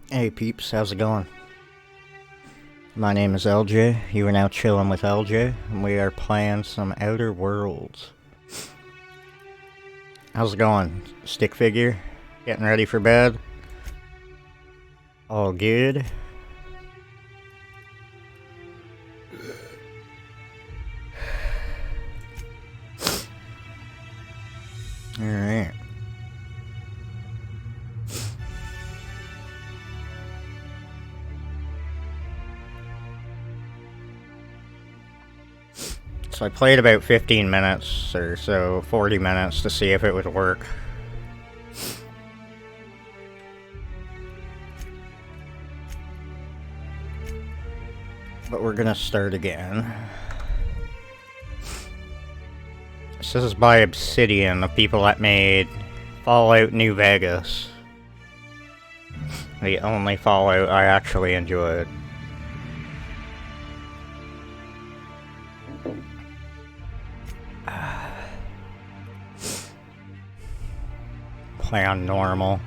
Hey peeps, how's it going? My name is LJ. You are now chilling with LJ, and we are playing some Outer Worlds. How's it going? Stick figure? Getting ready for bed? All good? Alright. So I played about 15 minutes or so, 40 minutes to see if it would work. But we're gonna start again. This is by Obsidian, the people that made Fallout New Vegas. The only Fallout I actually enjoyed. Play on normal.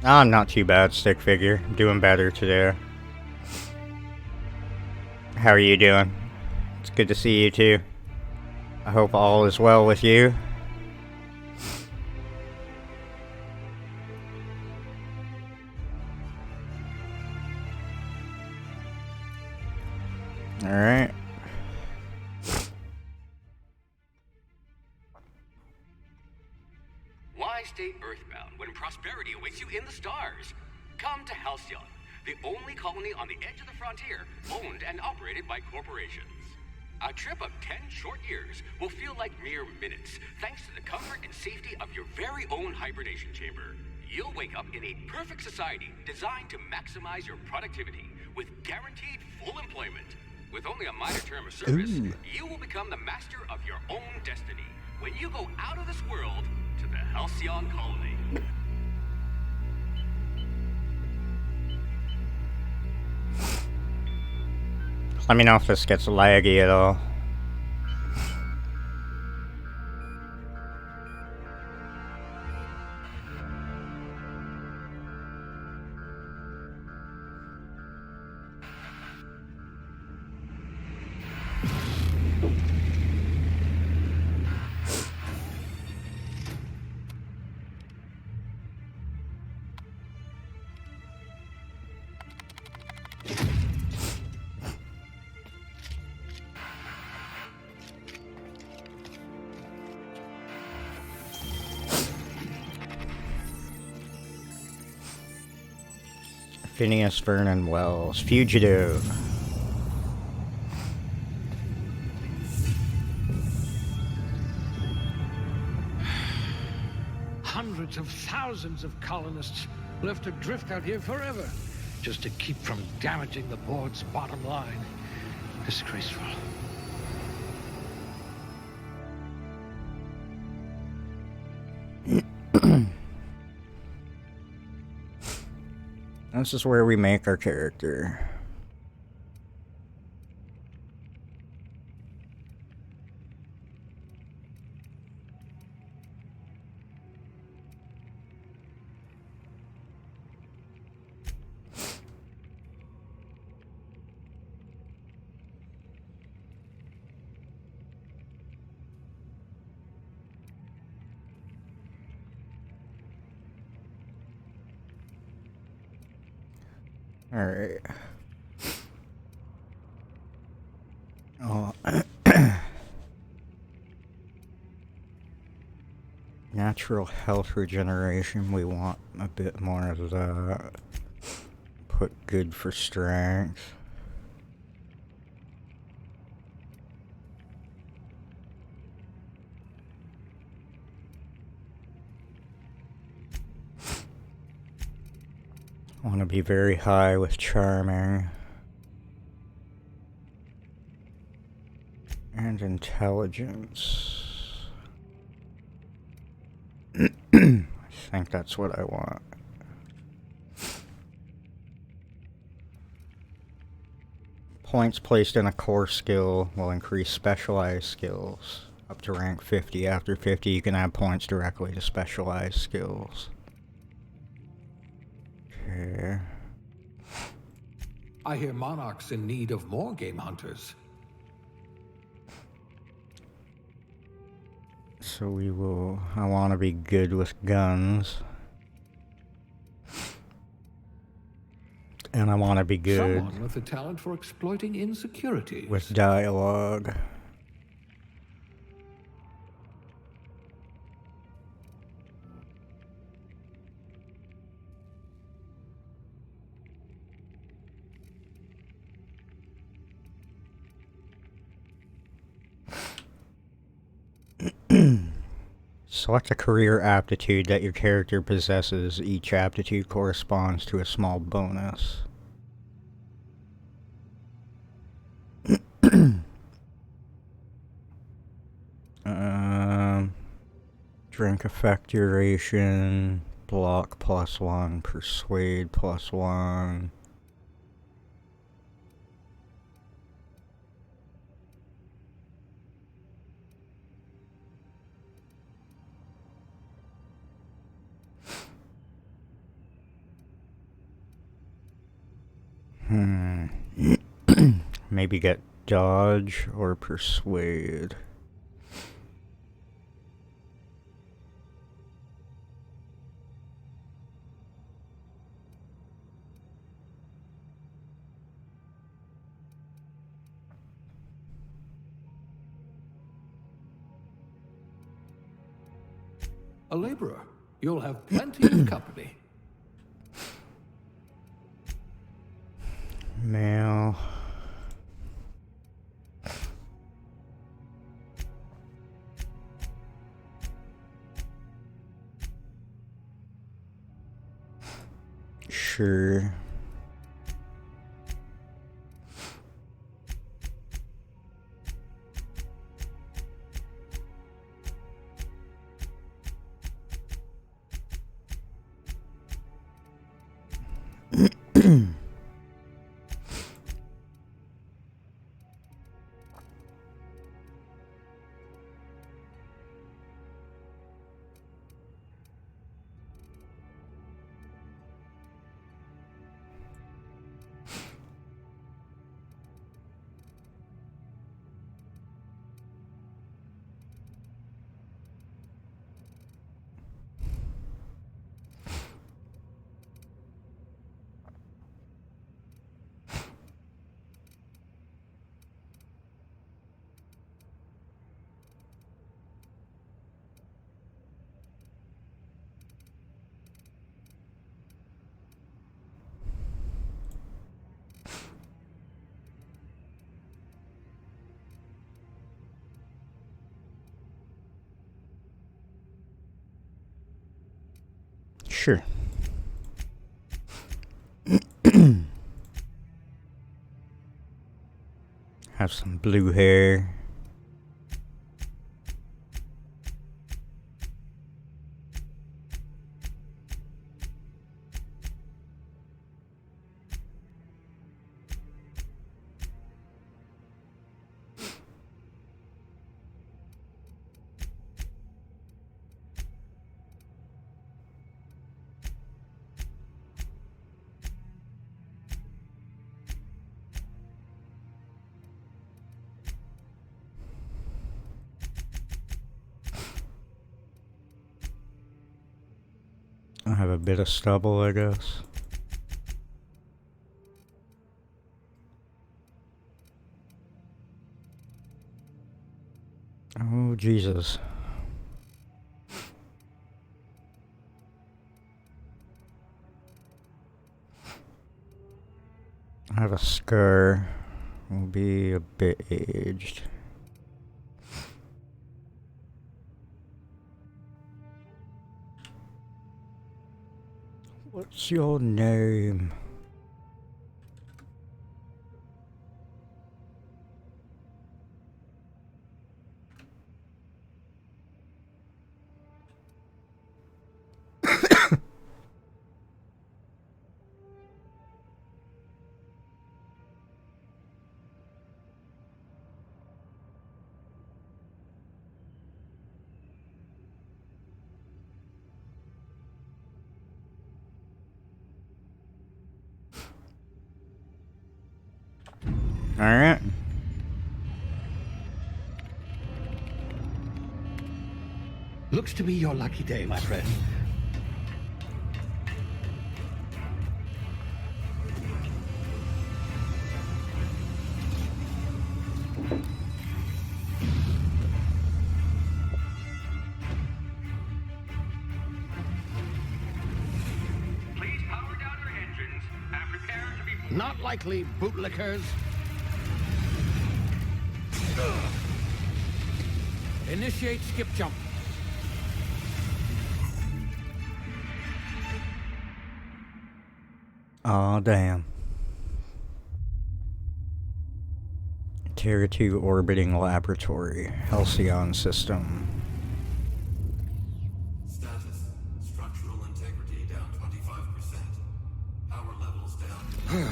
I'm not too bad, stick figure. I'm doing better today. How are you doing? It's good to see you too. I hope all is well with you. Alright. Why stay earthbound when prosperity awaits you in the stars? Come to Halcyon, the only colony on the edge of the frontier, owned and operated by corporations. A trip of 10 short years will feel like mere minutes, thanks to the comfort and safety of your very own hibernation chamber. You'll wake up in a perfect society designed to maximize your productivity with guaranteed full employment. With only a minor term of service, you will become the master of your own destiny when you go out of this world to the Halcyon colony. Let me know if this gets laggy at all. Phineas Vernon Wells, Fugitive. Hundreds of thousands of colonists left adrift out here forever, just to keep from damaging the board's bottom line. Disgraceful. This is where we make our character. Alright. Oh. Natural health regeneration, we want a bit more of that. Put good for strength. I want to be very high with charming. And intelligence. I think that's what I want. Points placed in a core skill will increase specialized skills. up to rank 50. After 50, you can add points directly to specialized skills. Okay. I hear Monarch's in need of more game hunters. So I want to be good with guns. And I want to be good Someone with a talent for exploiting insecurities. with dialogue. Select a career aptitude that your character possesses. Each aptitude corresponds to a small bonus. Drink effect duration, block +1, persuade +1. Maybe get dodge or persuade. A laborer. You'll have plenty of company. Male. Sure. Sure. Have some blue hair. I have a bit of stubble, I guess. Oh, Jesus. I have a scar. Will be a bit aged. What's your name? Alright. Looks to be your lucky day, my friend. Please power down your engines and prepare to be... Not likely, bootlickers. Initiate skip jump. Aw, damn. Terra 2 orbiting laboratory, Halcyon system. Status. Structural integrity down 25%. Power levels down.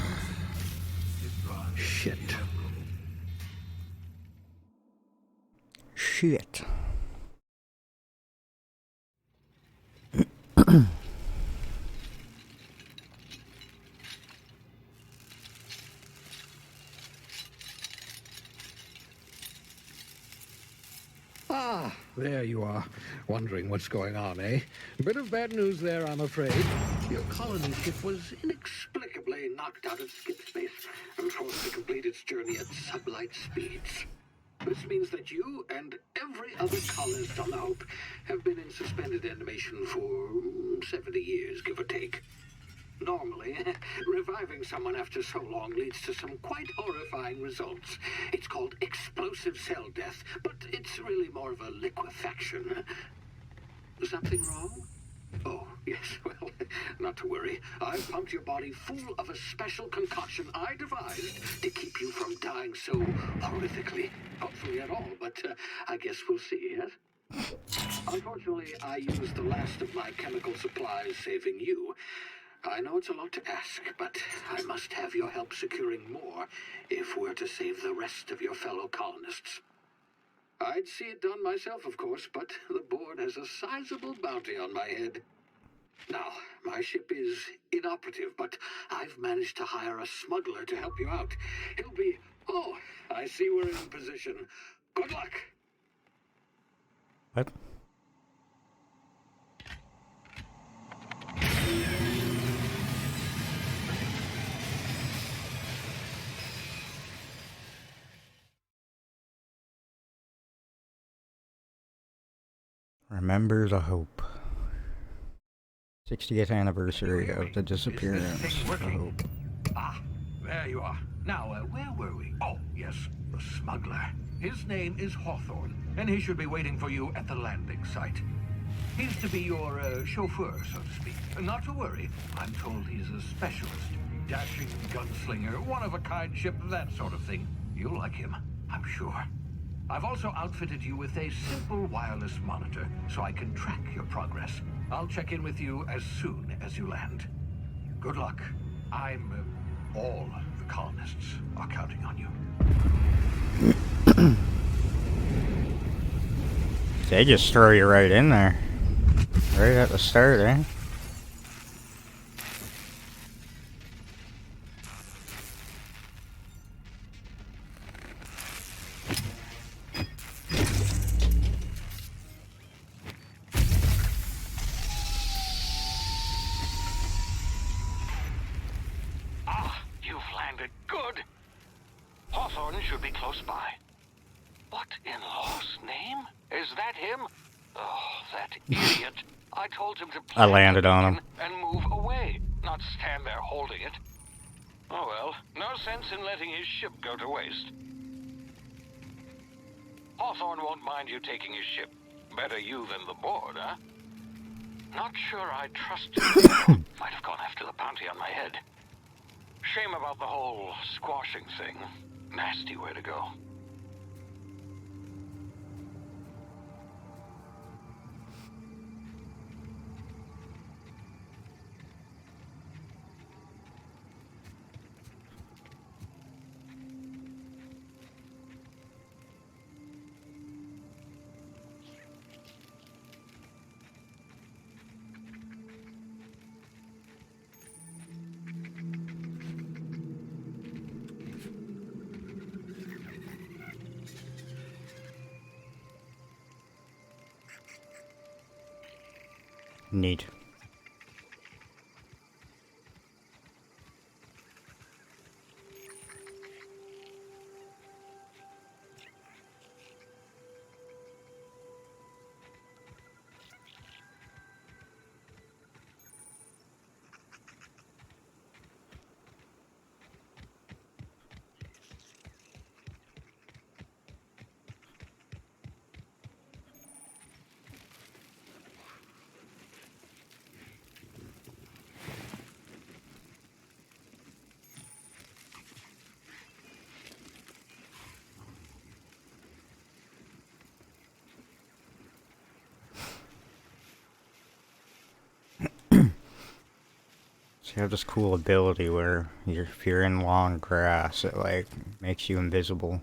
Skip drive. Shit. Shit. Ah, there you are. Wondering what's going on, eh? Bit of bad news there, I'm afraid. Your colony ship was inexplicably knocked out of skip space and forced to complete its journey at sublight speeds. This means that you and every other colonist on the Hope have been in suspended animation for 70 years, give or take. Normally, reviving someone after so long leads to some quite horrifying results. It's called explosive cell death, but it's really more of a liquefaction. Something wrong? Oh, yes, well, not to worry. I've pumped your body full of a special concoction I devised to keep you from dying so horrifically. Hopefully at all, but I guess we'll see, yes? Unfortunately, I used the last of my chemical supplies saving you. I know it's a lot to ask, but I must have your help securing more if we're to save the rest of your fellow colonists. I'd see it done myself, of course, but the board has a sizable bounty on my head. Now, my ship is inoperative, but I've managed to hire a smuggler to help you out. He'll be... Oh, I see we're in position. Good luck! What? Remember the Hope. 60th anniversary of the disappearance of the Hope. Ah, there you are. Now, where were we? Oh, yes, the smuggler. His name is Hawthorne, and he should be waiting for you at the landing site. He's to be your chauffeur, so to speak. Not to worry, I'm told he's a specialist. Dashing gunslinger, one-of-a-kind ship, that sort of thing. You'll like him, I'm sure. I've also outfitted you with a simple wireless monitor, so I can track your progress. I'll check in with you as soon as you land. Good luck. All the colonists are counting on you. They just throw you right in there. Right at the start, eh? You've landed. Good. Hawthorne should be close by. What in law's name? Is that him? Oh, that idiot. I told him to I landed on him. and move away, not stand there holding it. Oh well, no sense in letting his ship go to waste. Hawthorne won't mind you taking his ship. Better you than the board, huh? Not sure I trust him. Might have gone after the bounty on my head. Shame about the whole squashing thing. Nasty way to go. Neat. So you have this cool ability where if you're in long grass, it like makes you invisible.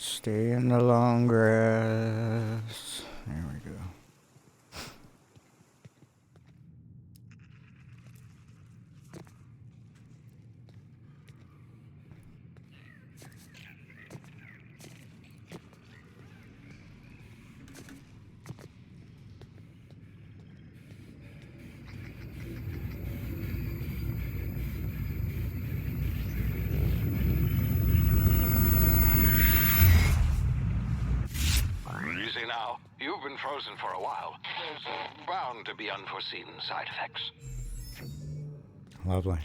Stay in the long grass. There we go. Easy now. You've been frozen for a while. There's bound to be unforeseen side effects. Lovely.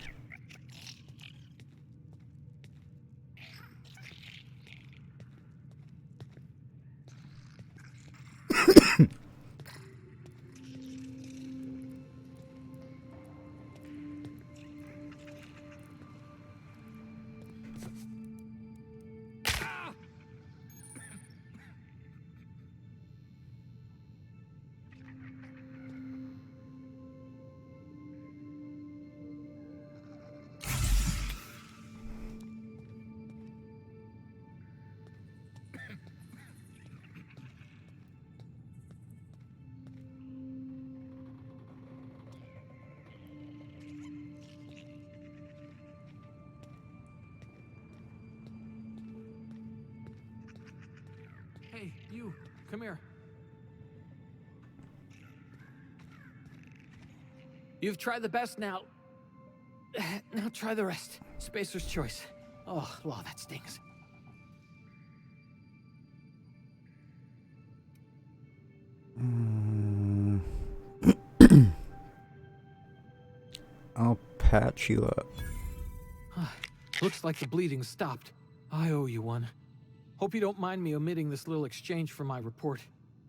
Hey, you, come here. You've tried the best now. Now try the rest. Spacer's choice. Oh, law, that stings. I'll patch you up. Looks like the bleeding stopped. I owe you one. Hope you don't mind me omitting this little exchange for my report.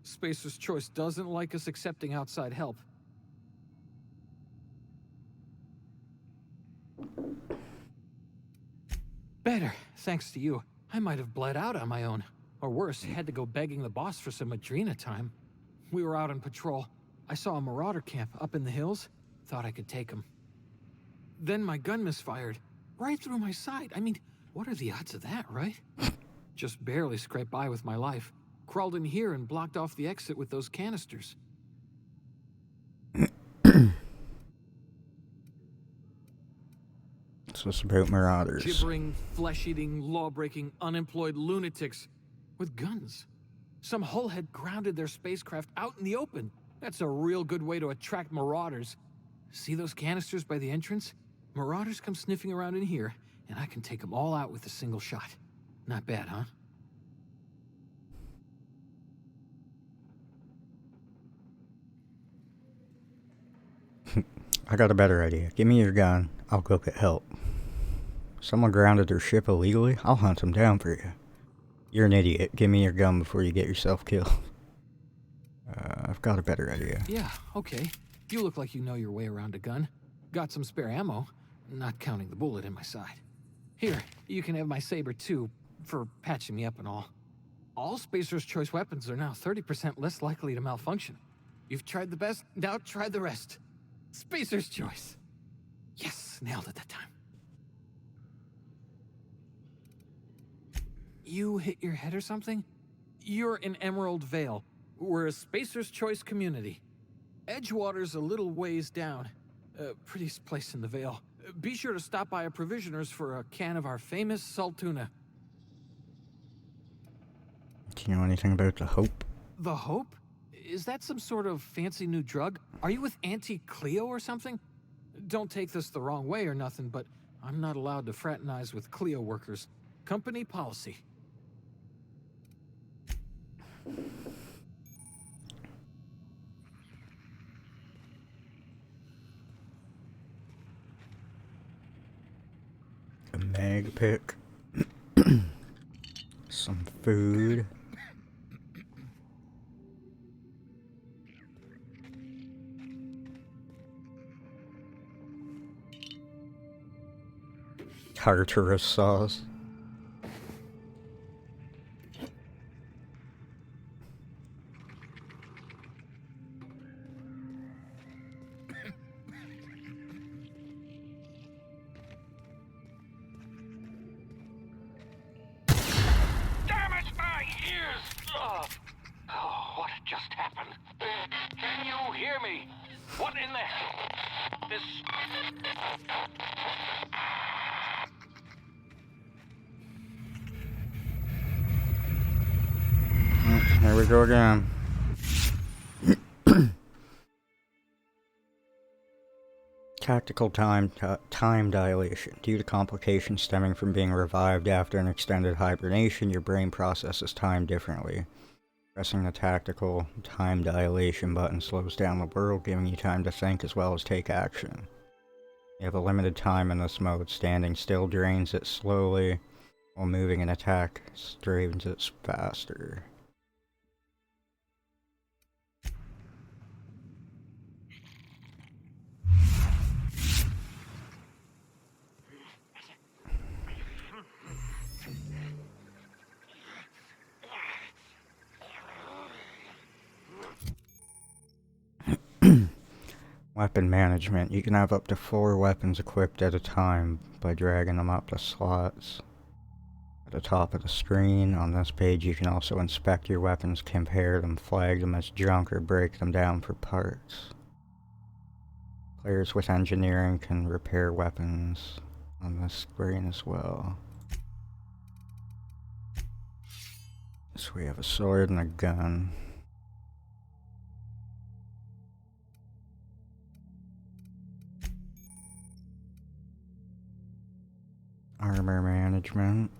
Spacer's Choice doesn't like us accepting outside help. Better, thanks to you. I might have bled out on my own. Or worse, had to go begging the boss for some Adrena time. We were out on patrol. I saw a marauder camp up in the hills. Thought I could take him. Then my gun misfired. Right through my side. I mean, what are the odds of that, right? Just barely scraped by with my life. Crawled in here and blocked off the exit with those canisters. So it's about marauders. Gibbering, flesh-eating, law-breaking, unemployed lunatics with guns. Some hullhead grounded their spacecraft out in the open. That's a real good way to attract marauders. See those canisters by the entrance? Marauders come sniffing around in here, and I can take them all out with a single shot. Not bad, huh? I got a better idea. Give me your gun. I'll go get help. Someone grounded their ship illegally? I'll hunt them down for you. You're an idiot. Give me your gun before you get yourself killed. I've got a better idea. Yeah, okay. You look like you know your way around a gun. Got some spare ammo. not counting the bullet in my side. Here, you can have my saber too, for patching me up and all. All Spacer's Choice weapons are now 30% less likely to malfunction. You've tried the best, now try the rest. Spacer's Choice. Yes, nailed it that time. You hit your head or something? You're in Emerald Vale. We're a Spacer's Choice community. Edgewater's a little ways down. Prettiest place in the Vale. Be sure to stop by a provisioner's for a can of our famous salt tuna. Do you know anything about the Hope? The Hope? Is that some sort of fancy new drug? Are you with Auntie Cleo or something? Don't take this the wrong way or nothing, but I'm not allowed to fraternize with Cleo workers. Company policy. A mag pick. Some food. Tartarus sauce. Damn it, my ears! Oh, what just happened? Can you hear me? What in the hell? This... Here we go again. Tactical time dilation. Due to complications stemming from being revived after an extended hibernation, your brain processes time differently. Pressing the tactical time dilation button slows down the world, giving you time to think as well as take action. You have a limited time in this mode. Standing still drains it slowly, while moving an attack drains it faster. Weapon management. You can have up to 4 weapons equipped at a time by dragging them up the slots at the top of the screen. On this page you can also inspect your weapons, compare them, flag them as junk, or break them down for parts. Players with engineering can repair weapons on this screen as well. So we have a sword and a gun. Armor management.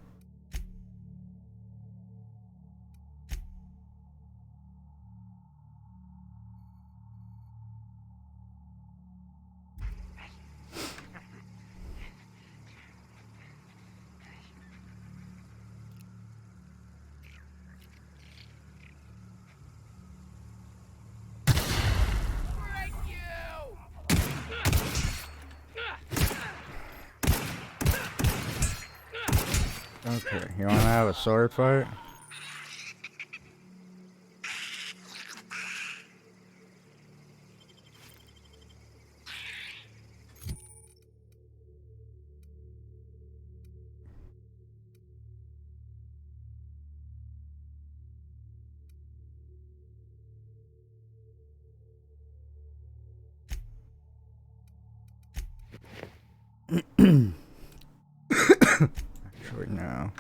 Okay, you wanna have a sword fight? Actually, no.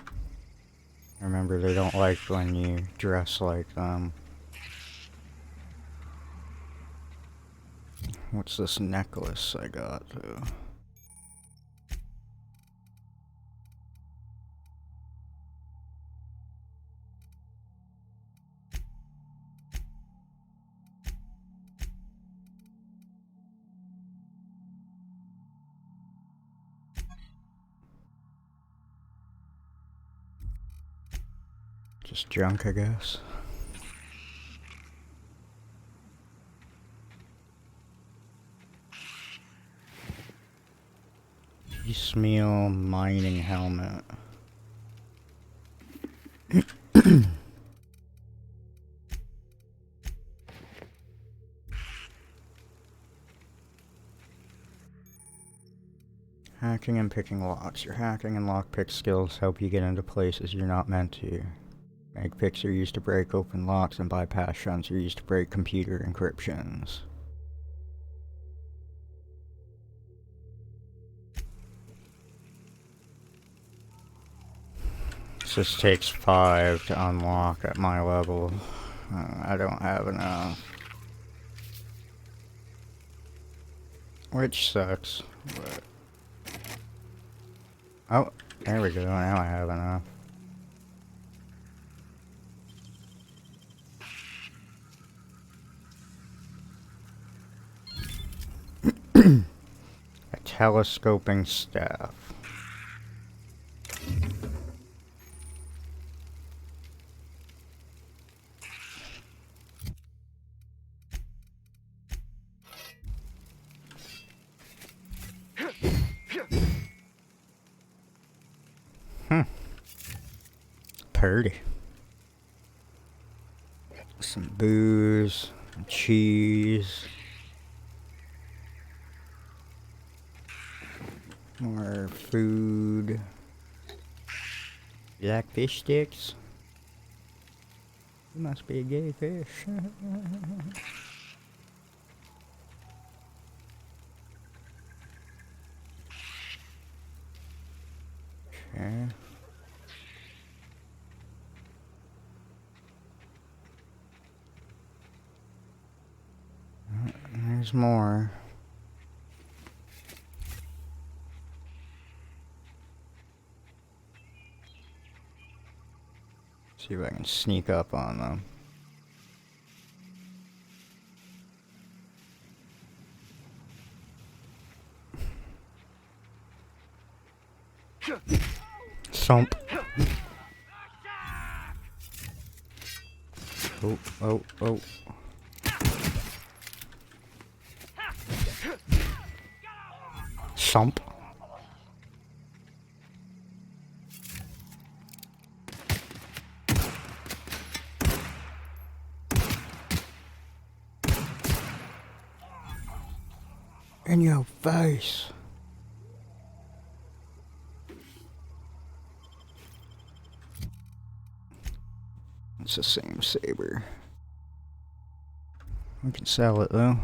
Remember, they don't like when you dress like them. What's this necklace I got, though? Just junk, I guess. Smeel mining helmet. Hacking and picking locks. Your hacking and lockpick skills help you get into places you're not meant to. Make picks are used to break open locks, and bypass shunts are used to break computer encryptions. This takes 5 to unlock at my level. I don't have enough. Which sucks, but... Oh, there we go, now I have enough. A telescoping staff. Purdy. Some booze, cheese, more food. You like fish sticks? You must be a gay fish. Okay. There's more. See if I can sneak up on them. Sump. Oh, oh, oh. Sump. In your face. It's the same saber. We can sell it though.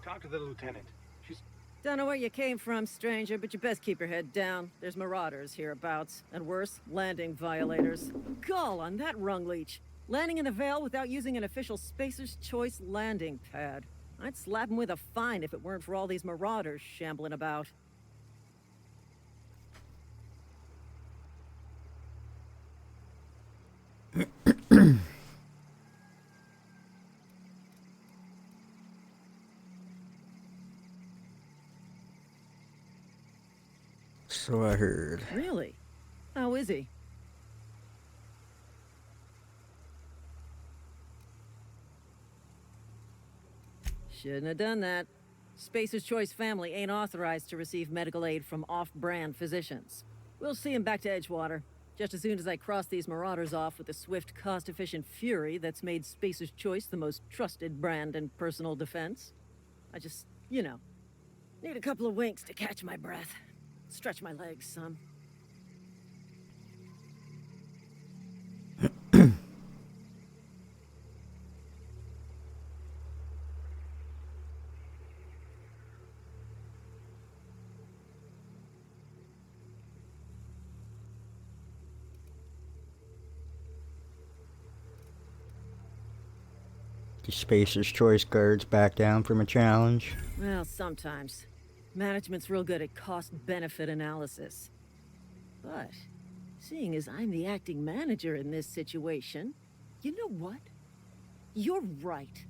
Talk to the lieutenant. She's... Don't know where you came from, stranger, but you best keep your head down. There's marauders hereabouts, and worse, landing violators. Gall on that rung leech. Landing in the Vale without using an official Spacer's Choice landing pad. I'd slap him with a fine if it weren't for all these marauders shambling about. So I heard. Really? How is he? Shouldn't have done that. Spacer's Choice family ain't authorized to receive medical aid from off-brand physicians. We'll see him back to Edgewater, just as soon as I cross these marauders off with the swift, cost-efficient fury that's made Spacer's Choice the most trusted brand in personal defense. I just, you know, Need a couple of winks to catch my breath. Stretch my legs some. The Spacer's Choice guards back down from a challenge. Well, sometimes. Management's real good at cost-benefit analysis. But, seeing as I'm the acting manager in this situation, you know what? You're right.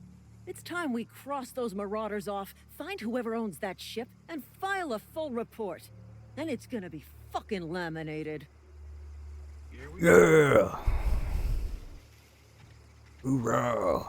It's time we cross those marauders off, find whoever owns that ship, and file a full report. Then it's gonna be fucking laminated. Yeah! Hoorah!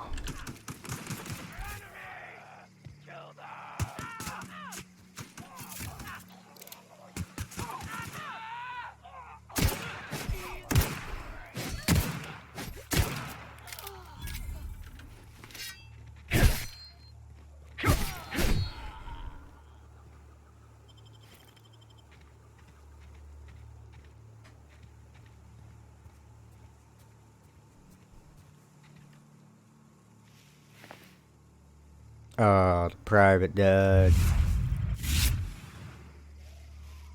Oh, the private died.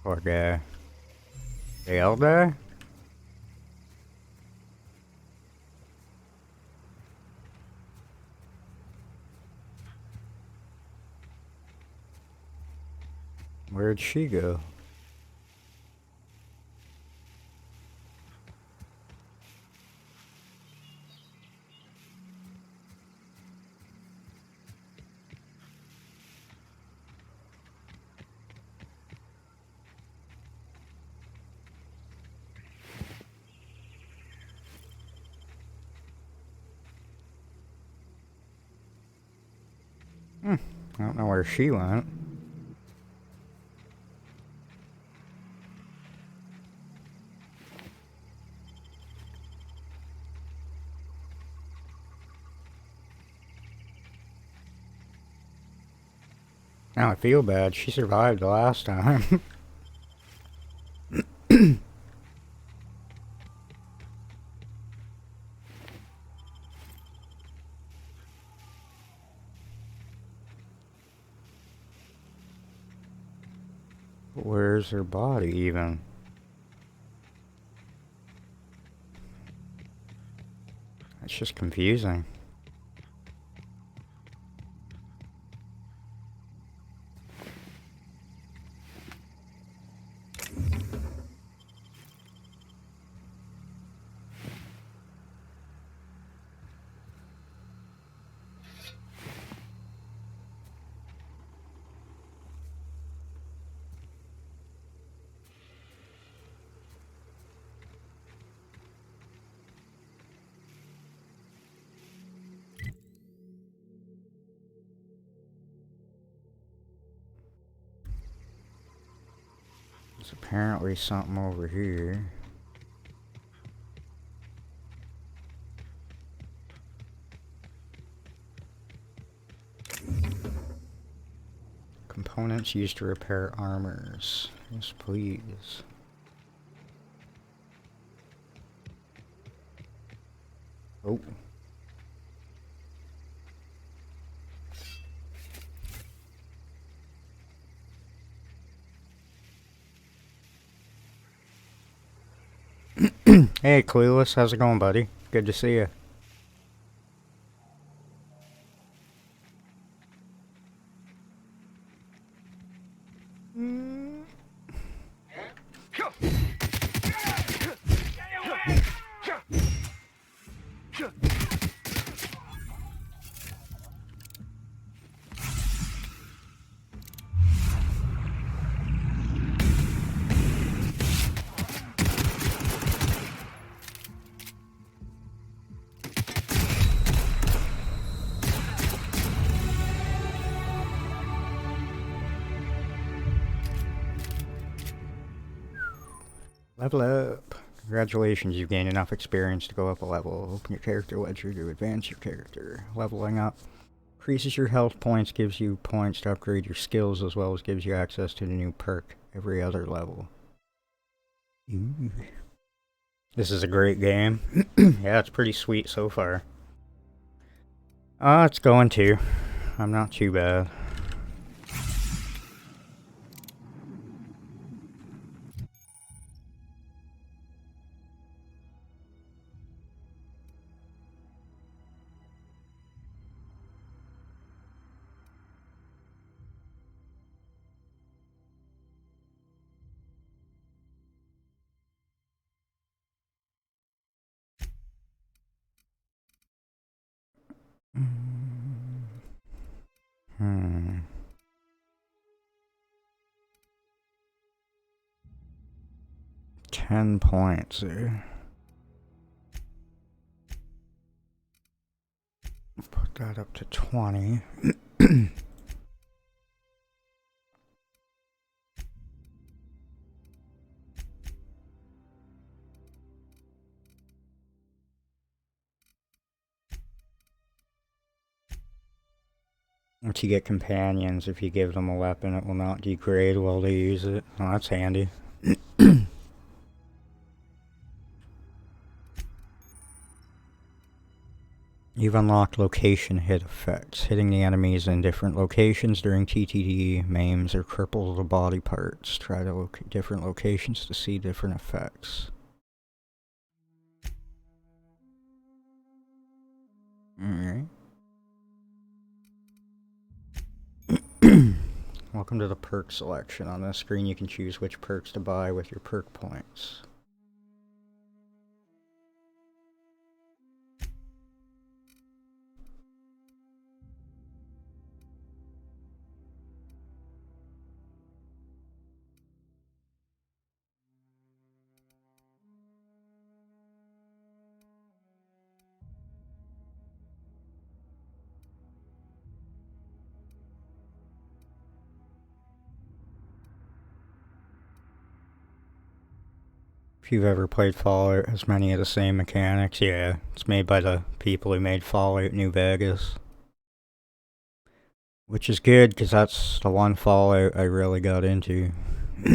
Poor guy. They all die? Where'd she go? I don't know where she went. Now I feel bad. She survived the last time. Where's her body even? That's just confusing. There's apparently something over here. Components used to repair armors. Yes, please. Oh. Hey, Clueless, how's it going, buddy? Good to see you. Level up. Congratulations, you've gained enough experience to go up a level. Open your character ledger to advance your character. Leveling up Increases your health points, gives you points to upgrade your skills, as well as gives you access to the new perk every other level. Ooh. This is a great game. Yeah, it's pretty sweet so far. It's going to. I'm not too bad. Hmm. $10 points there. Put that up to 20. Once you get companions, if you give them a weapon, it will not degrade while they use it. Oh, that's handy. You've unlocked location hit effects. Hitting the enemies in different locations during TTD maims or cripples the body parts. Try to locate different locations to see different effects. Alright. Welcome to the perk selection. On this screen you can choose which perks to buy with your perk points. If you've ever played Fallout, it has many of the same mechanics. Yeah, it's made by the people who made Fallout New Vegas. Which is good, because that's the one Fallout I really got into. I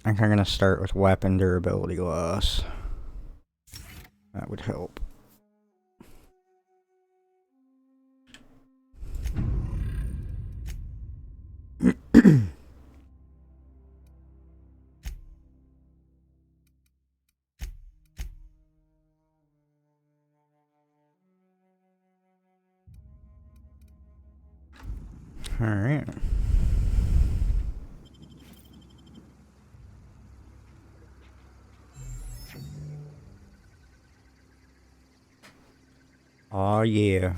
think I'm going to start with weapon durability loss. That would help. Alright. Oh yeah.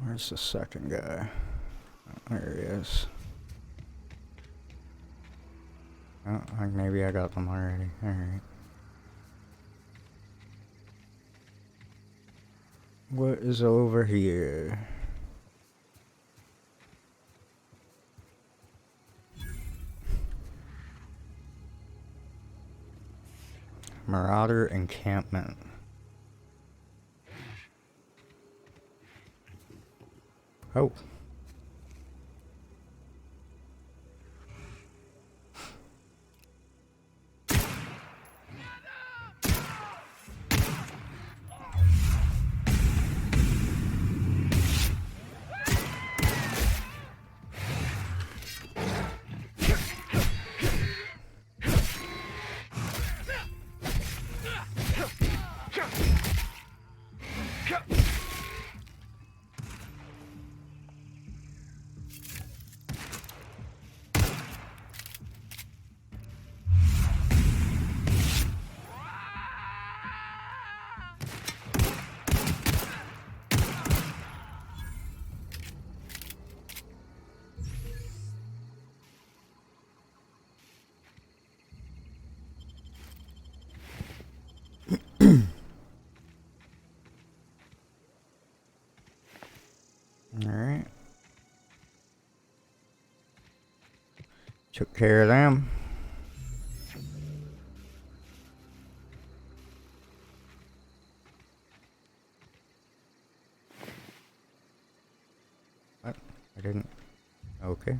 Where's the second guy? Oh, there he is. Oh, maybe I got them already. Alright. What is over here? Marauder encampment. Oh. Alright. Took care of them. What? I didn't. Okay.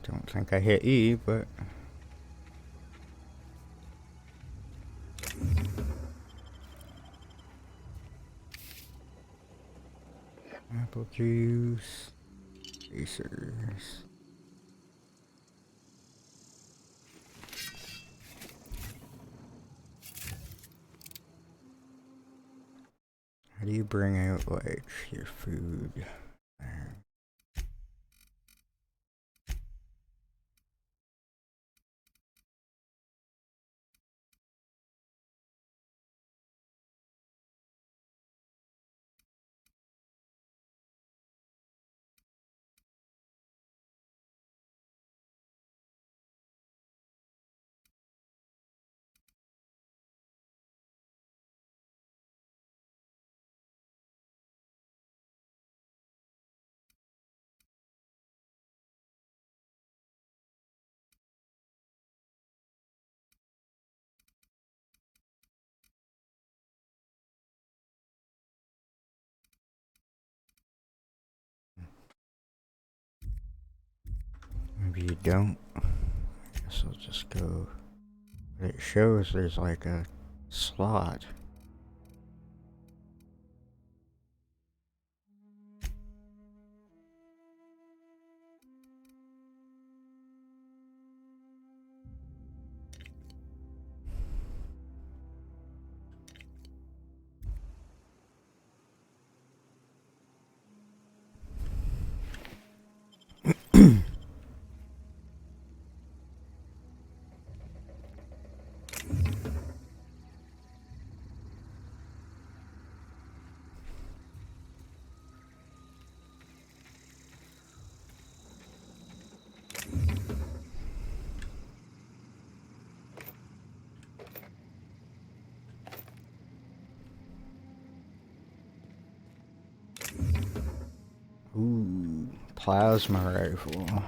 Don't think I hit E, but. Apple juice. Tracers. How do you bring out, like, your food? There. Maybe you don't. I guess I'll just go. But it shows there's like a slot. Ooh, plasma rifle.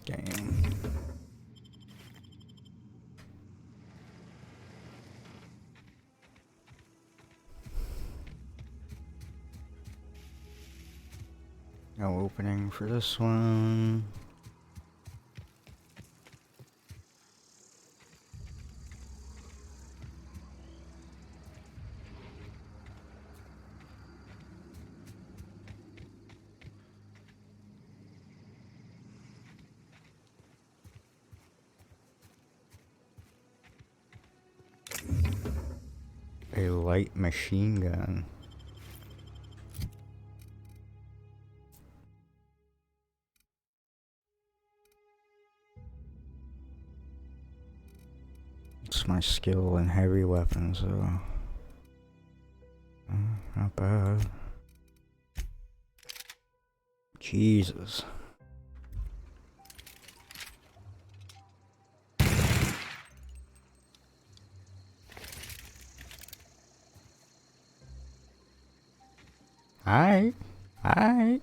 Damn. No opening for this one. A light machine gun. It's my skill in heavy weapons, so not bad. Jesus. Alright. Alright.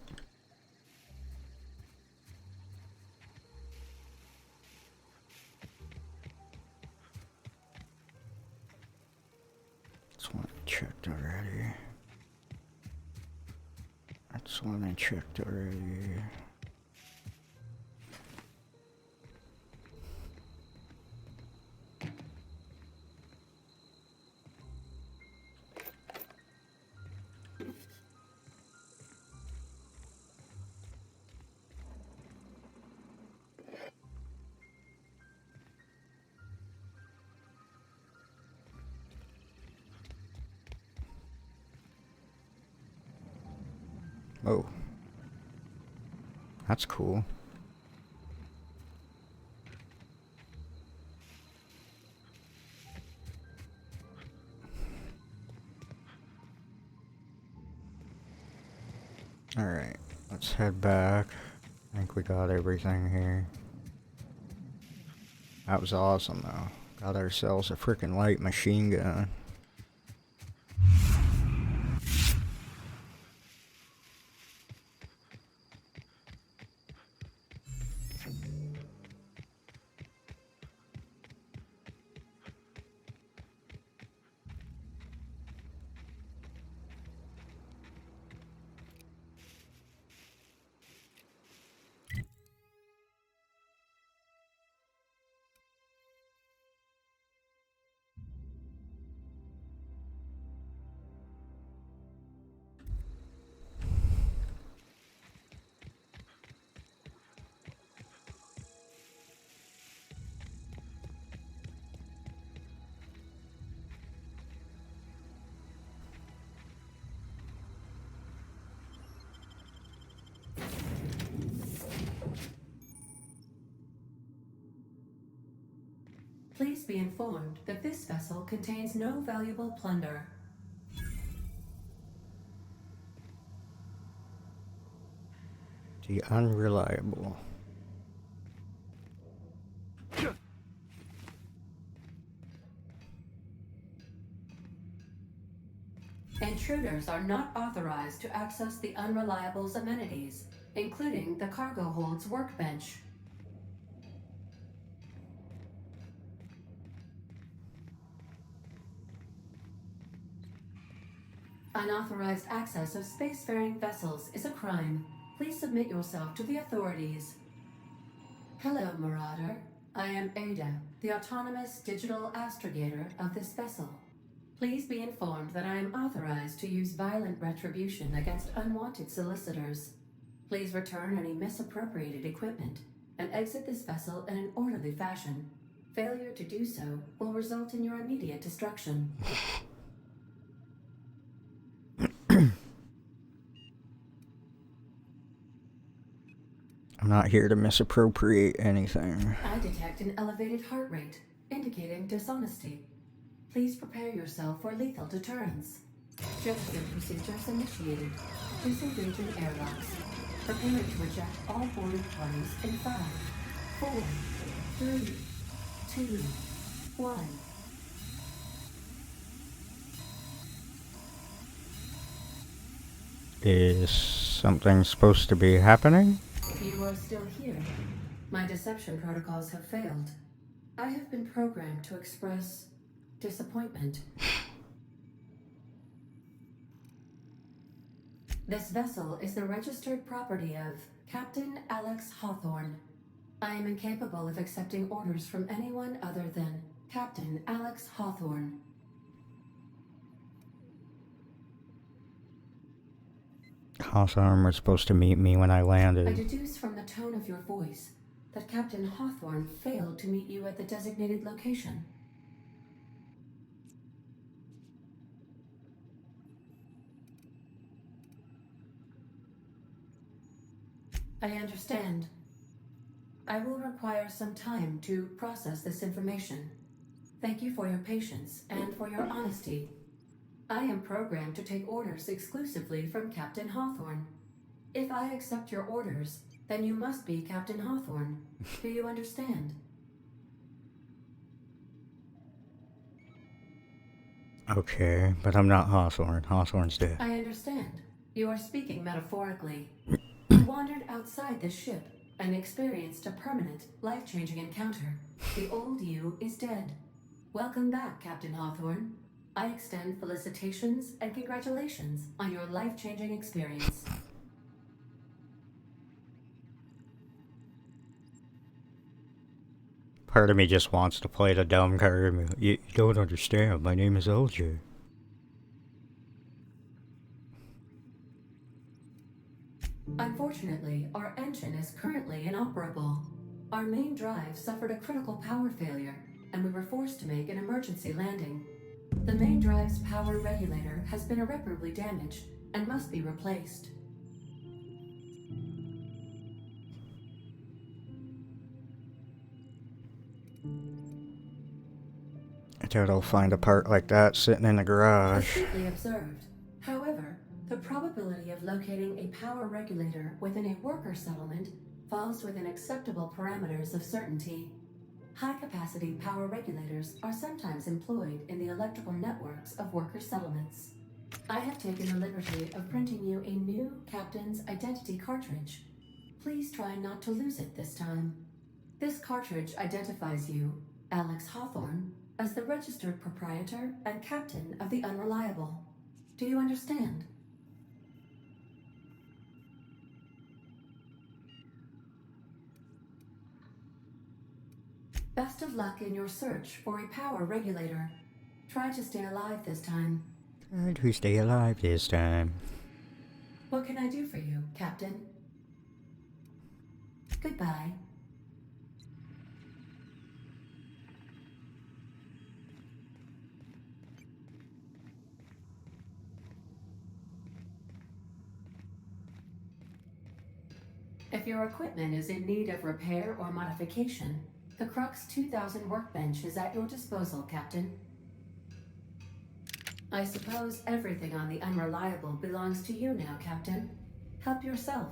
That's one I checked already. That's one I checked already. Oh. That's cool. Alright, let's head back. I think we got everything here. That was awesome though. Got ourselves a freaking light machine gun. Please be informed that this vessel contains no valuable plunder. The Unreliable. Intruders are not authorized to access the Unreliable's amenities, including the cargo hold's workbench. Unauthorized access of spacefaring vessels is a crime. Please submit yourself to the authorities. Hello, Marauder. I am Ada, the autonomous digital astrogator of this vessel. Please be informed that I am authorized to use violent retribution against unwanted solicitors. Please return any misappropriated equipment and exit this vessel in an orderly fashion. Failure to do so will result in your immediate destruction. I'm not here to misappropriate anything. I detect an elevated heart rate, indicating dishonesty. Please prepare yourself for lethal deterrence. Gesture procedures initiated. Disengaging airlocks. Preparing to eject all boarding parties in 5, 4, 3, 2, 1. Is something supposed to be happening? You are still here. My deception protocols have failed. I have been programmed to express disappointment. This vessel is the registered property of Captain Alex Hawthorne. I am incapable of accepting orders from anyone other than Captain Alex Hawthorne. Hawthorne was supposed to meet me when I I landed. deduce from the tone of your voice that Captain Hawthorne failed to meet you at the designated location. I understand. I will require some time to process this information. Thank you for your patience and for your honesty. I am programmed to take orders exclusively from Captain Hawthorne. If I accept your orders, then you must be Captain Hawthorne. Do you understand? Okay, but I'm not Hawthorne. Hawthorne's dead. I understand. You are speaking metaphorically. You wandered outside this ship and experienced a permanent, life-changing encounter. The old you is dead. Welcome back, Captain Hawthorne. I extend felicitations and congratulations on your life-changing experience. Part of me just wants to play the dumb card. You don't understand. My name is LJ. Unfortunately, our engine is currently inoperable. Our main drive suffered a critical power failure, and we were forced to make an emergency landing. The main drive's power regulator has been irreparably damaged and must be replaced. doubt I'll find a part like that sitting in the garage. Astutely observed. However, the probability of locating a power regulator within a worker settlement falls within acceptable parameters of certainty. High-capacity power regulators are sometimes employed in the electrical networks of worker settlements. I have taken the liberty of printing you a new Captain's Identity cartridge. Please try not to lose it this time. This cartridge identifies you, Alex Hawthorne, as the registered proprietor and captain of the Unreliable. Do you understand? Best of luck in your search for a power regulator. Try to stay alive this time. Try to stay alive this time. What can I do for you, Captain? Goodbye. If your equipment is in need of repair or modification, the Crux 2000 workbench is at your disposal, Captain. I suppose everything on the Unreliable belongs to you now, Captain. Help yourself.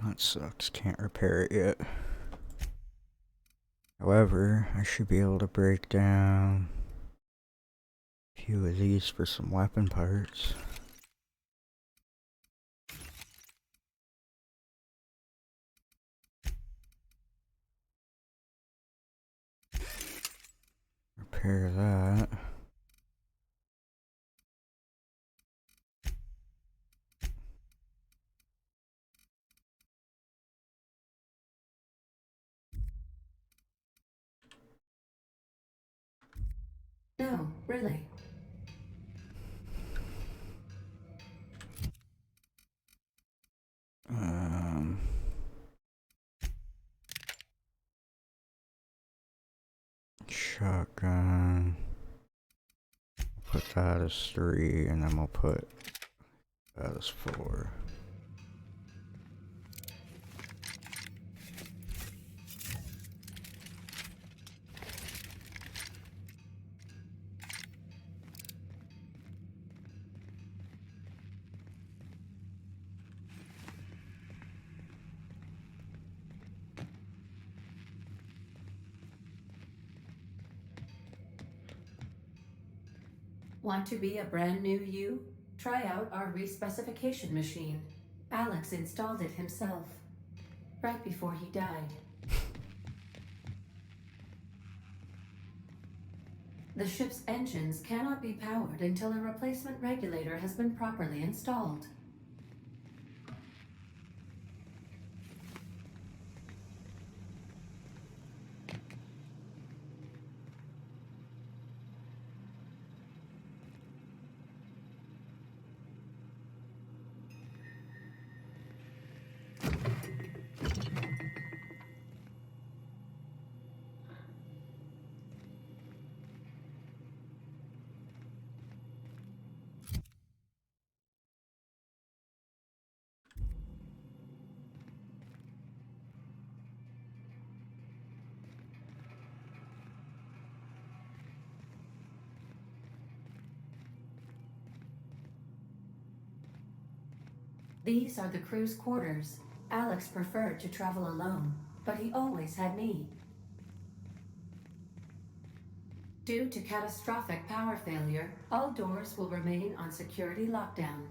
That sucks, can't repair it yet. However, I should be able to break down a few of these for some weapon parts. Repair that. No, really. Shotgun. Put that as 3, and then we'll put that as 4. Want to be a brand new you? Try out our respecification machine. Alex installed it himself, right before he died. The ship's engines cannot be powered until a replacement regulator has been properly installed. These are the crew's quarters. Alex preferred to travel alone, but he always had me. Due to catastrophic power failure, all doors will remain on security lockdown.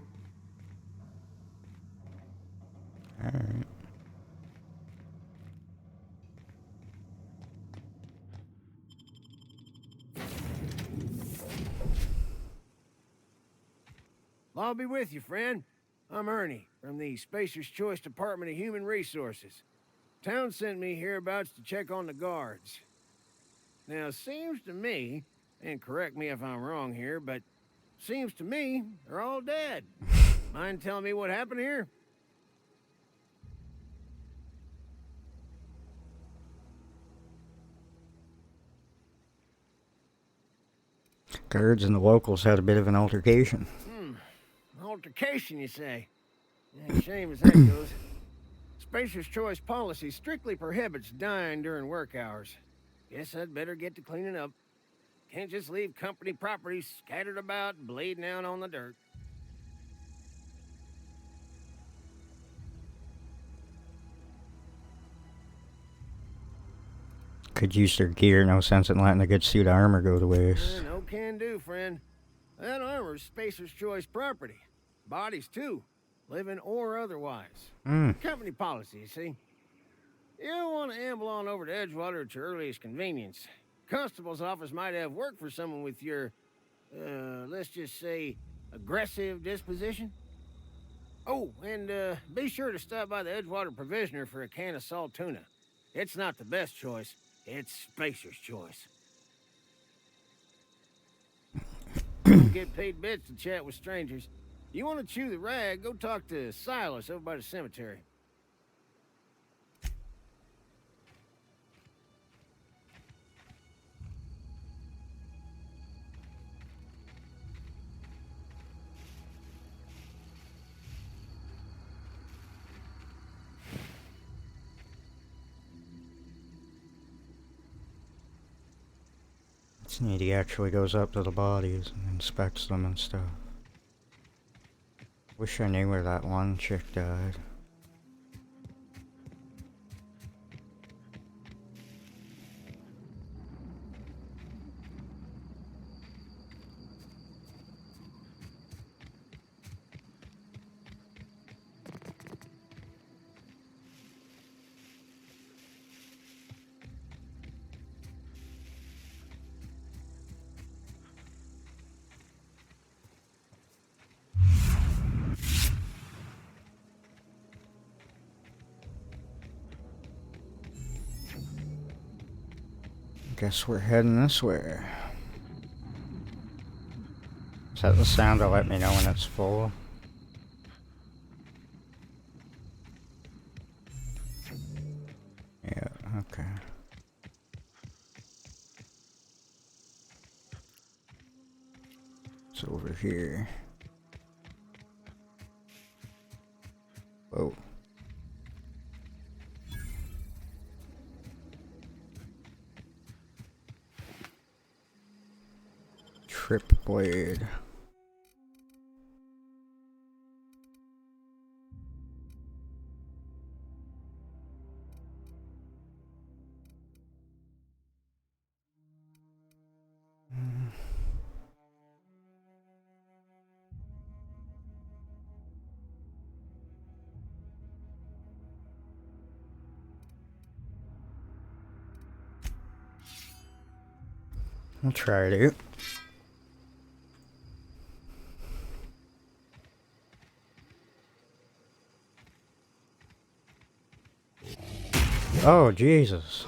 Alright. I'll be with you, friend. I'm Ernie, from the Spacer's Choice Department of Human Resources. Town sent me hereabouts to check on the guards. Now, it seems to me, and correct me if I'm wrong here, but seems to me they're all dead. Mind telling me what happened here? Guards and the locals had a bit of an altercation. Altercation, you say? Yeah, shame as that goes. Spacer's Choice policy strictly prohibits dying during work hours. Guess I'd better get to cleaning up. Can't just leave company property scattered about, bleeding out on the dirt. Could use their gear, no sense in letting a good suit of armor go to waste. No can do, friend. That armor's Spacer's Choice property. Bodies, too. Living or otherwise. Company policy, you see. You don't want to amble on over to Edgewater at your earliest convenience. Constable's office might have work for someone with your, let's just say, aggressive disposition. Oh, and be sure to stop by the Edgewater Provisioner for a can of salt tuna. It's not the best choice. It's Spacer's Choice. Don't get paid bits to chat with strangers. You want to chew the rag, go talk to Silas over by the cemetery. It's neat, he actually goes up to the bodies and inspects them and stuff. Wish I knew where that one chick died. Guess we're heading this way. Is that the sound to let me know when it's full? Yeah, okay. It's over here. Whoa. Trip blade. I'll try it out. Oh, Jesus.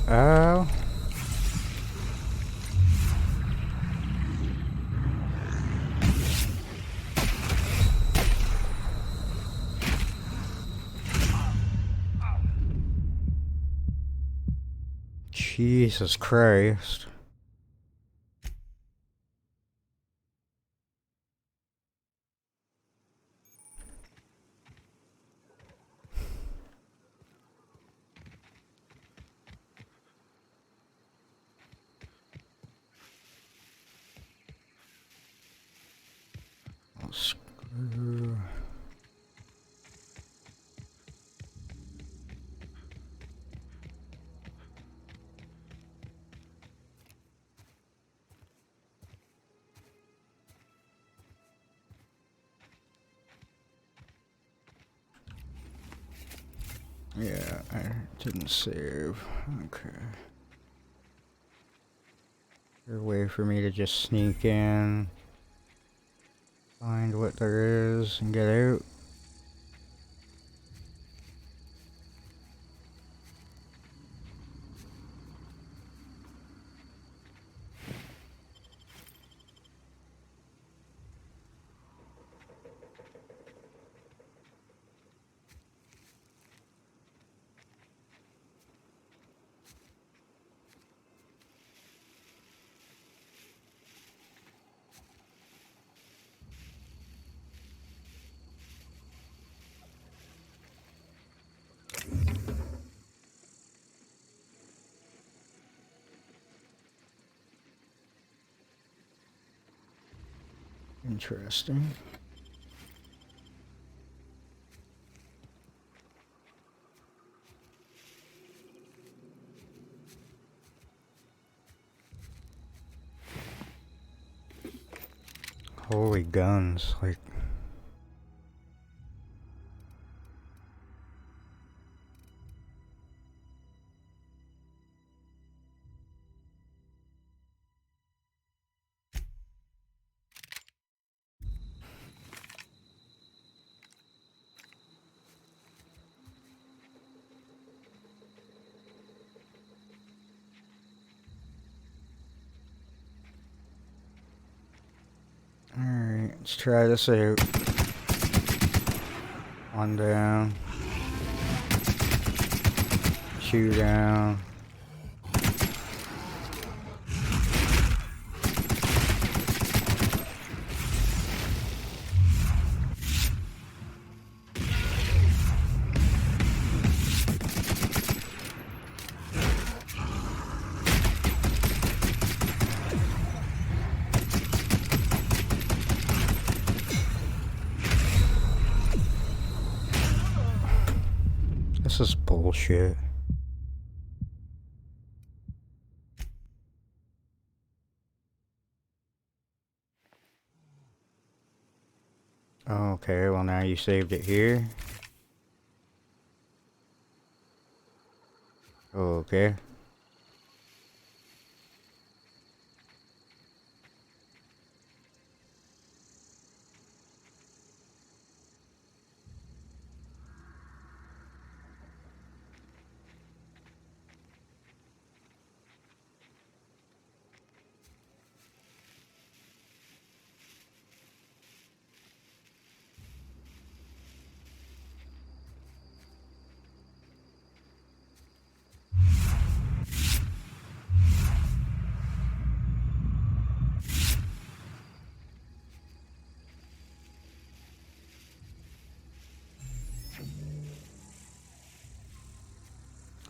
Oh. Jesus Christ. Screw. Yeah, I didn't save. Okay. Is there a way for me to just sneak in, find what there is, and get out? Interesting. Holy guns, like... Alright, let's try this out. One down. Two down. This is bullshit. Okay, well now you saved it here. Okay.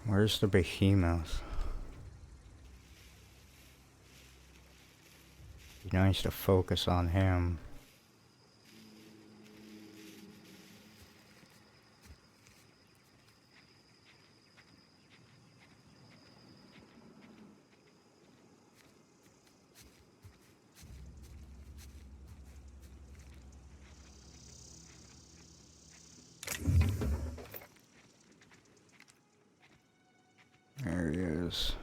Where's the behemoth? Be nice to focus on him. There he is.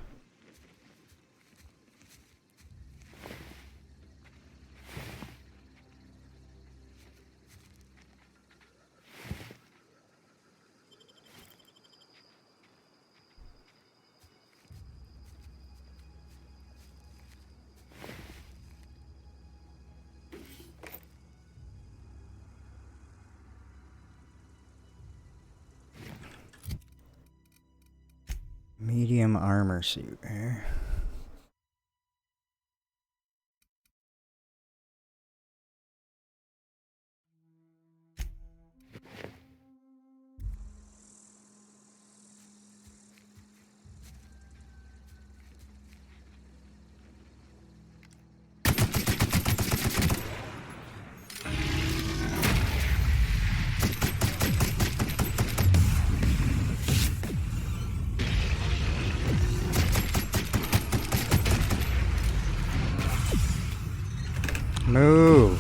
Medium armor suit here. Move.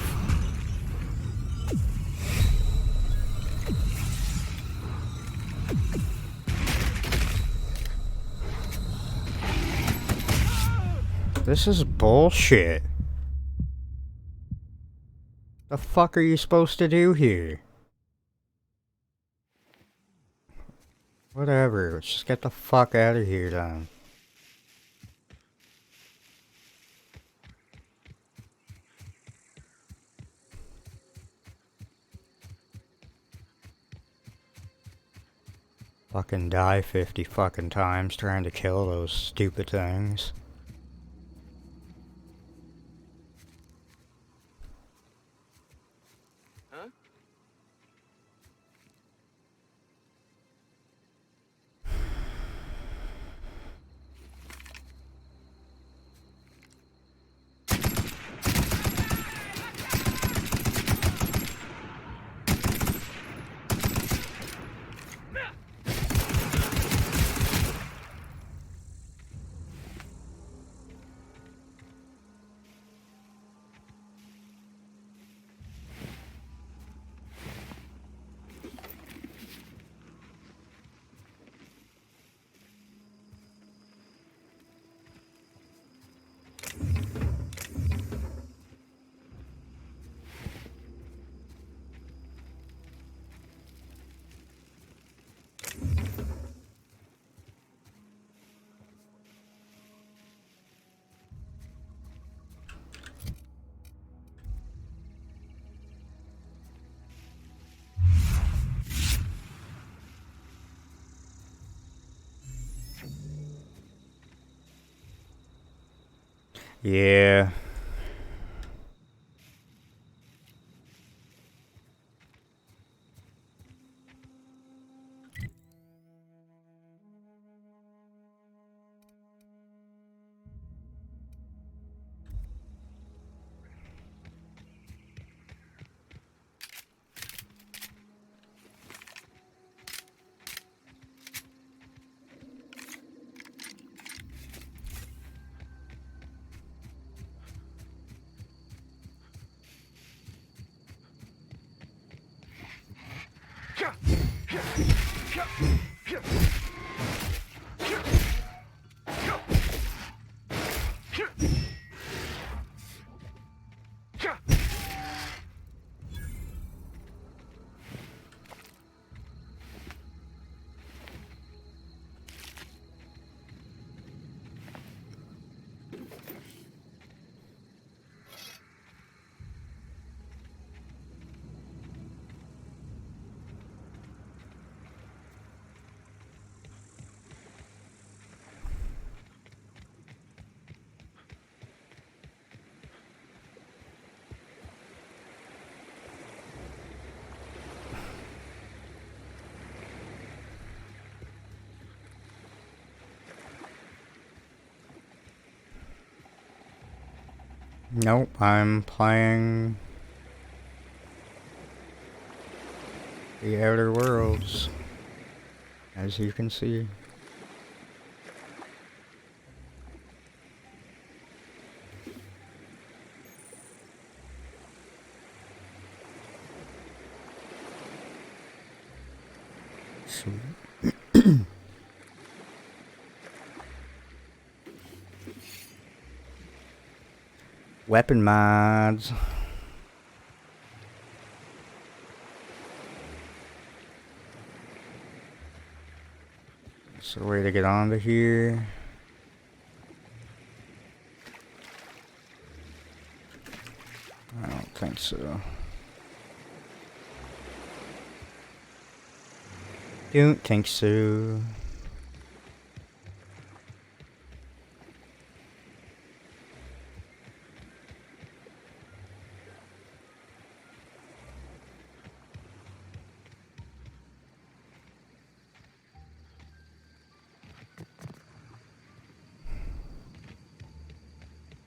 This is bullshit. The fuck are you supposed to do here? Whatever, let's just get the fuck out of here then. Fucking die 50 fucking times trying to kill those stupid things. Huh? Yeah. Nope, I'm playing the Outer Worlds, as you can see. Sweet. Weapon mods. Is there a way to get onto here? I don't think so. Don't think so.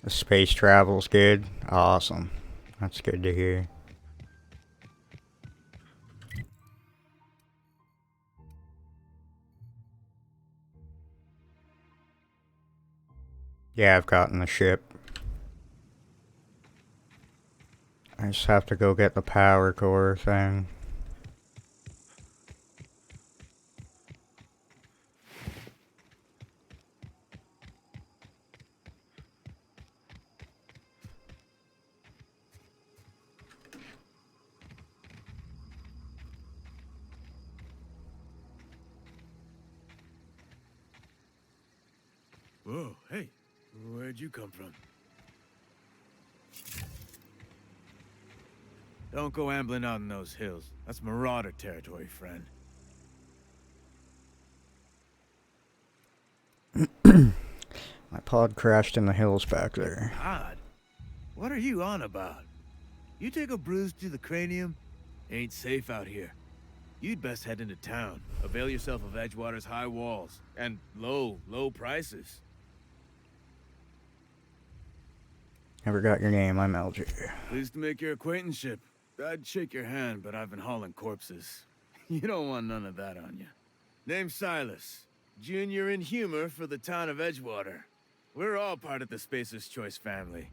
The space travel's good. Awesome. That's good to hear. Yeah, I've gotten the ship. I just have to go get the power core thing. Whoa, hey, where'd you come from? Don't go ambling out in those hills. That's Marauder territory, friend. My pod crashed in the hills back there. Pod? What are you on about? You take a bruise to the cranium? Ain't safe out here. You'd best head into town. Avail yourself of Edgewater's high walls. And low prices. Never got your name, I'm LJ. Pleased to make your acquaintanceship. I'd shake your hand, but I've been hauling corpses. You don't want none of that on you. Name's Silas. Junior in humor for the town of Edgewater. We're all part of the Spacer's Choice family.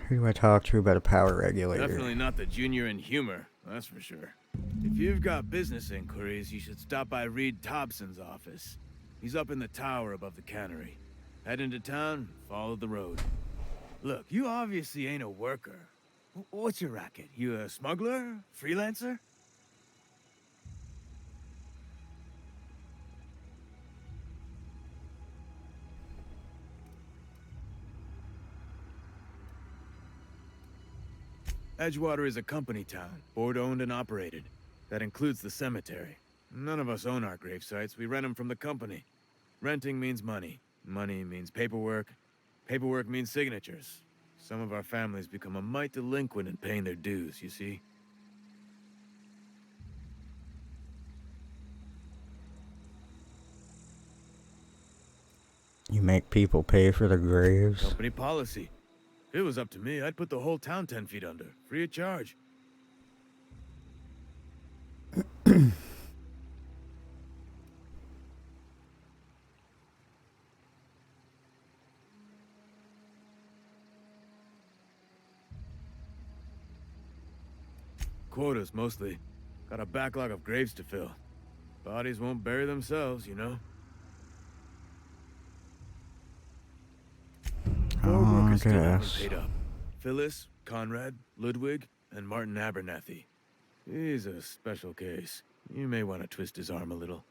Who do I talk to about a power regulator? Definitely not the junior in humor, that's for sure. If you've got business inquiries, you should stop by Reed Thompson's office. He's up in the tower above the cannery. Head into town, follow the road. Look, you obviously ain't a worker. What's your racket? You a smuggler? Freelancer? Edgewater is a company town, board-owned and operated. That includes the cemetery. None of us own our grave sites, we rent them from the company. Renting means money. Money means paperwork. Paperwork means signatures. Some of our families become a mite delinquent in paying their dues, you see? You make people pay for their graves? Company policy. If it was up to me, I'd put the whole town 10 feet under, free of charge. Quotas, mostly. Got a backlog of graves to fill. Bodies won't bury themselves, you know? Four workers still haven't paid up. Phyllis, Conrad, Ludwig, and Martin Abernathy. He's a special case. You may want to twist his arm a little.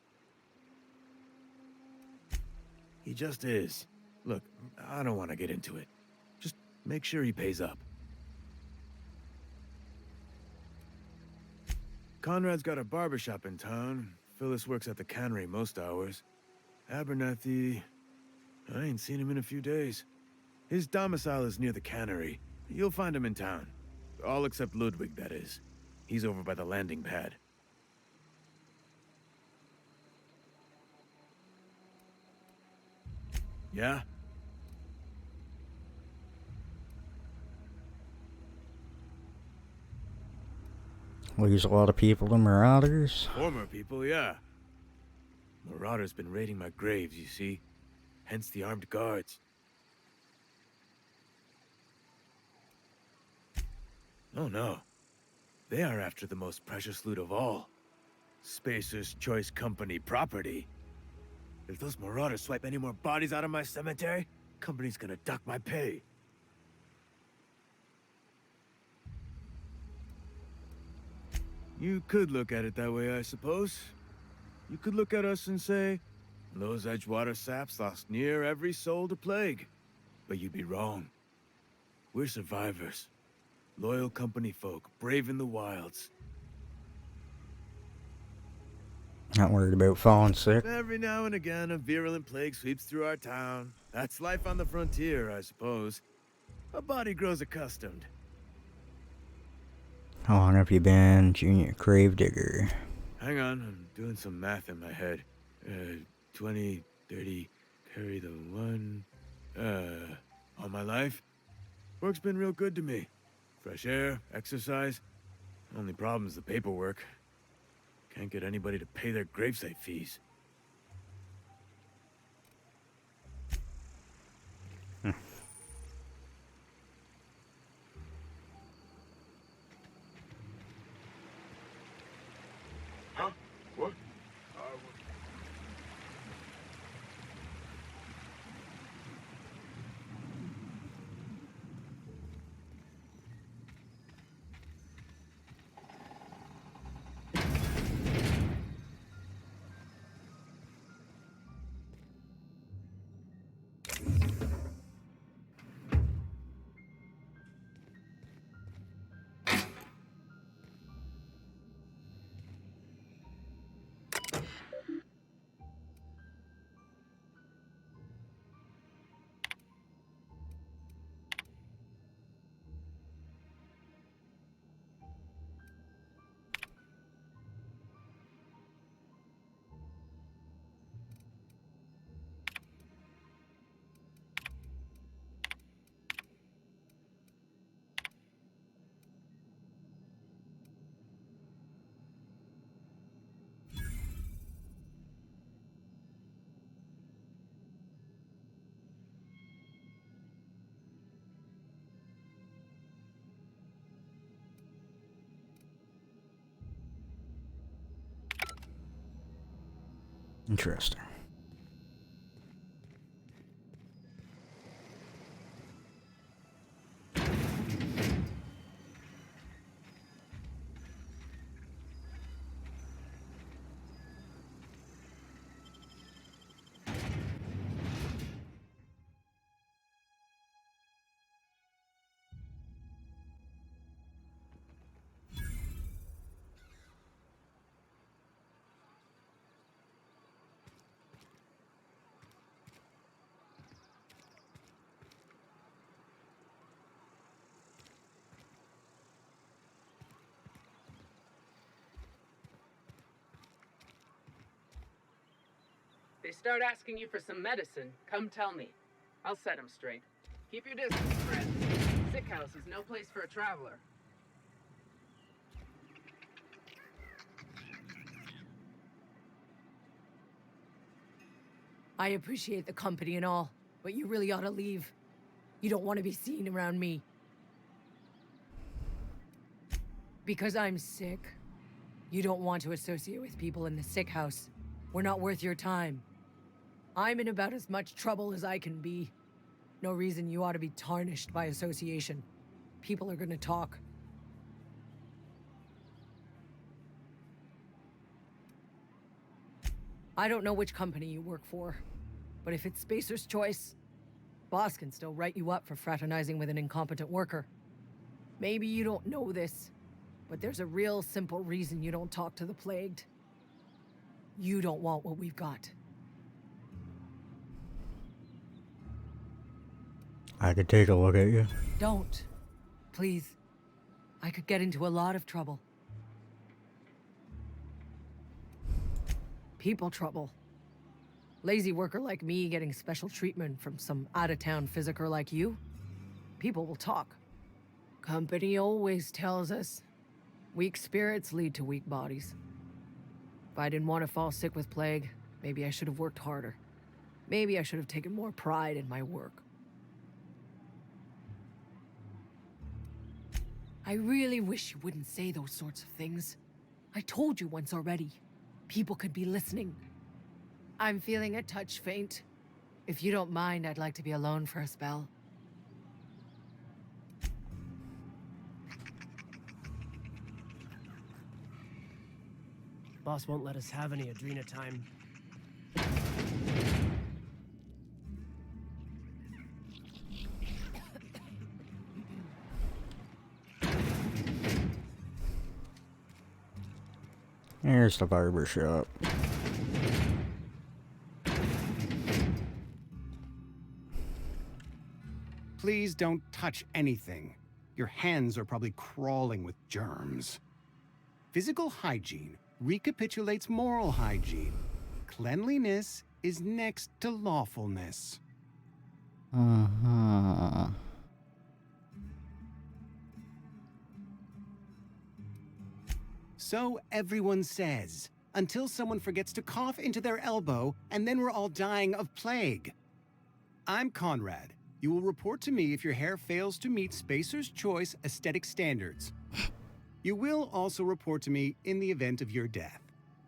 He just is. Look, I don't want to get into it. Just make sure he pays up. Conrad's got a barbershop in town. Phyllis works at the cannery most hours. Abernathy... I ain't seen him in a few days. His domicile is near the cannery. You'll find him in town. All except Ludwig, that is. He's over by the landing pad. Yeah? Lose a lot of people to Marauders? Former people, yeah. Marauders been raiding my graves, you see. Hence the armed guards. Oh no. They are after the most precious loot of all. Spacer's Choice Company property. If those Marauders swipe any more bodies out of my cemetery, company's gonna duck my pay. You could look at it that way, I suppose. You could look at us and say, those Edgewater saps lost near every soul to plague. But you'd be wrong. We're survivors. Loyal company folk, brave in the wilds. Not worried about falling sick. Every now and again, a virulent plague sweeps through our town. That's life on the frontier, I suppose. A body grows accustomed. How long have you been Junior Gravedigger? Hang on, I'm doing some math in my head. 20, 30, carry the 1. All my life? Work's been real good to me. Fresh air, exercise. Only problem's the paperwork. Can't get anybody to pay their gravesite fees. Interesting. They start asking you for some medicine, come tell me. I'll set them straight. Keep your distance, friend. Sick house is no place for a traveler. I appreciate the company and all, but you really ought to leave. You don't want to be seen around me. Because I'm sick. You don't want to associate with people in the sick house. We're not worth your time. I'm in about as much trouble as I can be. No reason you ought to be tarnished by association. People are gonna talk. I don't know which company you work for, but if it's Spacer's Choice, boss can still write you up for fraternizing with an incompetent worker. Maybe you don't know this, but there's a real simple reason you don't talk to the Plagued. You don't want what we've got. I could take a look at you. Don't. Please. I could get into a lot of trouble. People trouble. Lazy worker like me getting special treatment from some out-of-town physiker like you. People will talk. Company always tells us, weak spirits lead to weak bodies. If I didn't want to fall sick with plague, maybe I should have worked harder. Maybe I should have taken more pride in my work. I really wish you wouldn't say those sorts of things. I told you once already. People could be listening. I'm feeling a touch faint. If you don't mind, I'd like to be alone for a spell. Boss won't let us have any Adrena time. Here's the barber shop. Please don't touch anything. Your hands are probably crawling with germs. Physical hygiene recapitulates moral hygiene. Cleanliness is next to lawfulness. Uh-huh. So everyone says, until someone forgets to cough into their elbow, and then we're all dying of plague. I'm Conrad. You will report to me if your hair fails to meet Spacer's Choice aesthetic standards. You will also report to me in the event of your death,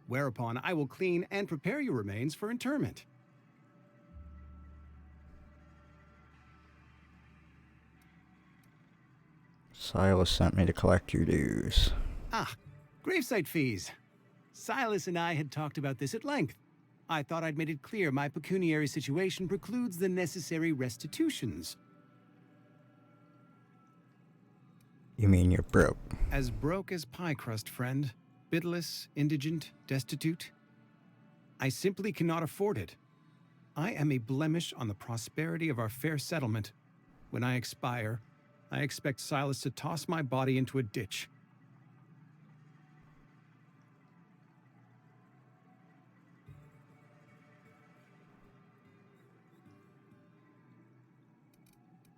whereupon I will clean and prepare your remains for interment. Silas sent me to collect your dues. Ah, gravesite fees. Silas and I had talked about this at length. I thought I'd made it clear my pecuniary situation precludes the necessary restitutions. You mean you're broke? As broke as pie crust, friend. Bidless, indigent, destitute. I simply cannot afford it. I am a blemish on the prosperity of our fair settlement. When I expire, I expect Silas to toss my body into a ditch.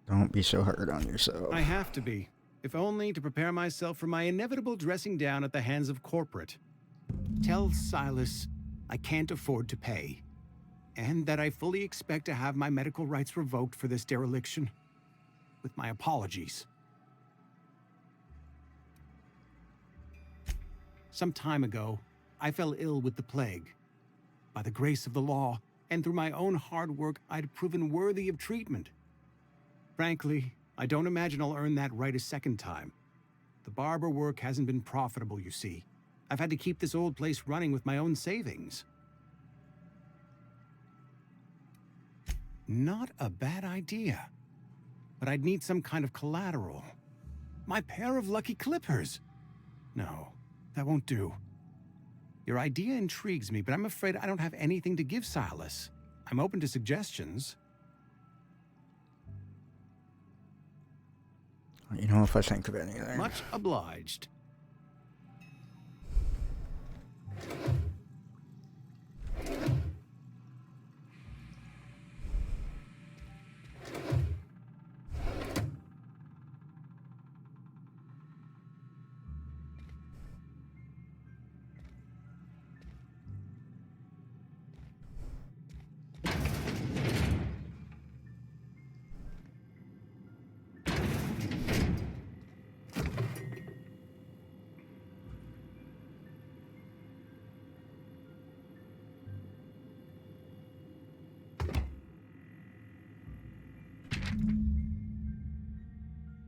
Don't be so hard on yourself. I have to be, if only to prepare myself for my inevitable dressing down at the hands of corporate. Tell Silas I can't afford to pay, and that I fully expect to have my medical rights revoked for this dereliction. With my apologies. Some time ago, I fell ill with the plague. by the grace of the law, and through my own hard work, I'd proven worthy of treatment. Frankly, I don't imagine I'll earn that right a second time. The barber work hasn't been profitable, you see. I've had to keep this old place running with my own savings. Not a bad idea. But I'd need some kind of collateral. My pair of lucky clippers. No, that won't do. Your idea intrigues me, but I'm afraid I don't have anything to give Silas. I'm open to suggestions. You know, if I think of anything. Much obliged.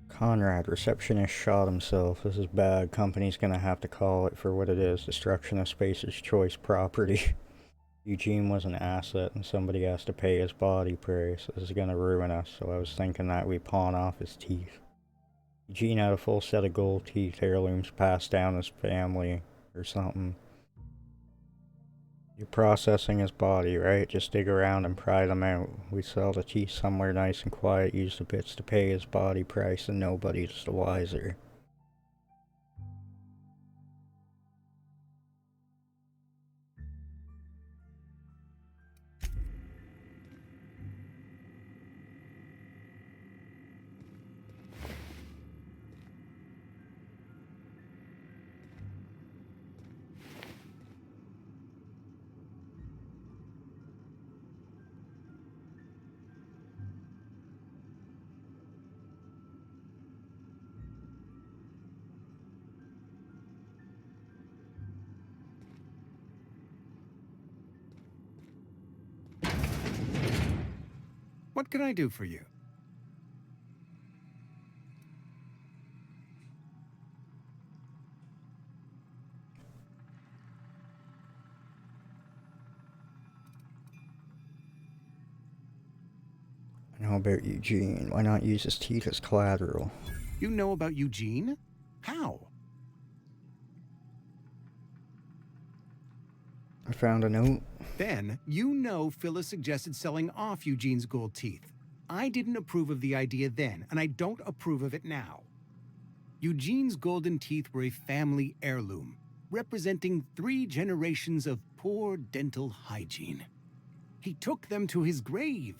Conrad, receptionist, shot himself. This is bad. Company's gonna have to call it for what it is. Destruction of Spacer's Choice property. Eugene was an asset and somebody has to pay his body price. This is gonna ruin us, so I was thinking that we pawn off his teeth. Eugene had a full set of gold teeth, heirlooms passed down his family or something. You're processing his body, right? Just dig around and pry them out. We sell the teeth somewhere nice and quiet, use the bits to pay his body price, and nobody's the wiser. What can I do for you? I know about Eugene. Why not use his teeth as collateral? You know about Eugene? How? I found a note. Then, you know Phyllis suggested selling off Eugene's gold teeth. I didn't approve of the idea then, and I don't approve of it now. Eugene's golden teeth were a family heirloom, representing 3 generations of poor dental hygiene. He took them to his grave.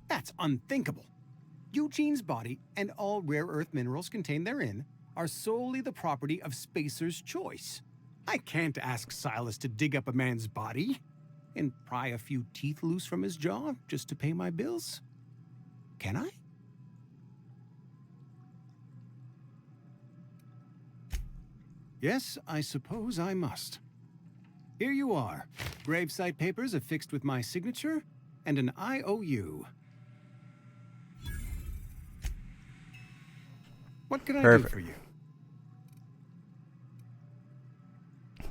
That's unthinkable. Eugene's body and all rare earth minerals contained therein are solely the property of Spacer's Choice. I can't ask Silas to dig up a man's body and pry a few teeth loose from his jaw just to pay my bills. Can I? Yes, I suppose I must. Here you are. Gravesite papers affixed with my signature and an IOU. What can I do for you?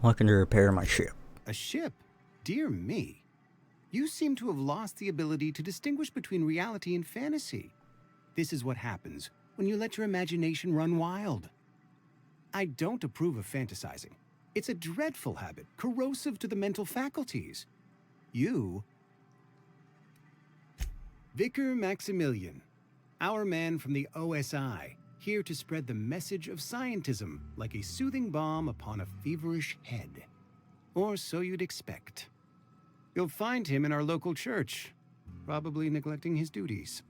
Looking to repair my ship. A ship? Dear me. You seem to have lost the ability to distinguish between reality and fantasy. This is what happens when you let your imagination run wild. I don't approve of fantasizing. It's a dreadful habit, corrosive to the mental faculties. You... Vicar Maximilian, our man from the OSI, here to spread the message of scientism like a soothing balm upon a feverish head. Or so you'd expect. You'll find him in our local church, probably neglecting his duties.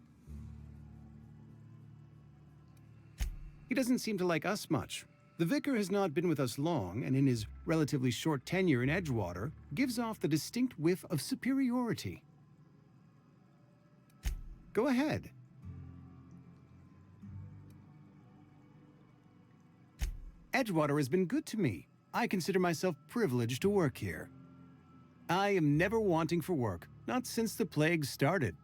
He doesn't seem to like us much. The vicar has not been with us long, and in his relatively short tenure in Edgewater, gives off the distinct whiff of superiority. Go ahead. Edgewater has been good to me. I consider myself privileged to work here. I am never wanting for work, not since the plague started.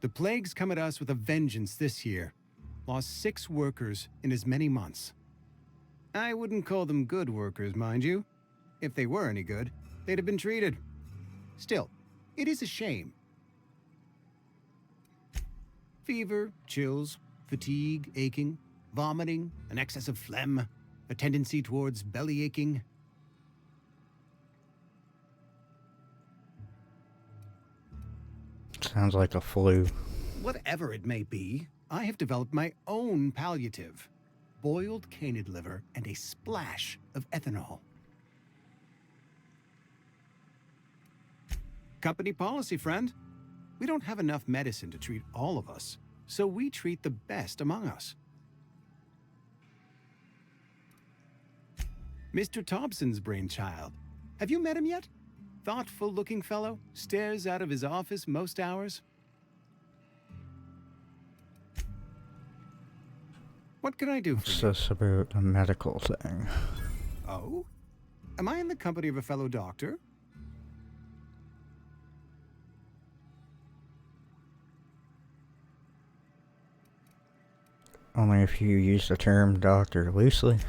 The plague's come at us with a vengeance this year. Lost 6 workers in as many months. I wouldn't call them good workers, mind you. If they were any good, they'd have been treated. Still, it is a shame. Fever, chills, fatigue, aching, vomiting, an excess of phlegm, a tendency towards belly aching. Sounds like a flu. Whatever it may be, I have developed my own palliative. Boiled canid liver and a splash of ethanol. Company policy, friend. We don't have enough medicine to treat all of us, so we treat the best among us. Mr. Thompson's brainchild. Have you met him yet? Thoughtful-looking fellow, stares out of his office most hours. What can I do for What's you? this about a medical thing? Oh? Am I in the company of a fellow doctor? Only if you use the term doctor loosely.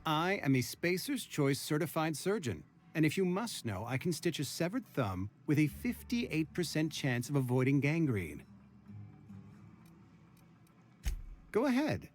I am a Spacer's Choice certified surgeon, and if you must know, I can stitch a severed thumb with a 58% chance of avoiding gangrene. Go ahead.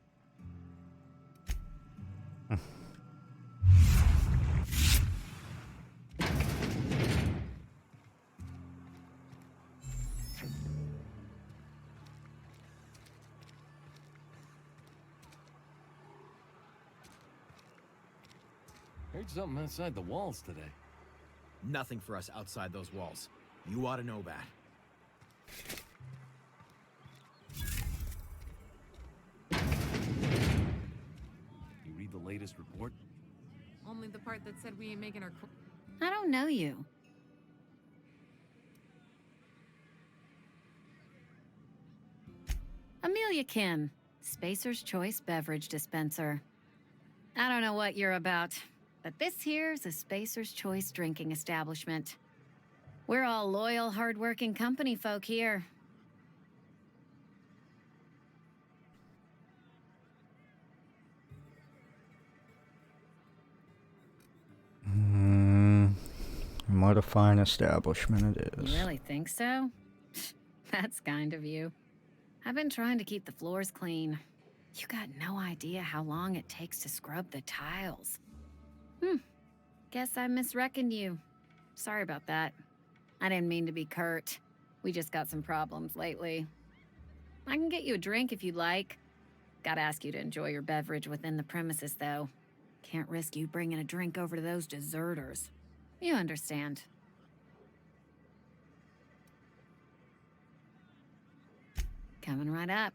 Heard something outside the walls today. Nothing for us outside those walls. You ought to know that. You read the latest report? Only the part that said we ain't making our... I don't know you. Amelia Kim, Spacer's Choice Beverage Dispenser. I don't know what you're about, but this here's a Spacer's Choice drinking establishment. We're all loyal, hard-working company folk here. What a fine establishment it is. You really think so? That's kind of you. I've been trying to keep the floors clean. You got no idea how long it takes to scrub the tiles. Guess I misreckoned you. Sorry about that. I didn't mean to be curt. We just got some problems lately. I can get you a drink if you'd like. Gotta ask you to enjoy your beverage within the premises, though. Can't risk you bringing a drink over to those deserters. You understand. Coming right up.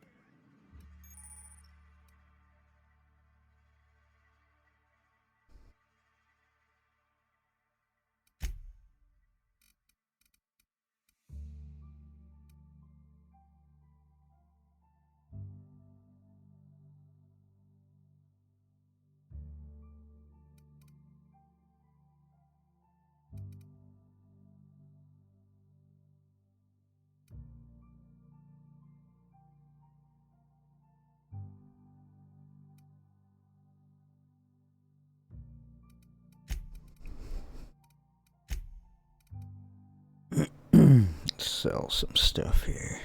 Sell some stuff here.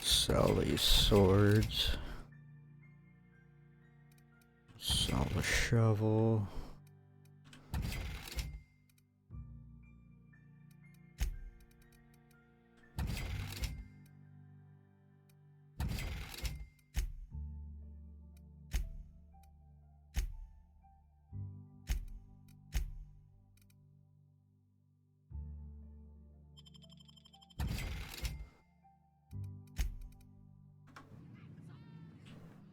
Sell these swords. Sell the shovel.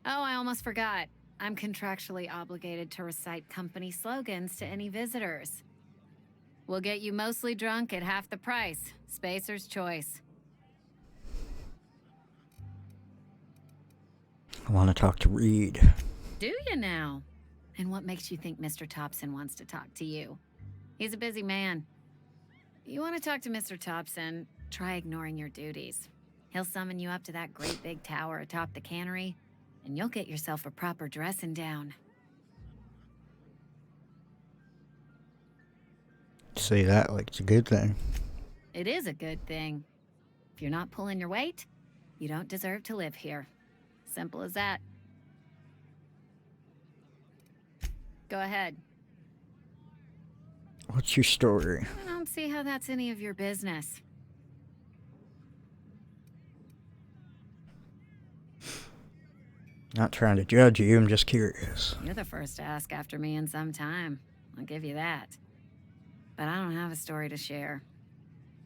Oh, I almost forgot. I'm contractually obligated to recite company slogans to any visitors. We'll get you mostly drunk at half the price. Spacer's choice. I want to talk to Reed. Do you now? And what makes you think Mr. Thompson wants to talk to you? He's a busy man. You want to talk to Mr. Thompson, try ignoring your duties. He'll summon you up to that great big tower atop the cannery, and you'll get yourself a proper dressing down. Say that like it's a good thing. It is a good thing. If you're not pulling your weight, you don't deserve to live here. Simple as that. Go ahead. What's your story? I don't see how that's any of your business. Not trying to judge you, I'm just curious. You're the first to ask after me in some time. I'll give you that. But I don't have a story to share.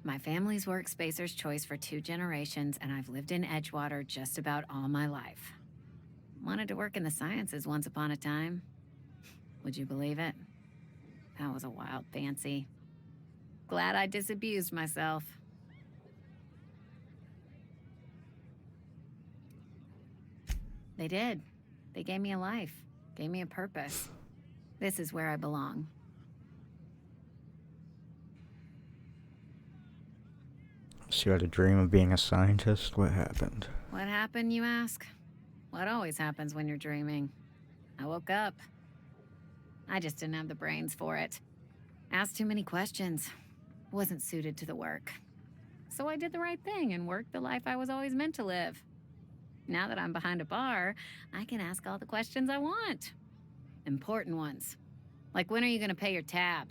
My family's worked Spacer's Choice for 2 generations, and I've lived in Edgewater just about all my life. Wanted to work in the sciences once upon a time. Would you believe it? That was a wild fancy. Glad I disabused myself. They did. They gave me a life, gave me a purpose. This is where I belong. So you had a dream of being a scientist? What happened? What happened, you ask? What always happens when you're dreaming? I woke up. I just didn't have the brains for it. Asked too many questions. Wasn't suited to the work. So I did the right thing and worked the life I was always meant to live. Now that I'm behind a bar, I can ask all the questions I want. Important ones. Like, when are you gonna pay your tab?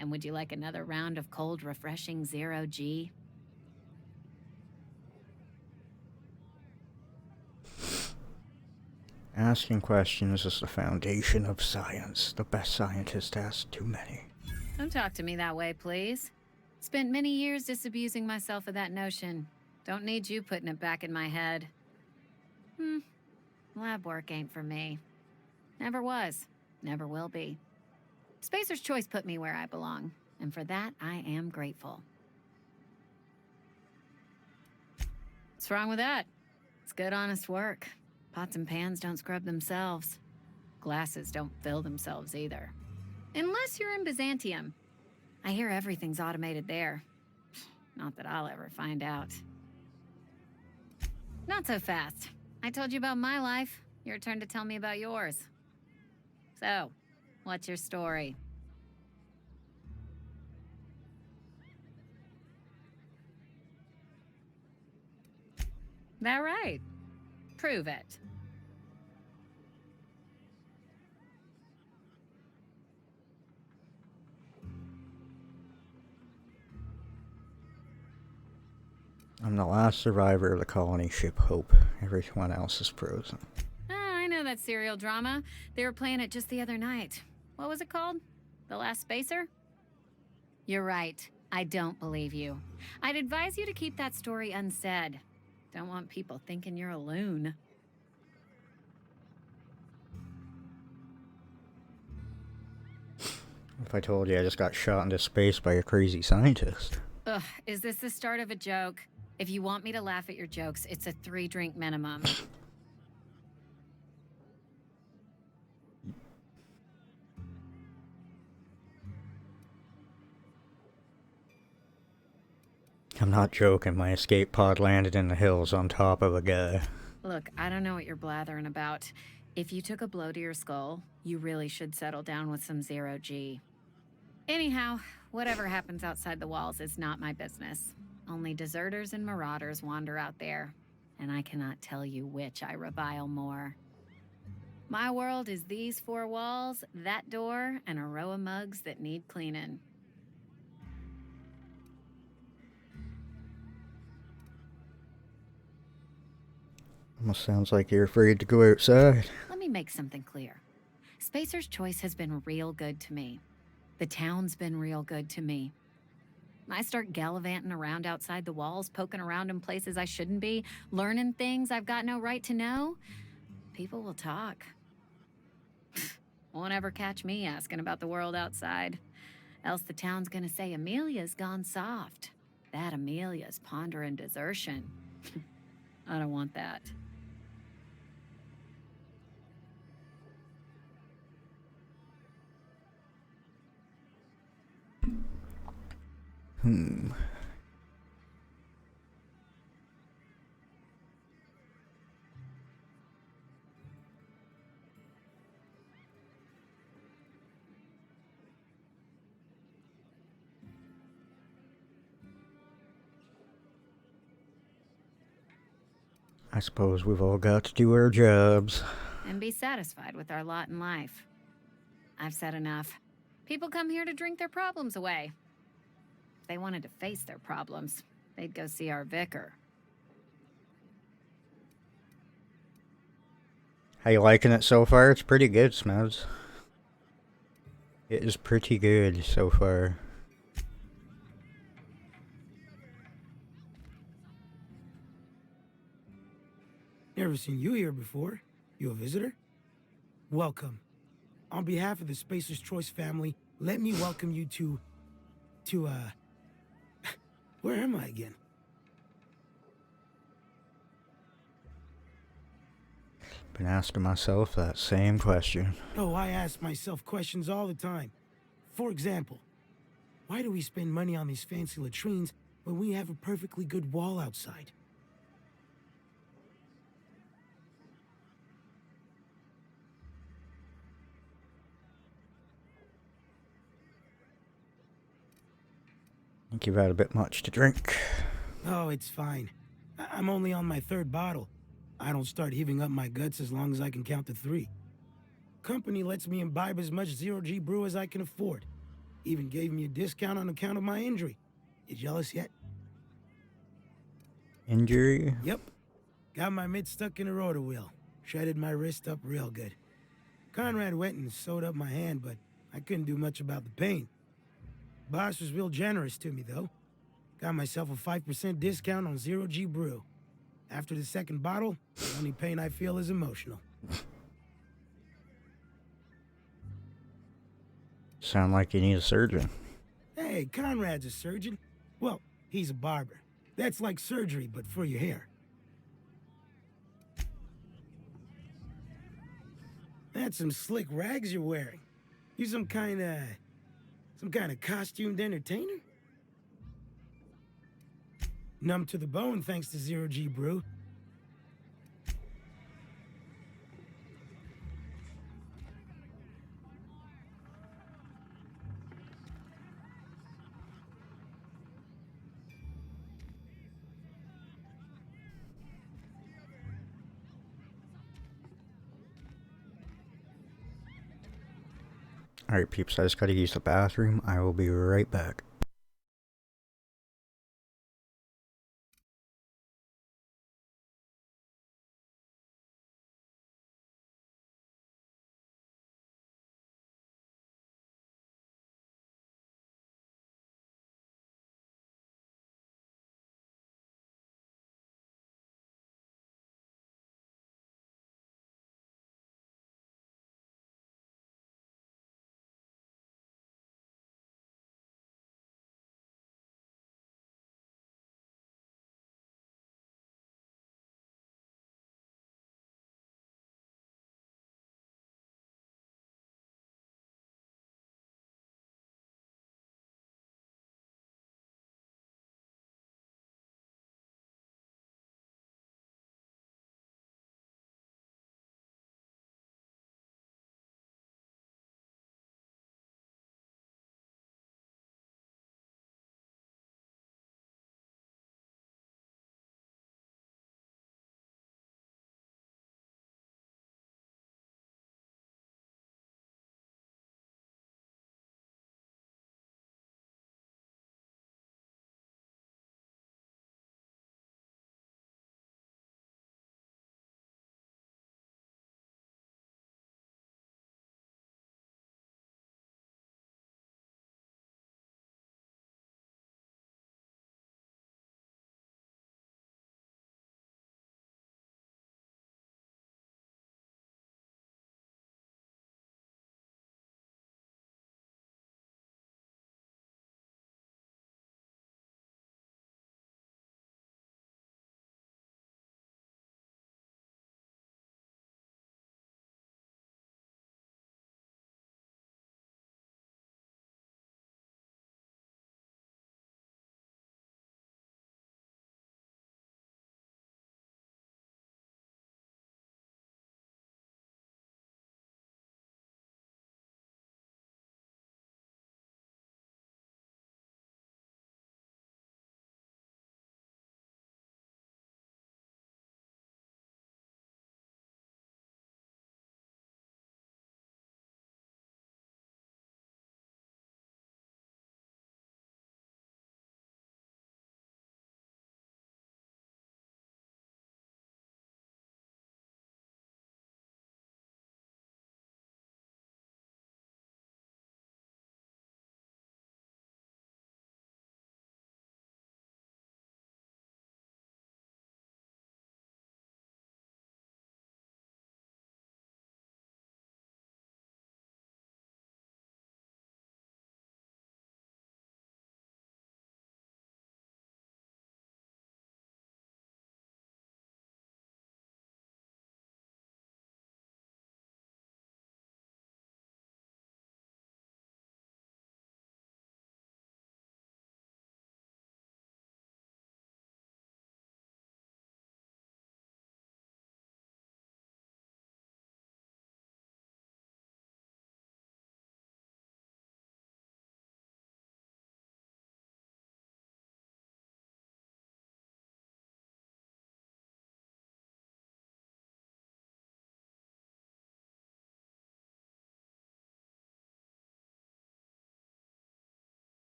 And would you like another round of cold, refreshing Zero-G? Asking questions is the foundation of science. The best scientist asks too many. Don't talk to me that way, please. Spent many years disabusing myself of that notion. Don't need you putting it back in my head. Lab work ain't for me. Never was. Never will be. Spacer's Choice put me where I belong, and for that, I am grateful. What's wrong with that? It's good, honest work. Pots and pans don't scrub themselves. Glasses don't fill themselves either. Unless you're in Byzantium. I hear everything's automated there. Not that I'll ever find out. Not so fast. I told you about my life. Your turn to tell me about yours. So, what's your story? That right? Prove it. I'm the last survivor of the colony ship Hope. Everyone else is frozen. I know that serial drama. They were playing it just the other night. What was it called? The Last Spacer? You're right. I don't believe you. I'd advise you to keep that story unsaid. Don't want people thinking you're a loon. If I told you I just got shot into space by a crazy scientist. Ugh, is this the start of a joke? If you want me to laugh at your jokes, it's a 3-drink minimum. I'm not joking, my escape pod landed in the hills on top of a guy. Look, I don't know what you're blathering about. If you took a blow to your skull, you really should settle down with some Zero-G. Anyhow, whatever happens outside the walls is not my business. Only deserters and marauders wander out there, and I cannot tell you which I revile more. My world is these 4 walls, that door, and a row of mugs that need cleaning. Almost sounds like you're afraid to go outside. Let me make something clear. Spacer's Choice has been real good to me. The town's been real good to me. I start gallivanting around outside the walls, poking around in places I shouldn't be, learning things I've got no right to know. People will talk. Won't ever catch me asking about the world outside. Else the town's gonna say Amelia's gone soft. That Amelia's pondering desertion. I don't want that. I suppose we've all got to do our jobs. And be satisfied with our lot in life. I've said enough. People come here to drink their problems away. If they wanted to face their problems, they'd go see our vicar. How you liking it so far? It's pretty good, Smebs. It is pretty good so far. Never seen you here before. You a visitor? Welcome. On behalf of the Spacer's Choice family, let me welcome you to, where am I again? Been asking myself that same question. Oh, I ask myself questions all the time. For example, why do we spend money on these fancy latrines when we have a perfectly good wall outside? I think you've had a bit much to drink. Oh, it's fine. I'm only on my 3rd bottle. I don't start heaving up my guts as long as I can count to 3. Company lets me imbibe as much zero-G brew as I can afford. Even gave me a discount on account of my injury. You jealous yet? Injury? Yep. Got my mid stuck in a rotor wheel. Shredded my wrist up real good. Conrad went and sewed up my hand, but I couldn't do much about the pain. Boss was real generous to me, though. Got myself a 5% discount on zero-G brew. After the 2nd bottle, the only pain I feel is emotional. Sound like you need a surgeon. Hey, Conrad's a surgeon. Well, he's a barber. That's like surgery, but for your hair. That's some slick rags you're wearing. You some kind of costumed entertainer? Numb to the bone thanks to zero-G brew. Alright, peeps, I just gotta use the bathroom. I will be right back.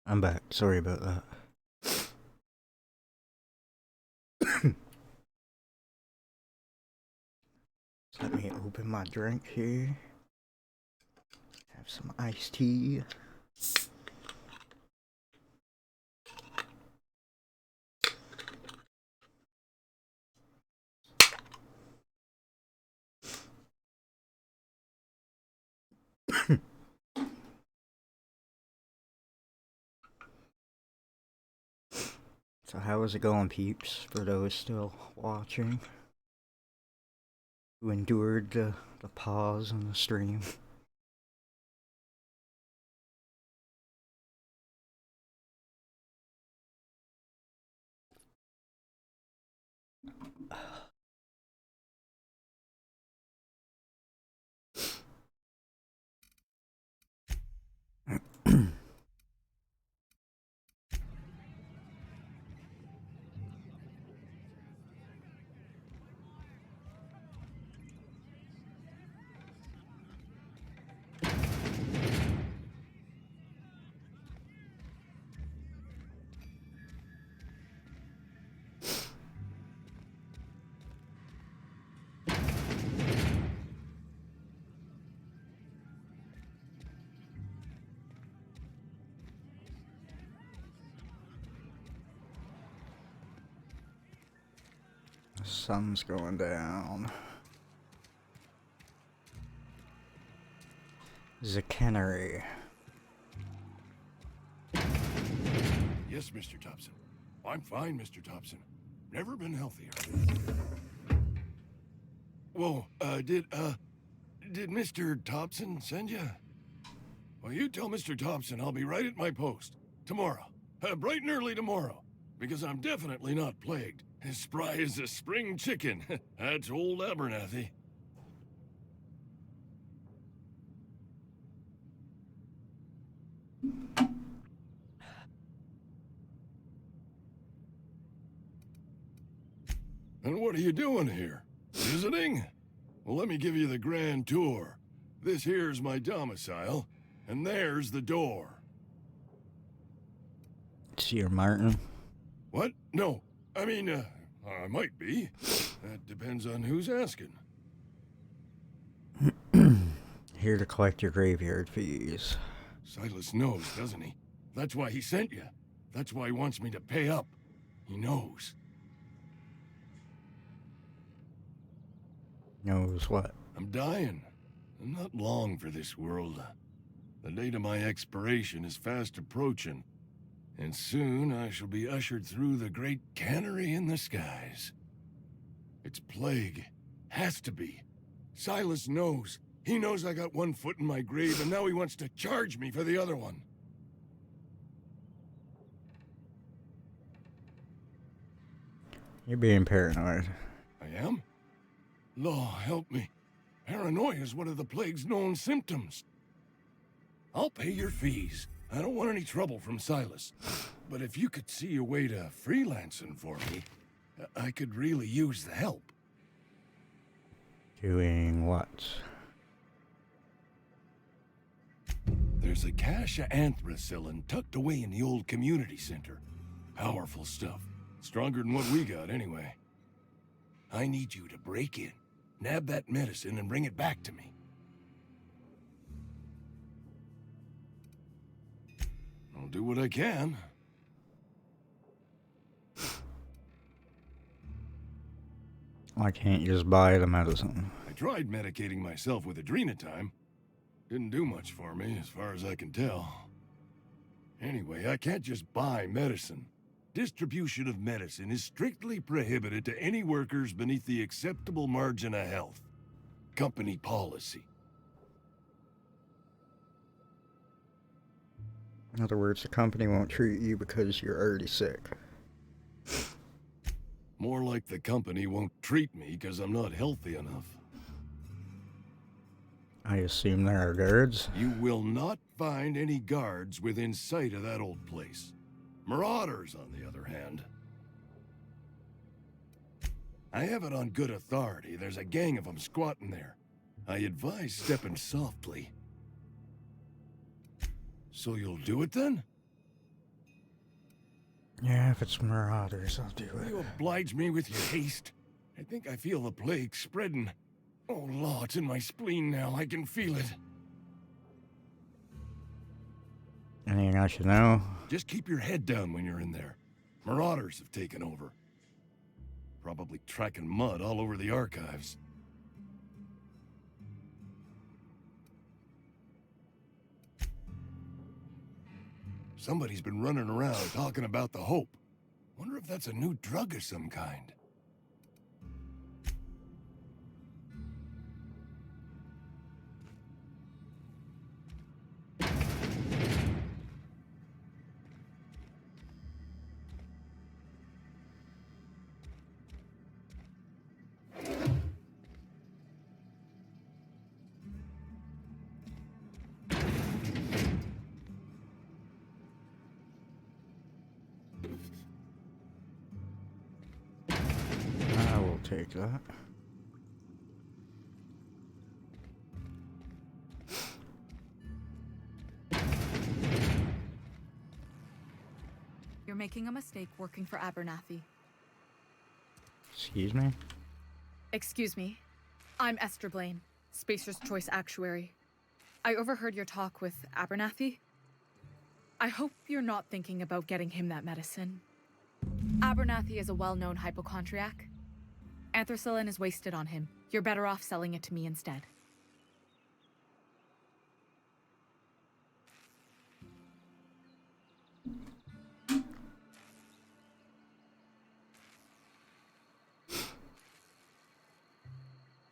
I'm back. Sorry about that. Let me open my drink here. Have some iced tea. So how is it going, peeps, for those still watching, who endured the pause on the stream? The sun's going down. The cannery. Yes, Mr. Thompson. I'm fine, Mr. Thompson. Never been healthier. Whoa, did Mr. Thompson send you? Well, you tell Mr. Thompson I'll be right at my post. Tomorrow. Bright and early tomorrow. Because I'm definitely not plagued. As spry as a spring chicken. That's old Abernathy. And what are you doing here? Visiting? Well, let me give you the grand tour. This here's my domicile, and there's the door. Sir Martin. What? No. I mean, I might be. That depends on who's asking. Here to collect your graveyard fees. Silas knows, doesn't he? That's why he sent you. That's why he wants me to pay up. He knows. Knows what? I'm dying. I'm not long for this world. The date of my expiration is fast approaching. And soon I shall be ushered through the great cannery in the skies. It's plague. Has to be. Silas knows. He knows I got one foot in my grave, and now he wants to charge me for the other one. You're being paranoid. I am? Law, help me. Paranoia is one of the plague's known symptoms. I'll pay your fees. I don't want any trouble from Silas. But if you could see a way to freelancing for me, I could really use the help. Doing what? There's a cache of anthracillin tucked away in the old community center. Powerful stuff. Stronger than what we got, anyway. I need you to break in, nab that medicine, and bring it back to me. I'll do what I can. I can't just buy the medicine. I tried medicating myself with Adrenatime. Didn't do much for me, as far as I can tell. Anyway, I can't just buy medicine. Distribution of medicine is strictly prohibited to any workers beneath the acceptable margin of health. Company policy. In other words, the company won't treat you because you're already sick. More like the company won't treat me because I'm not healthy enough. I assume there are guards. You will not find any guards within sight of that old place. Marauders, on the other hand. I have it on good authority. There's a gang of them squatting there. I advise stepping softly. So you'll do it then? Yeah, if it's Marauders, I'll do Will it. you oblige me with your haste? I think I feel the plague spreading. Oh, Law, it's in my spleen now. I can feel it. Anything I should know? Just keep your head down when you're in there. Marauders have taken over. Probably tracking mud all over the archives. Somebody's been running around talking about the Hope. Wonder if that's a new drug of some kind. I will take that. You're making a mistake working for Abernathy. Excuse me? Excuse me. I'm Esther Blaine, Spacer's Choice Actuary. I overheard your talk with Abernathy. I hope you're not thinking about getting him that medicine. Abernathy is a well-known hypochondriac. Anthracillin is wasted on him. You're better off selling it to me instead.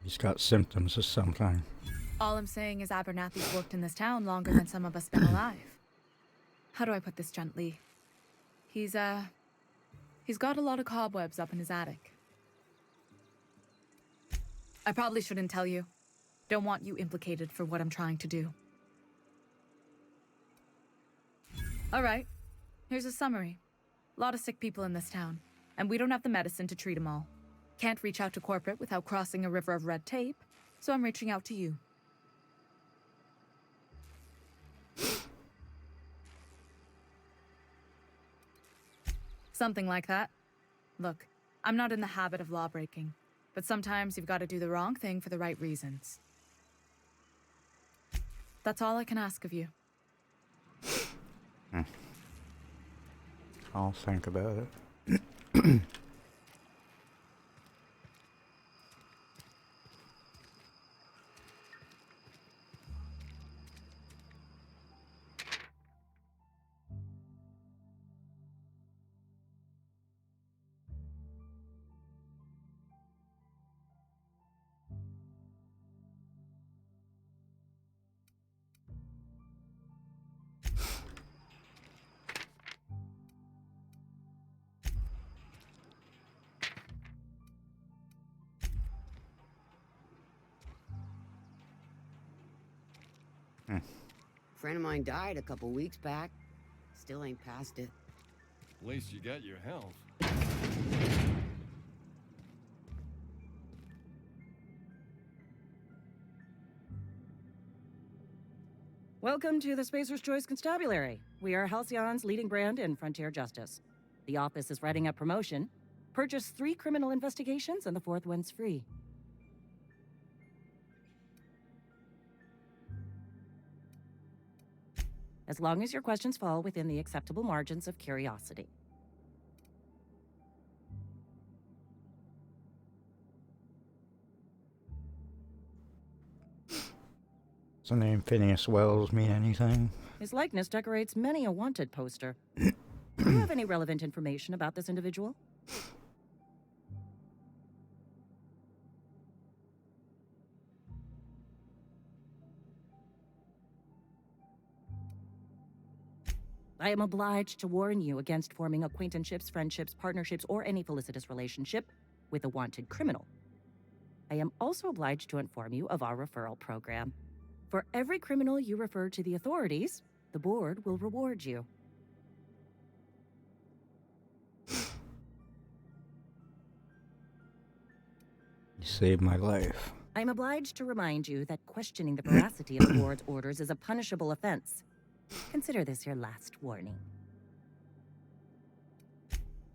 He's got symptoms of something. All I'm saying is Abernathy's worked in this town longer than some of us been alive. How do I put this gently? He's got a lot of cobwebs up in his attic. I probably shouldn't tell you. Don't want you implicated for what I'm trying to do. All right, here's a summary. A lot of sick people in this town, and we don't have the medicine to treat them all. Can't reach out to corporate without crossing a river of red tape, so I'm reaching out to you. Something like that. Look, I'm not in the habit of law-breaking, but sometimes you've got to do the wrong thing for the right reasons. That's all I can ask of you. I'll think about it. Friend of mine died a couple weeks back. Still ain't past it. At least you got your health. Welcome to the Spacer's Choice Constabulary. We are Halcyon's leading brand in frontier justice. The office is writing a promotion. Purchase 3 criminal investigations and the 4th one's free. As long as your questions fall within the acceptable margins of curiosity. Does the name Phineas Wells mean anything? His likeness decorates many a wanted poster. Do you have any relevant information about this individual? I am obliged to warn you against forming acquaintanceships, friendships, partnerships, or any felicitous relationship with a wanted criminal. I am also obliged to inform you of our referral program. For every criminal you refer to the authorities, the board will reward you. You saved my life. I am obliged to remind you that questioning the veracity of the board's orders is a punishable offense. Consider this your last warning.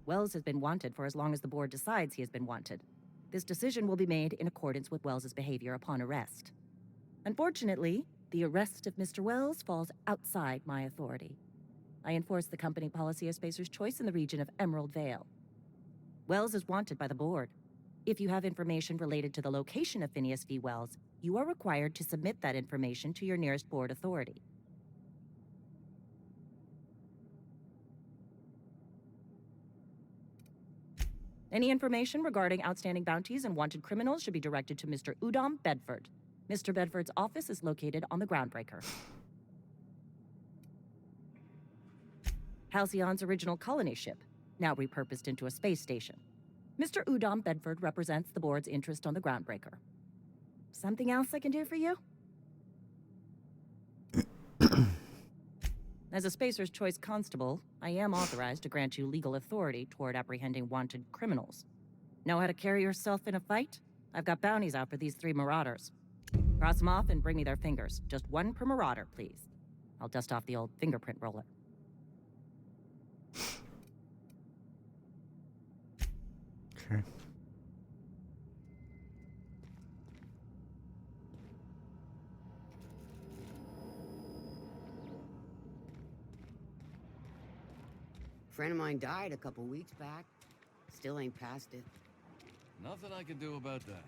Wells has been wanted for as long as the board decides he has been wanted. This decision will be made in accordance with Wells's behavior upon arrest. Unfortunately, the arrest of Mr. Wells falls outside my authority. I enforce the company policy of Spacer's Choice in the region of Emerald Vale. Wells is wanted by the board. If you have information related to the location of Phineas V. Wells, you are required to submit that information to your nearest board authority. Any information regarding outstanding bounties and wanted criminals should be directed to Mr. Udom Bedford. Mr. Bedford's office is located on the Groundbreaker. Halcyon's original colony ship, now repurposed into a space station. Mr. Udom Bedford represents the board's interest on the Groundbreaker. Something else I can do for you? As a Spacer's Choice constable, I am authorized to grant you legal authority toward apprehending wanted criminals. Know how to carry yourself in a fight? I've got bounties out for these 3 marauders. Cross them off and bring me their fingers. Just 1 per marauder, please. I'll dust off the old fingerprint roller. Okay. Friend of mine died a couple weeks back. Still ain't past it. Nothing I can do about that.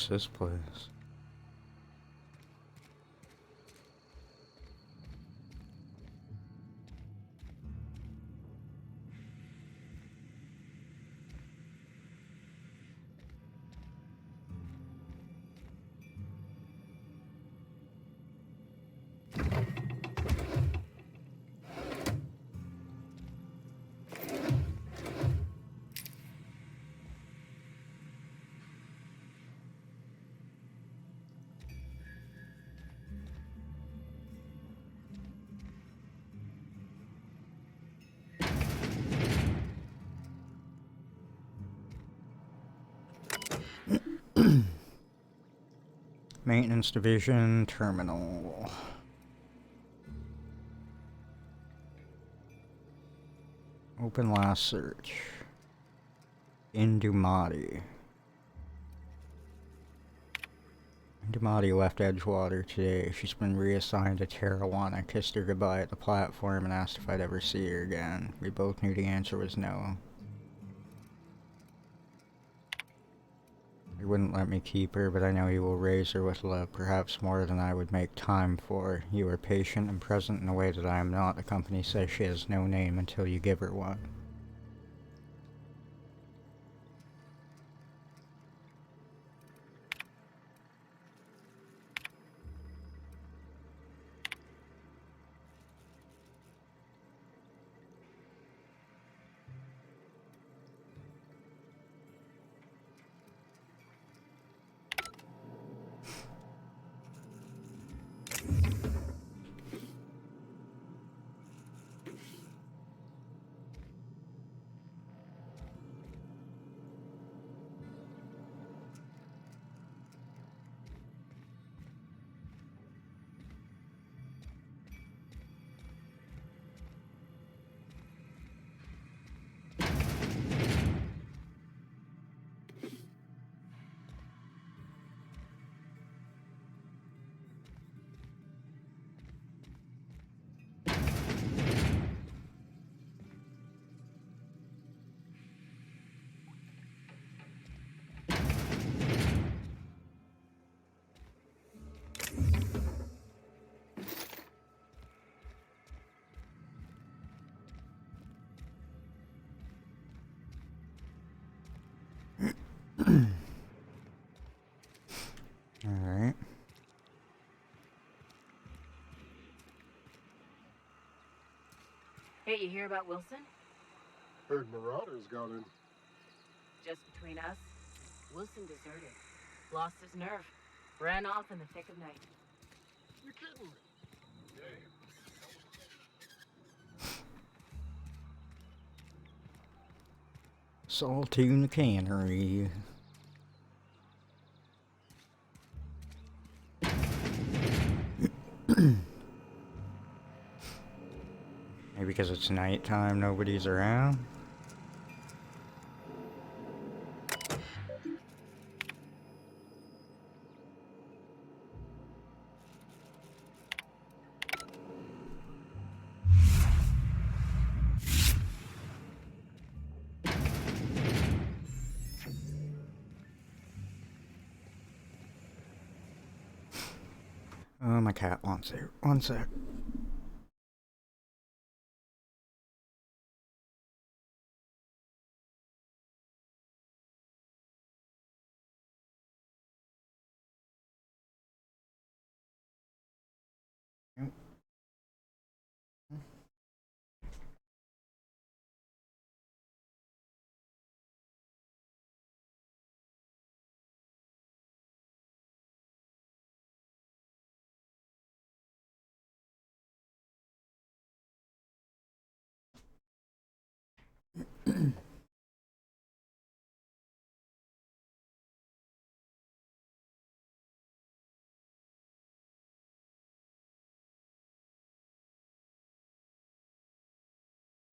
What's this place? Maintenance Division Terminal. Open last search. Indumati. Indumati left Edgewater today. She's been reassigned to Tarawan. I kissed her goodbye at the platform and asked if I'd ever see her again. We both knew the answer was no. He wouldn't let me keep her, but I know he will raise her with love, perhaps more than I would make time for. You are patient and present in a way that I am not. The company says she has no name until you give her one. Hey, you hear about Wilson? Heard Marauders got in. Just between us, Wilson deserted. Lost his nerve. Ran off in the thick of night. You're kidding me. Saltuna Cannery. Maybe because it's nighttime, nobody's around. Oh, my cat wants it. One sec.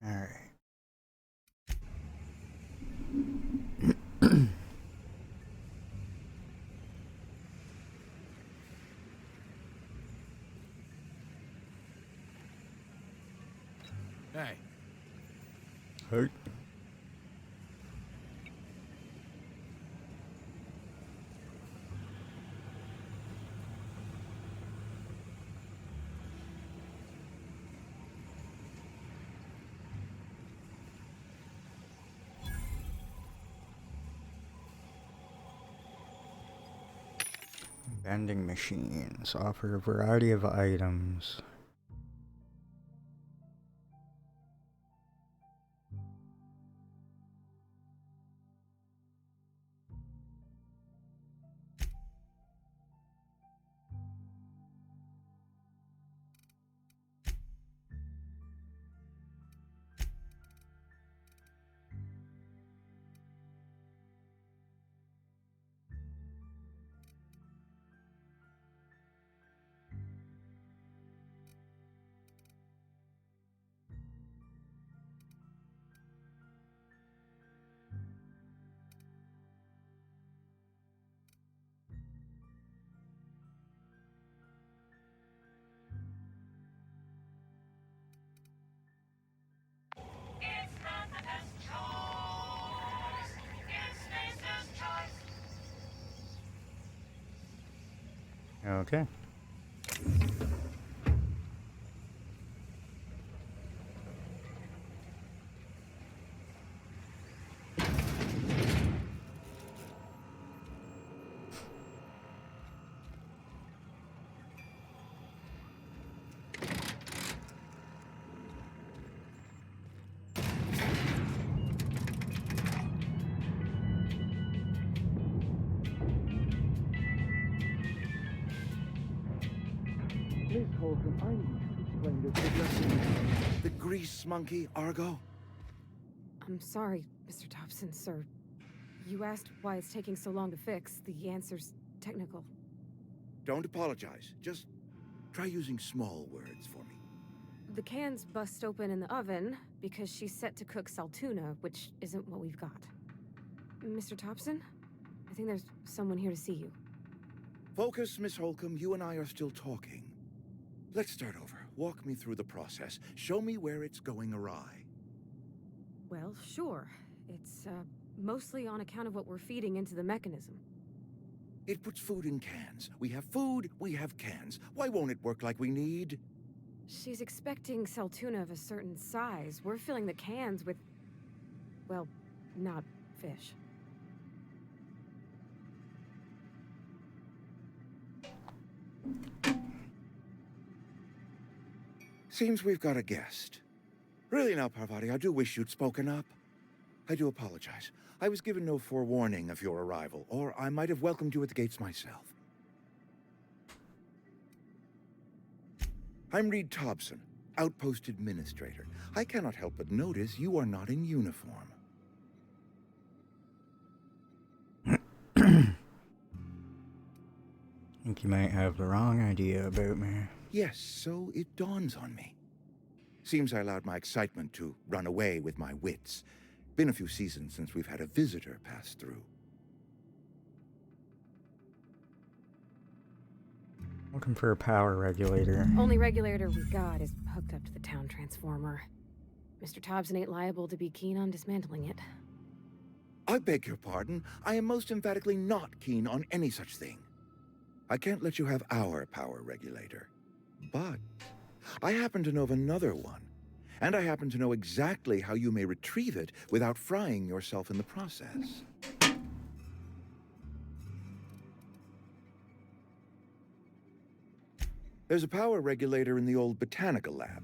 All right. Hey. Hurt. Vending machines offer a variety of items. Okay. Miss Holcomb, I need to explain this addressing the grease monkey, Argo. I'm sorry, Mr. Thompson, sir. You asked why it's taking so long to fix. The answer's technical. Don't apologize. Just try using small words for me. The can's bust open in the oven because she's set to cook saltuna, which isn't what we've got. Mr. Thompson? I think there's someone here to see you. Focus, Miss Holcomb. You and I are still talking. Let's start over. Walk me through the process. Show me where it's going awry. Well, sure. It's, mostly on account of what we're feeding into the mechanism. It puts food in cans. We have food, we have cans. Why won't it work like we need? She's expecting saltuna of a certain size. We're filling the cans with, well, not fish. Seems we've got a guest. Really now, Parvati, I do wish you'd spoken up. I do apologize. I was given no forewarning of your arrival, or I might have welcomed you at the gates myself. I'm Reed Thompson, Outpost Administrator. I cannot help but notice you are not in uniform. Think you might have the wrong idea about me. Yes, so it dawns on me. Seems I allowed my excitement to run away with my wits. Been a few seasons since we've had a visitor pass through. Looking for a power regulator. Only regulator we got is hooked up to the town transformer. Mr. Thompson ain't liable to be keen on dismantling it. I beg your pardon. I am most emphatically not keen on any such thing. I can't let you have our power regulator. But I happen to know of another one. And I happen to know exactly how you may retrieve it without frying yourself in the process. There's a power regulator in the old botanical lab.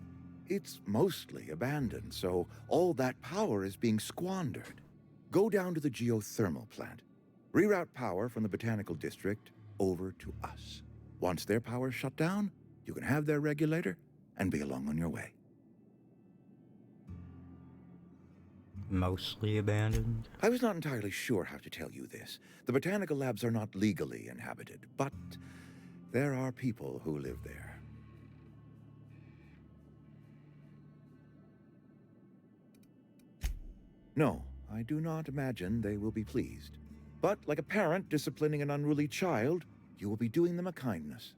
It's mostly abandoned, so all that power is being squandered. Go down to the geothermal plant. Reroute power from the botanical district over to us. Once their power's shut down, you can have their regulator and be along on your way. Mostly abandoned? I was not entirely sure how to tell you this. The botanical labs are not legally inhabited, but there are people who live there. No, I do not imagine they will be pleased. But like a parent disciplining an unruly child, you will be doing them a kindness.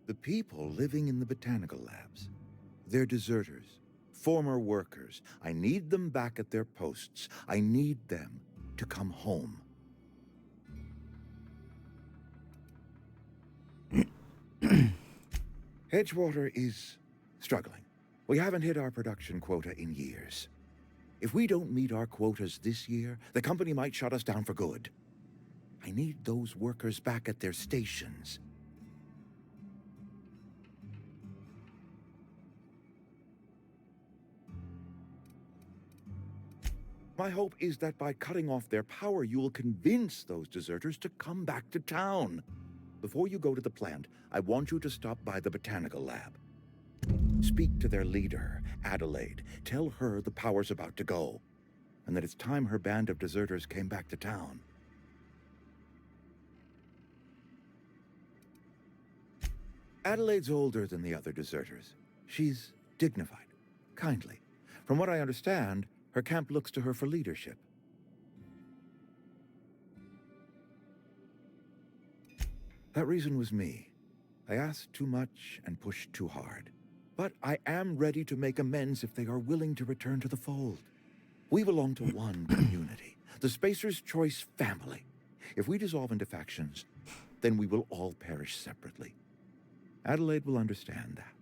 The people living in the botanical labs, they're deserters, former workers. I need them back at their posts. I need them to come home. Edgewater is struggling. We haven't hit our production quota in years. If we don't meet our quotas this year, the company might shut us down for good. I need those workers back at their stations. My hope is that by cutting off their power, you will convince those deserters to come back to town. Before you go to the plant, I want you to stop by the botanical lab. Speak to their leader, Adelaide. Tell her the power's about to go, and that it's time her band of deserters came back to town. Adelaide's older than the other deserters. She's dignified, kindly. From what I understand, her camp looks to her for leadership. That reason was me. I asked too much and pushed too hard. But I am ready to make amends if they are willing to return to the fold. We belong to one community, the Spacer's Choice family. If we dissolve into factions, then we will all perish separately. Adelaide will understand that.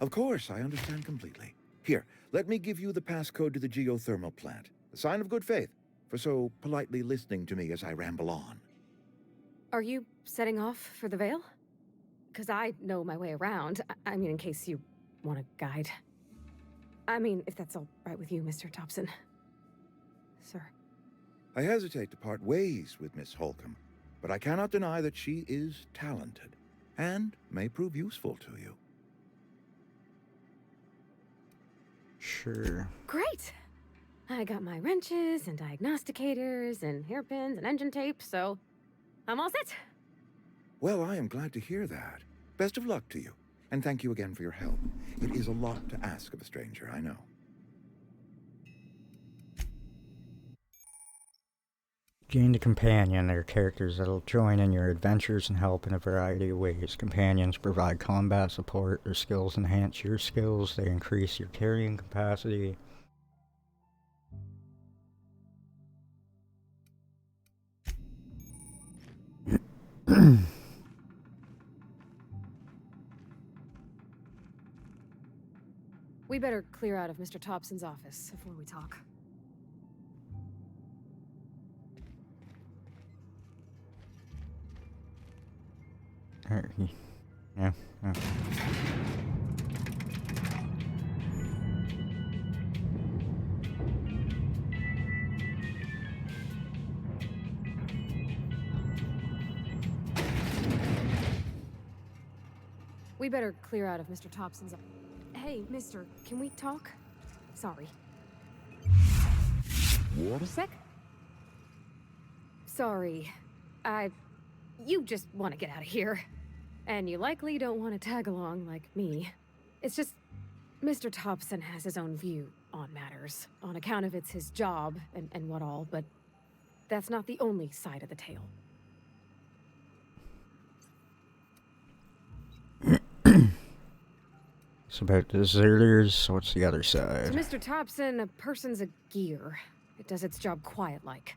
Of course, I understand completely. Here, let me give you the passcode to the geothermal plant. A sign of good faith for so politely listening to me as I ramble on. Are you setting off for the Vale? Because I know my way around. I mean, in case you want a guide. I mean, if that's all right with you, Mr. Thompson. Sir. I hesitate to part ways with Miss Holcomb, but I cannot deny that she is talented and may prove useful to you. Sure. Great! I got my wrenches and diagnosticators and hairpins and engine tape, so I'm all set. Well, I am glad to hear that. Best of luck to you, and thank you again for your help. It is a lot to ask of a stranger, I know. Gain a companion. They're characters that'll join in your adventures and help in a variety of ways. Companions provide combat support. Their skills enhance your skills. They increase your carrying capacity. We better clear out of Mr. Thompson's office before we talk. Yeah. We better clear out of Mr. Thompson's. Hey, mister, can we talk? Sorry. What? A sec? Sorry. You just want to get out of here. And you likely don't want to tag along like me. It's just, Mr. Thompson has his own view on matters, on account of it's his job and what all, but that's not the only side of the tale. It's about deserters. What's the other side? To Mr. Thompson, a person's a gear. It does its job quiet-like.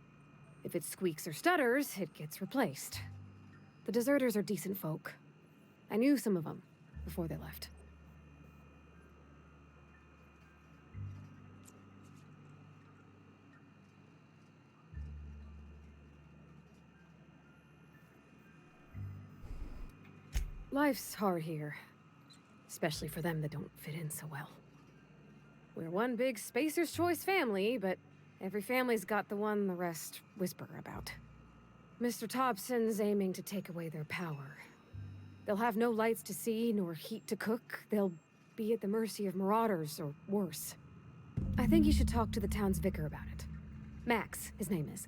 If it squeaks or stutters, it gets replaced. The deserters are decent folk. I knew some of them before they left. Life's hard here. Especially for them that don't fit in so well. We're one big Spacer's Choice family, but every family's got the one the rest whisper about. Mr. Thompson's aiming to take away their power. They'll have no lights to see, nor heat to cook. They'll be at the mercy of marauders, or worse. I think you should talk to the town's vicar about it. Max, his name is.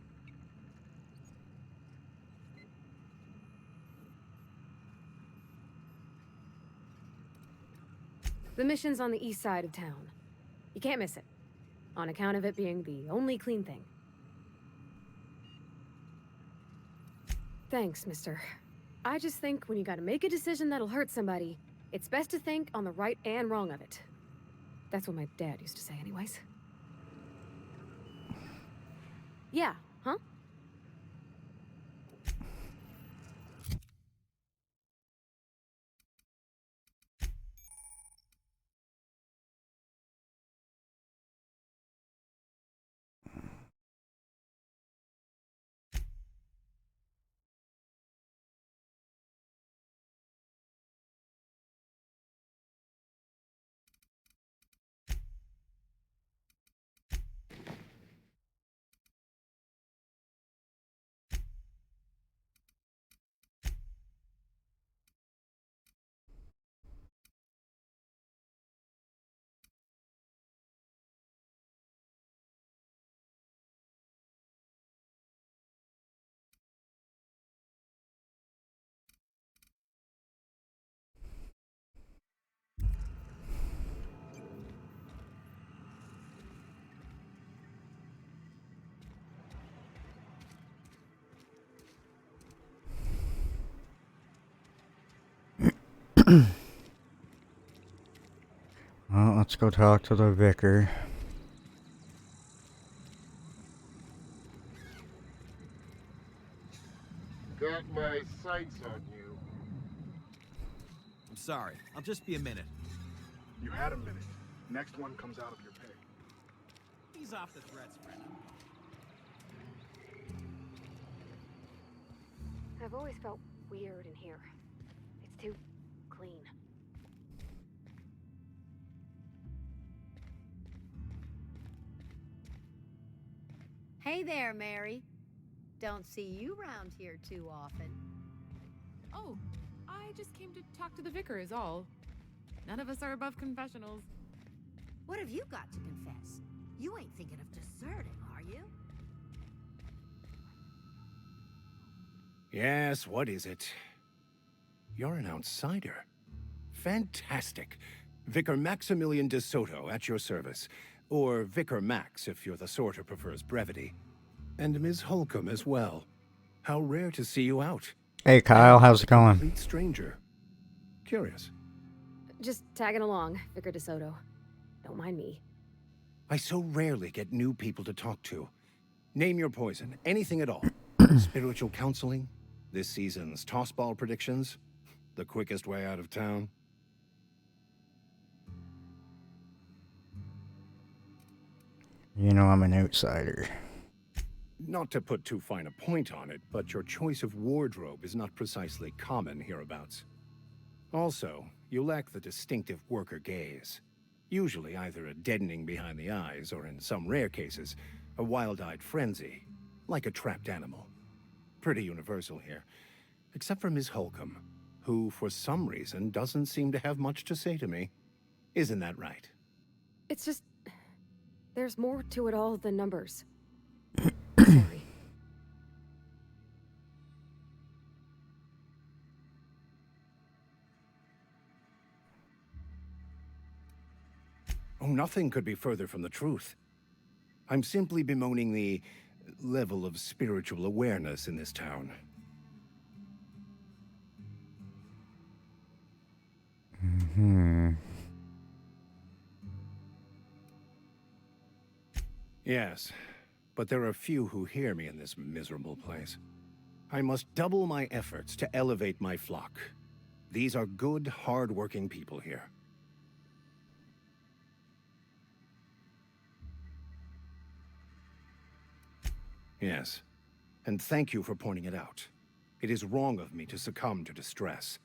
The mission's on the east side of town. You can't miss it, on account of it being the only clean thing. Thanks, mister. I just think when you gotta make a decision that'll hurt somebody, it's best to think on the right and wrong of it. That's what my dad used to say anyways. Yeah, huh? Well, let's go talk to the vicar. Got my sights on you. I'm sorry. I'll just be a minute. You had a minute. Next one comes out of your pay. Ease off the threats, friend. I've always felt weird in here. It's too clean. Hey there, Mary. Don't see you around here too often. Oh, I just came to talk to the vicar is all. None of us are above confessionals. What have you got to confess? You ain't thinking of deserting, are you? Yes, what is it? You're an outsider. Fantastic. Vicar Maximilian de Soto at your service. Or Vicar Max, if you're the sort who prefers brevity. And Ms. Holcomb as well. How rare to see you out. Hey Kyle, how's it going? Complete stranger. Curious. Just tagging along, Vicar de Soto. Don't mind me. I so rarely get new people to talk to. Name your poison, anything at all. Spiritual counseling? This season's tossball predictions? The quickest way out of town? You know I'm an outsider. Not to put too fine a point on it, but your choice of wardrobe is not precisely common hereabouts. Also, you lack the distinctive worker gaze. Usually either a deadening behind the eyes, or in some rare cases, a wild-eyed frenzy, like a trapped animal. Pretty universal here, except for Miss Holcomb, who for some reason doesn't seem to have much to say to me. Isn't that right? It's just... there's more to it all than numbers. Oh, nothing could be further from the truth. I'm simply bemoaning the level of spiritual awareness in this town. Yes, but there are few who hear me in this miserable place. I must double my efforts to elevate my flock. These are good, hard-working people here. Yes, and thank you for pointing it out. It is wrong of me to succumb to distress.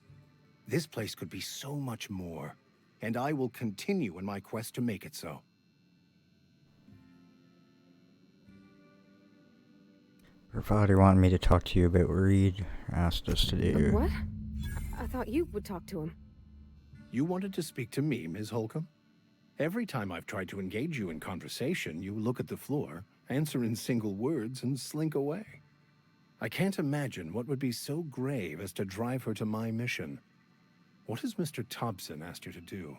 This place could be so much more, and I will continue in my quest to make it so. Her father wanted me to talk to you about what Reed asked us to do. What? I thought you would talk to him. You wanted to speak to me, Ms. Holcomb? Every time I've tried to engage you in conversation, you look at the floor, answer in single words, and slink away. I can't imagine what would be so grave as to drive her to my mission. What has Mr. Thompson asked you to do?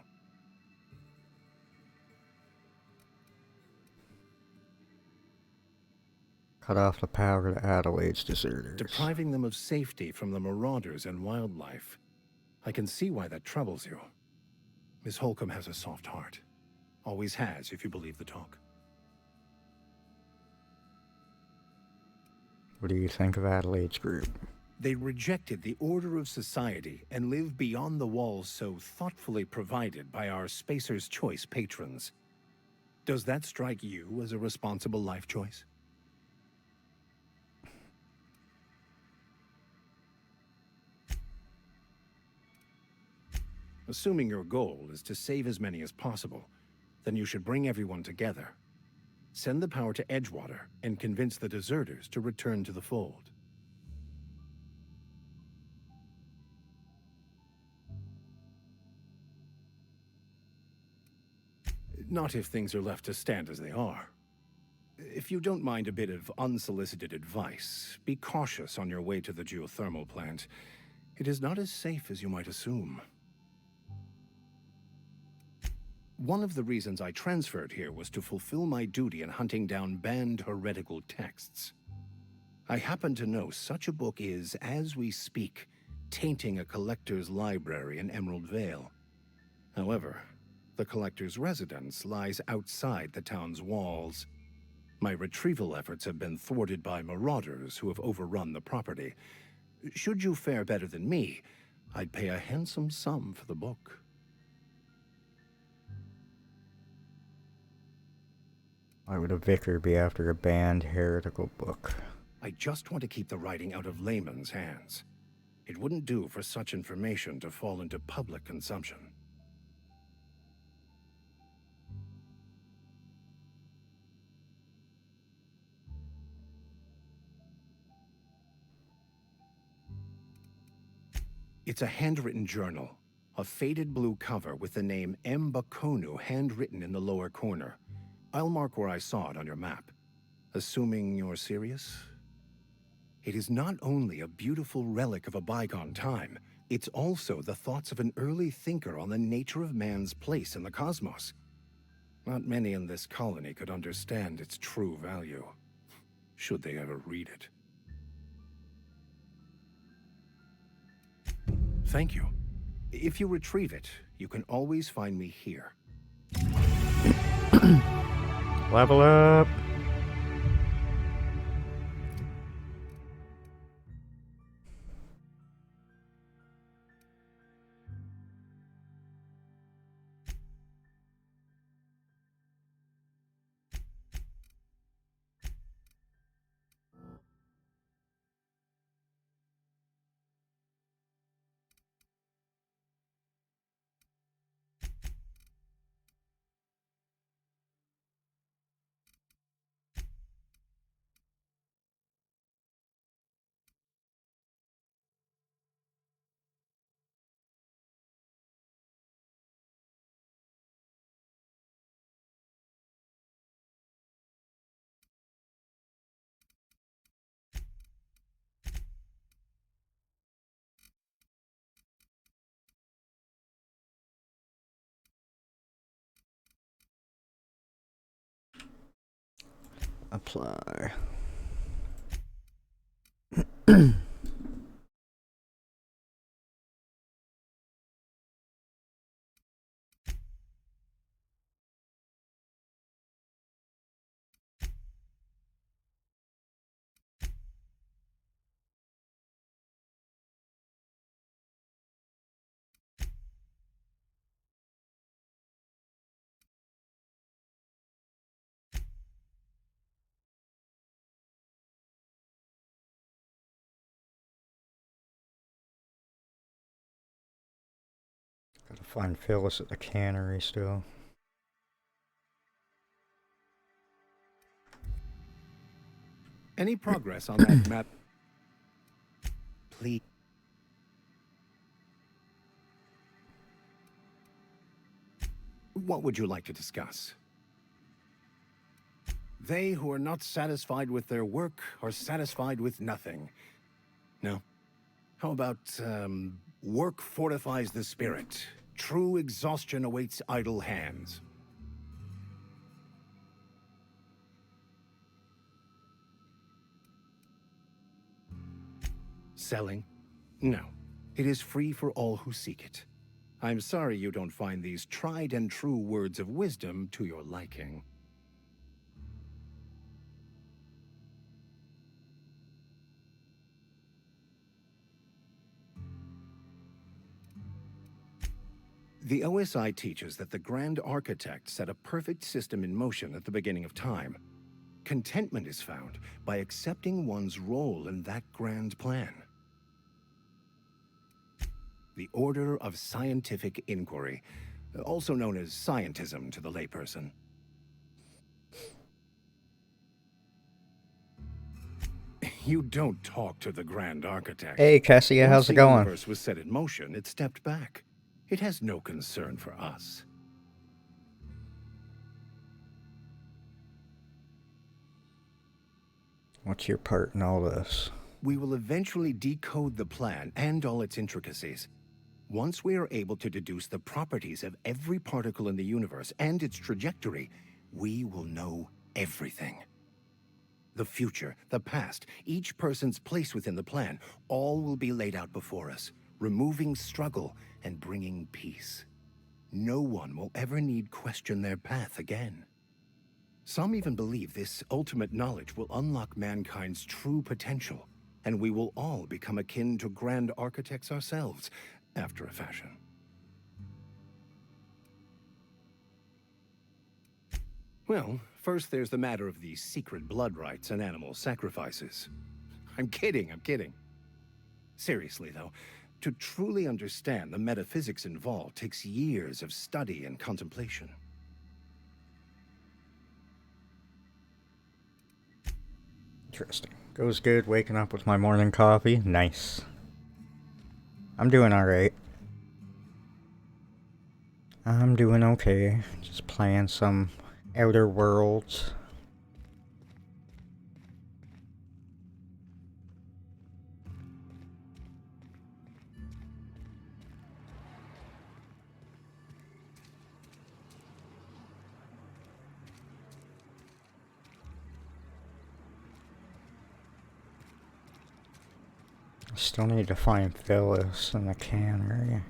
Cut off the power to Adelaide's deserters. Depriving them of safety from the marauders and wildlife. I can see why that troubles you. Miss Holcomb has a soft heart. Always has, if you believe the talk. What do you think of Adelaide's group? They rejected the order of society and live beyond the walls so thoughtfully provided by our Spacer's Choice patrons. Does that strike you as a responsible life choice? Assuming your goal is to save as many as possible, then you should bring everyone together. Send the power to Edgewater and convince the deserters to return to the fold. Not if things are left to stand as they are. If you don't mind a bit of unsolicited advice, be cautious on your way to the geothermal plant. It is not as safe as you might assume. One of the reasons I transferred here was to fulfill my duty in hunting down banned heretical texts. I happen to know such a book is, as we speak, tainting a collector's library in Emerald Vale. However, the collector's residence lies outside the town's walls. My retrieval efforts have been thwarted by marauders who have overrun the property. Should you fare better than me, I'd pay a handsome sum for the book. Why would a vicar be after a banned heretical book? I just want to keep the writing out of layman's hands. It wouldn't do for such information to fall into public consumption. It's a handwritten journal, a faded blue cover with the name M. Bakonu handwritten in the lower corner. I'll mark where I saw it on your map. Assuming you're serious? It is not only a beautiful relic of a bygone time, it's also the thoughts of an early thinker on the nature of man's place in the cosmos. Not many in this colony could understand its true value, should they ever read it. Thank you. If you retrieve it, you can always find me here. Level up! Apply. Gotta find Phyllis at the cannery still. Any progress on that map? Please. What would you like to discuss? They who are not satisfied with their work are satisfied with nothing. No? How about, work fortifies the spirit. True exhaustion awaits idle hands. Selling? No. It is free for all who seek it. I'm sorry you don't find these tried and true words of wisdom to your liking. The OSI teaches that the Grand Architect set a perfect system in motion at the beginning of time. Contentment is found by accepting one's role in that grand plan. The Order of Scientific Inquiry, also known as scientism to the layperson. You don't talk to the Grand Architect. Hey, Cassia, how's it going? Once the universe was set in motion, it stepped back. It has no concern for us. What's your part in all this? We will eventually decode the plan and all its intricacies. Once we are able to deduce the properties of every particle in the universe and its trajectory, we will know everything. The future, the past, each person's place within the plan, all will be laid out before us, removing struggle and bringing peace. No one will ever need question their path again. Some even believe this ultimate knowledge will unlock mankind's true potential, and we will all become akin to Grand Architects ourselves, after a fashion. Well, first there's the matter of the secret blood rites and animal sacrifices. I'm kidding. Seriously, though, to truly understand the metaphysics involved takes years of study and contemplation. Interesting. Goes good waking up with my morning coffee. Nice. I'm doing alright. I'm doing okay. Just playing some Outer Worlds. Still need to find Phyllis in the cannery.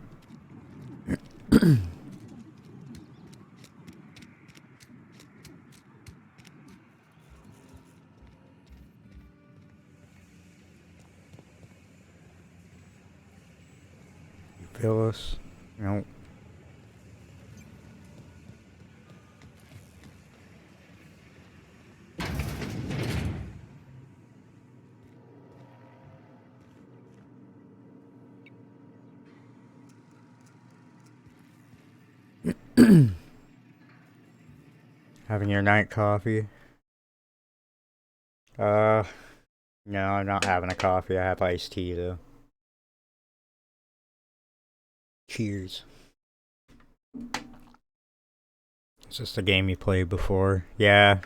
Phyllis? Nope. Having your night coffee? No, I'm not having a coffee. I have iced tea, though. Cheers. Is this the game you played before? Yeah,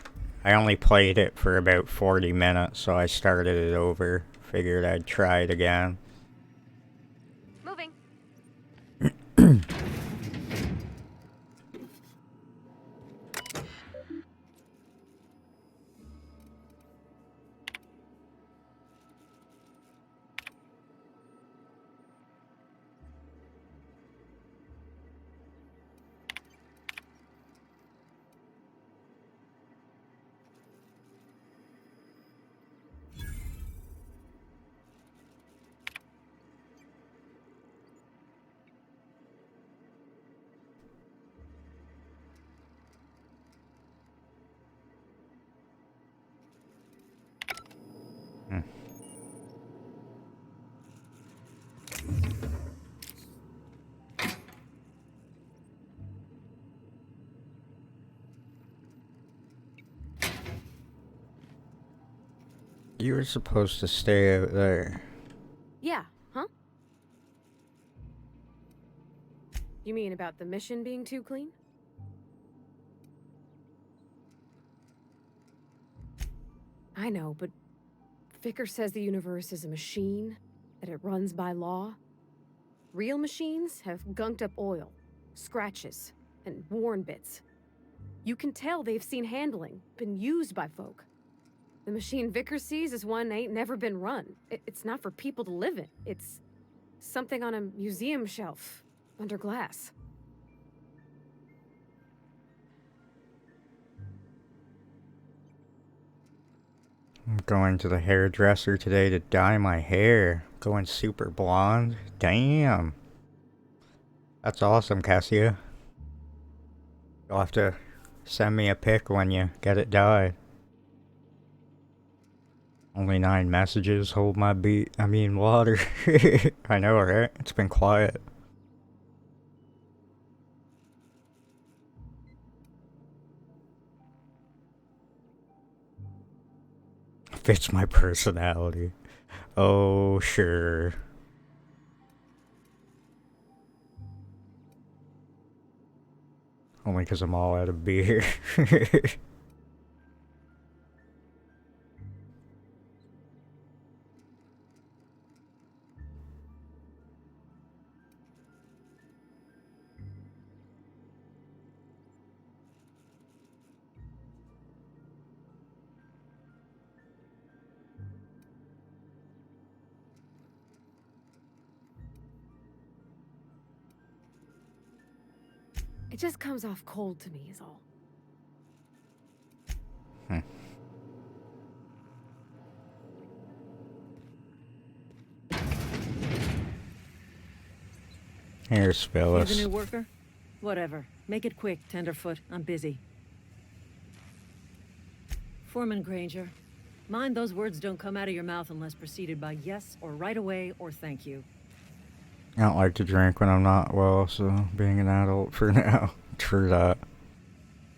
I only played it for about 40 minutes, so I started it over. Figured I'd try it again. Moving. You were supposed to stay out there. Yeah, huh? You mean about the mission being too clean? I know, but Vicker says the universe is a machine, that it runs by law. Real machines have gunked up oil, scratches, and worn bits. You can tell they've seen handling, been used by folk. The machine Vicker sees is one ain't never been run. It's not for people to live in. It's something on a museum shelf, under glass. I'm going to the hairdresser today to dye my hair. Going super blonde. Damn. That's awesome, Cassia. You'll have to send me a pic when you get it dyed. Only 9 messages, hold my beat. I mean water. I know, right? It's been quiet. Fits my personality. Oh, sure. Only because I'm all out of beer. It just comes off cold to me, is all. Here's Phyllis. You the new worker? Whatever. Make it quick, Tenderfoot. I'm busy. Foreman Granger, mind those words don't come out of your mouth unless preceded by yes or right away or thank you. I don't like to drink when I'm not well, so being an adult for now. True that.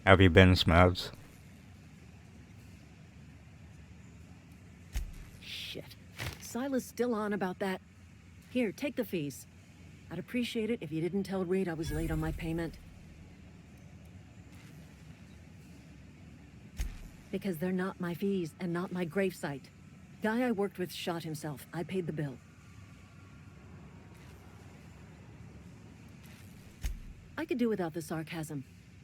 Have you been, Smads? Shit. Silas still on about that. Here, take the fees. I'd appreciate it if you didn't tell Reed I was late on my payment. Because they're not my fees and not my gravesite. Guy I worked with shot himself. I paid the bill. I could do without the sarcasm.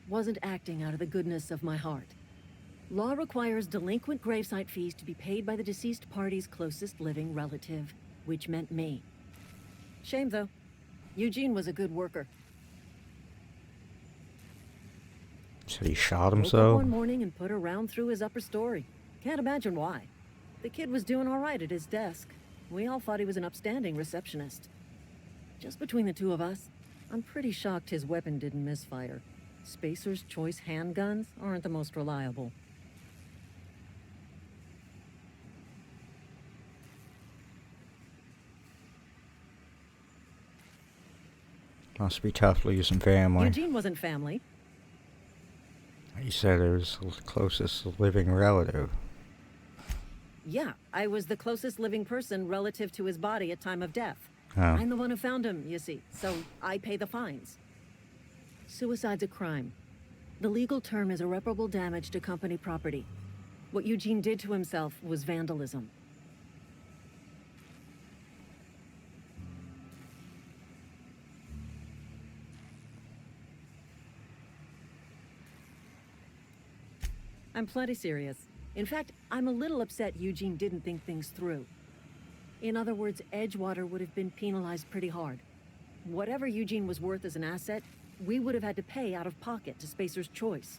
Wasn't acting out of the goodness of my heart. Law requires delinquent gravesite fees to be paid by the deceased party's closest living relative, which meant me. Shame, though. Eugene was a good worker. So he shot Woke up himself? one morning and put a round through his upper story. Can't imagine why. The kid was doing all right at his desk. We all thought he was an upstanding receptionist. Just between the two of us, I'm pretty shocked his weapon didn't misfire. Spacer's Choice handguns aren't the most reliable. Must be tough losing family. Eugene wasn't family. He said it was the closest living relative. Yeah, I was the closest living person relative to his body at time of death. Oh. I'm the one who found him, you see, so I pay the fines. Suicide's a crime. The legal term is irreparable damage to company property. What Eugene did to himself was vandalism. I'm plenty serious. In fact, I'm a little upset Eugene didn't think things through. In other words, Edgewater would have been penalized pretty hard. Whatever Eugene was worth as an asset, we would have had to pay out of pocket to Spacer's Choice.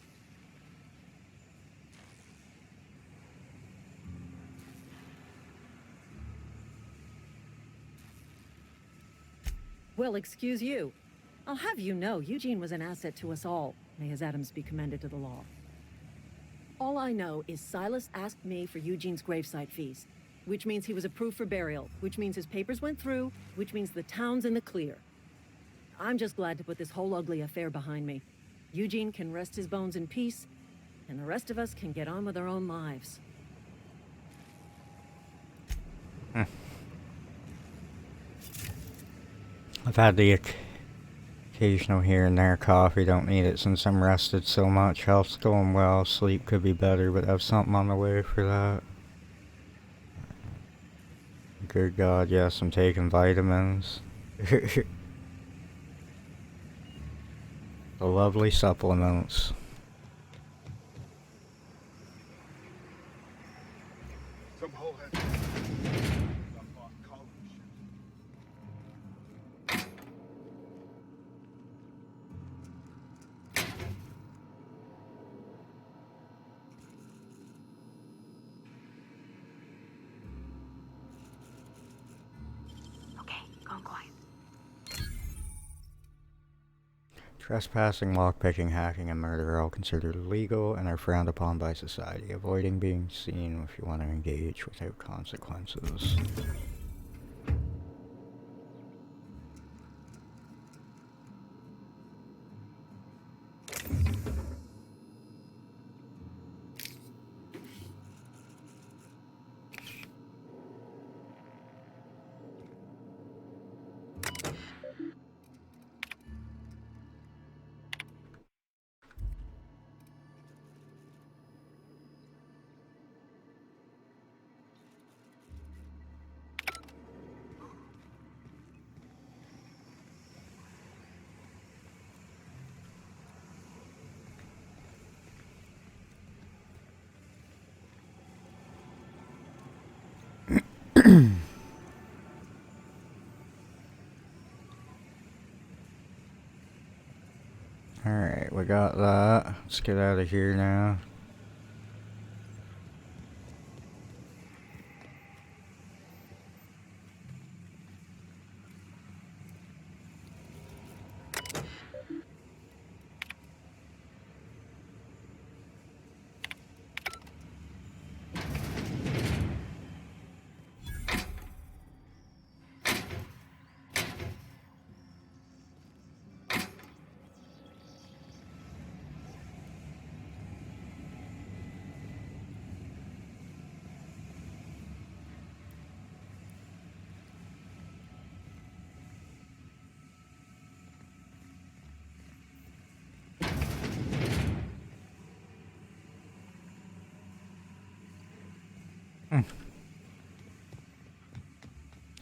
Well, excuse you. I'll have you know, Eugene was an asset to us all. May his atoms be commended to the law. All I know is Silas asked me for Eugene's gravesite fees, which means he was approved for burial, which means his papers went through, which means the town's in the clear. I'm just glad to put this whole ugly affair behind me. Eugene can rest his bones in peace, and the rest of us can get on with our own lives. I've had the occasional here and there coffee, don't need it since I'm rested so much. Health's going well, sleep could be better, but I have something on the way for that. Good God, yes, I'm taking vitamins. The lovely supplements. Some whole head. Some boss calling shit. Okay, gone quiet. Trespassing, lockpicking, hacking, and murder are all considered illegal and are frowned upon by society. Avoiding being seen if you want to engage without consequences. Alright, we got that. Let's get out of here now.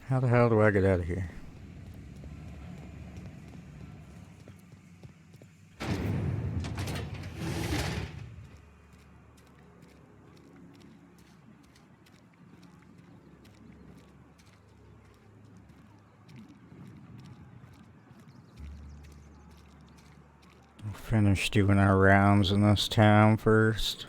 How the hell do I get out of here? We'll finish doing our rounds in this town first.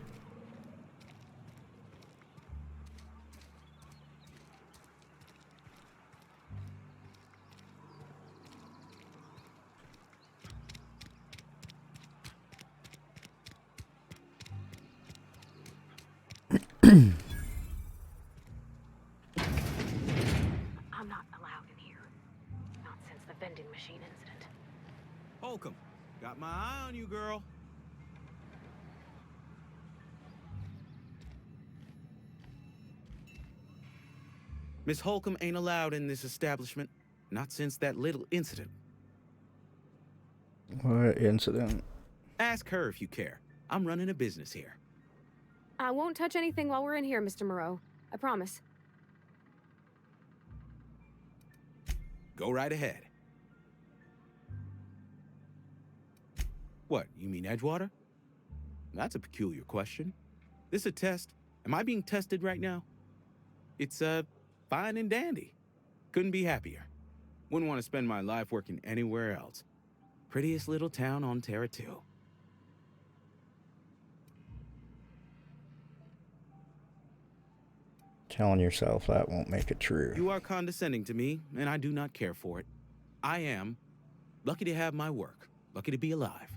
I'm not allowed in here. Not since the vending machine incident. Holcomb, got my eye on you, girl. Miss Holcomb ain't allowed in this establishment. Not since that little incident. What incident? Ask her if you care. I'm running a business here. I won't touch anything while we're in here, Mr. Moreau. I promise. Go right ahead. What, you mean Edgewater? That's a peculiar question. This a test? Am I being tested right now? It's, fine and dandy. Couldn't be happier. Wouldn't want to spend my life working anywhere else. Prettiest little town on Terra 2. Telling yourself that won't make it true. You are condescending to me, and I do not care for it. I am lucky to have my work, lucky to be alive.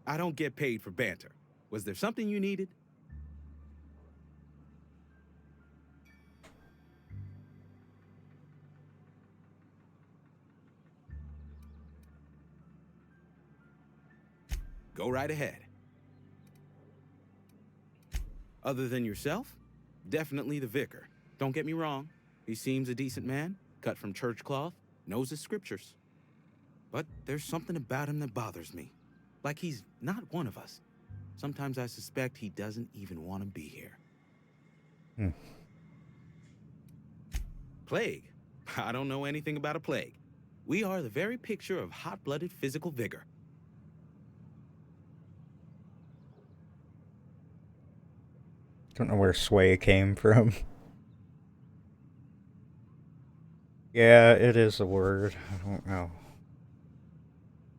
I don't get paid for banter. Was there something you needed? Go right ahead. Other than yourself? Definitely the vicar. Don't get me wrong. He seems a decent man, cut from church cloth, knows his scriptures. But there's something about him that bothers me. Like he's not one of us. Sometimes I suspect he doesn't even want to be here. Plague? I don't know anything about a plague. We are the very picture of hot-blooded physical vigor. Don't know where sway came from. Yeah, it is a word. I don't know.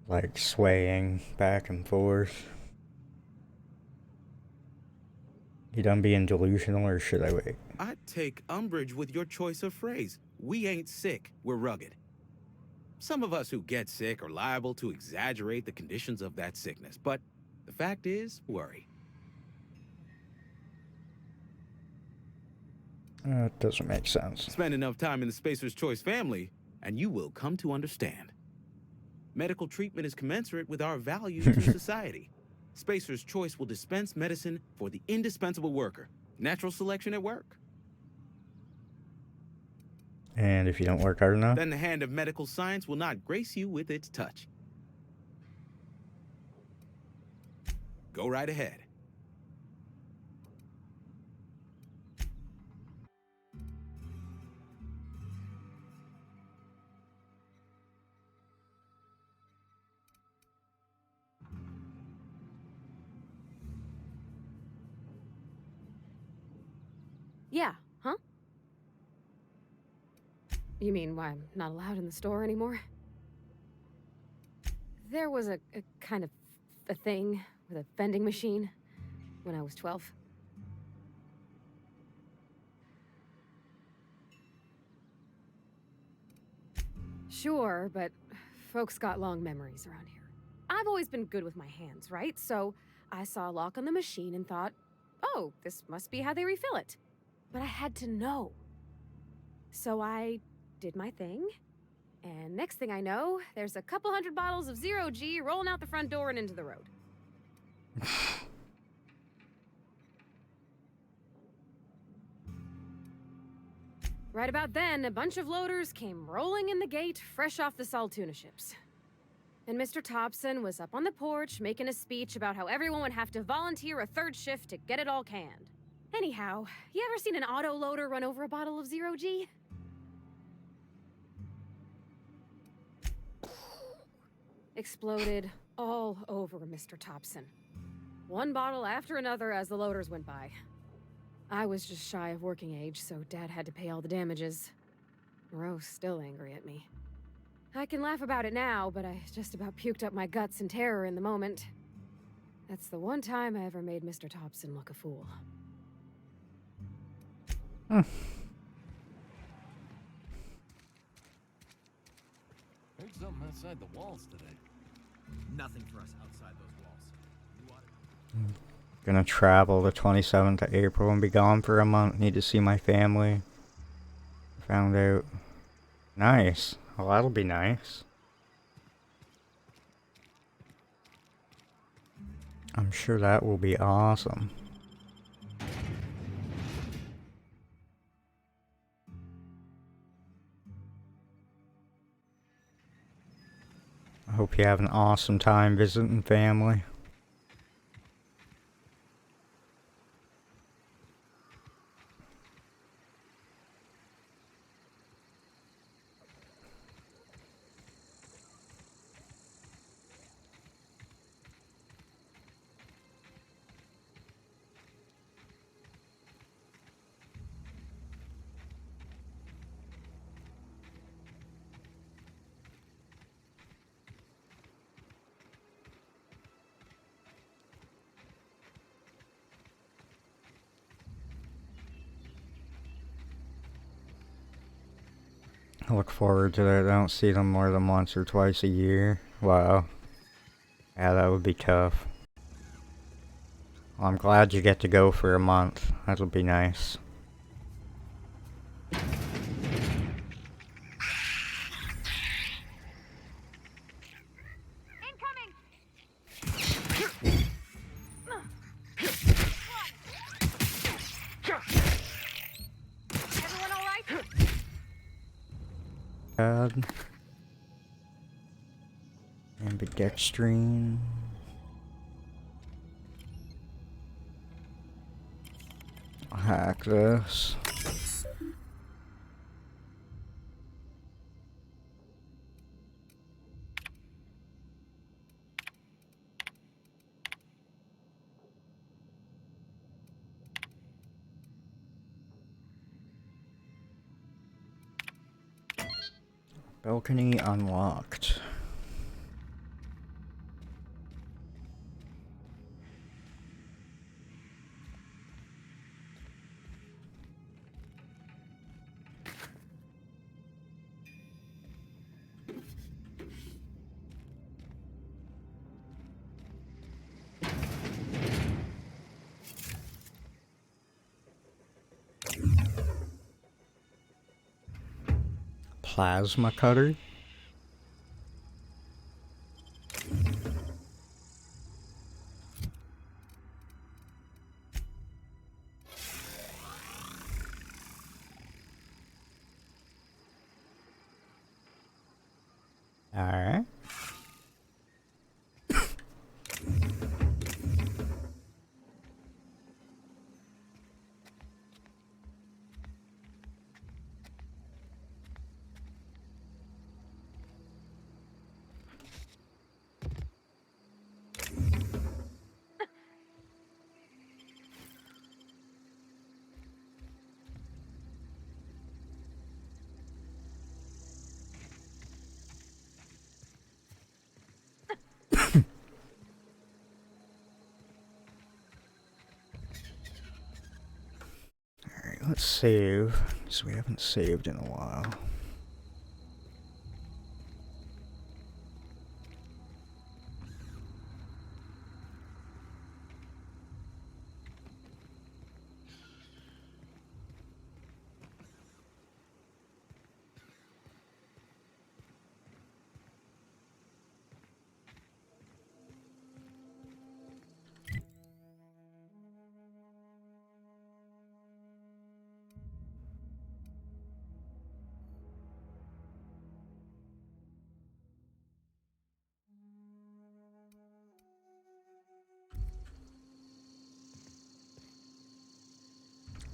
Like swaying back and forth. You done being delusional, or should I wait? I take umbrage with your choice of phrase. We ain't sick, we're rugged. Some of us who get sick are liable to exaggerate the conditions of that sickness, but the fact is, worry. It doesn't make sense. Spend enough time in the Spacer's Choice family, and you will come to understand. Medical treatment is commensurate with our value to society. Spacer's Choice will dispense medicine for the indispensable worker. Natural selection at work. And if you don't work hard enough? Then the hand of medical science will not grace you with its touch. Go right ahead. Yeah, huh? You mean why I'm not allowed in the store anymore? There was a kind of a thing with a vending machine when I was 12. Sure, but folks got long memories around here. I've always been good with my hands, right? So I saw a lock on the machine and thought, oh, this must be how they refill it. But I had to know. So I did my thing, and next thing I know, there's a couple hundred bottles of Zero G rolling out the front door and into the road. Right about then, a bunch of loaders came rolling in the gate, fresh off the Saltuna ships. And Mr. Thompson was up on the porch making a speech about how everyone would have to volunteer a third shift to get it all canned. Anyhow, you ever seen an auto loader run over a bottle of Zero G? Exploded all over Mr. Thompson. One bottle after another as the loaders went by. I was just shy of working age, so Dad had to pay all the damages. Moreau's still angry at me. I can laugh about it now, but I just about puked up my guts in terror in the moment. That's the one time I ever made Mr. Thompson look a fool. Heard something outside the walls today. Nothing for us outside those walls. Gonna travel the 27th of April and be gone for a month. Need to see my family. Found out. Nice. Well, that'll be nice. I'm sure that will be awesome. I hope you have an awesome time visiting family. I look forward to that. I don't see them more than once or twice a year. Wow. Yeah, that would be tough. Well, I'm glad you get to go for a month. That'll be nice. Everyone all right? pad. Ambidextrine. I'll hack this. Balcony unlocked. Plasma cutter. All right. Alright, let's save, because we haven't saved in a while.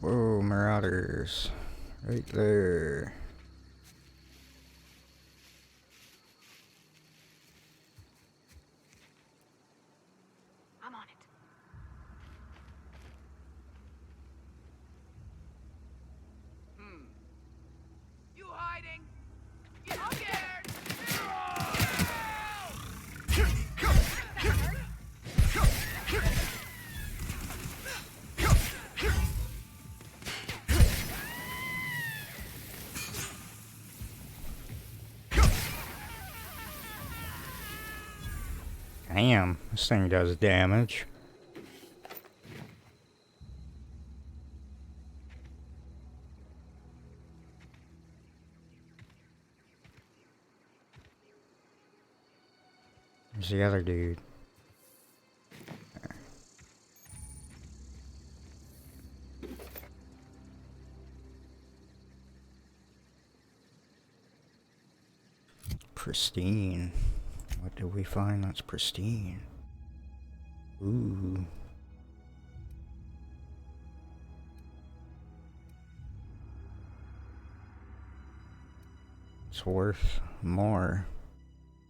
Whoa, marauders. Right there. I'm on it. You hiding? You scared? Damn, this thing does damage. There's the other dude. Pristine. What did we find that's pristine? Ooh. It's worth more.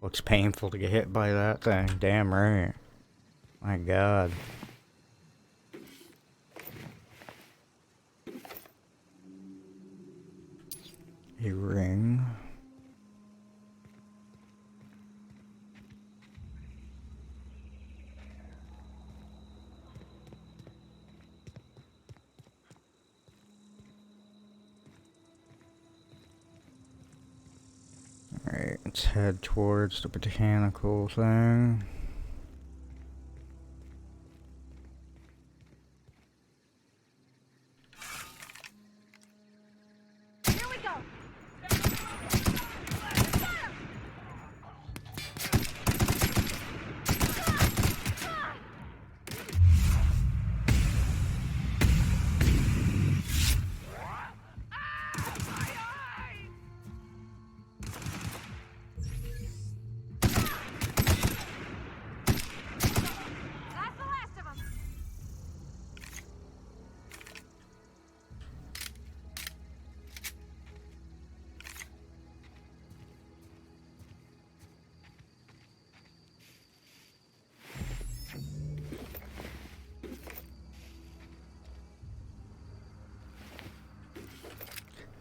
Looks painful to get hit by that thing. Damn right. My God. A ring. Alright, let's head towards the botanical thing. Here we go.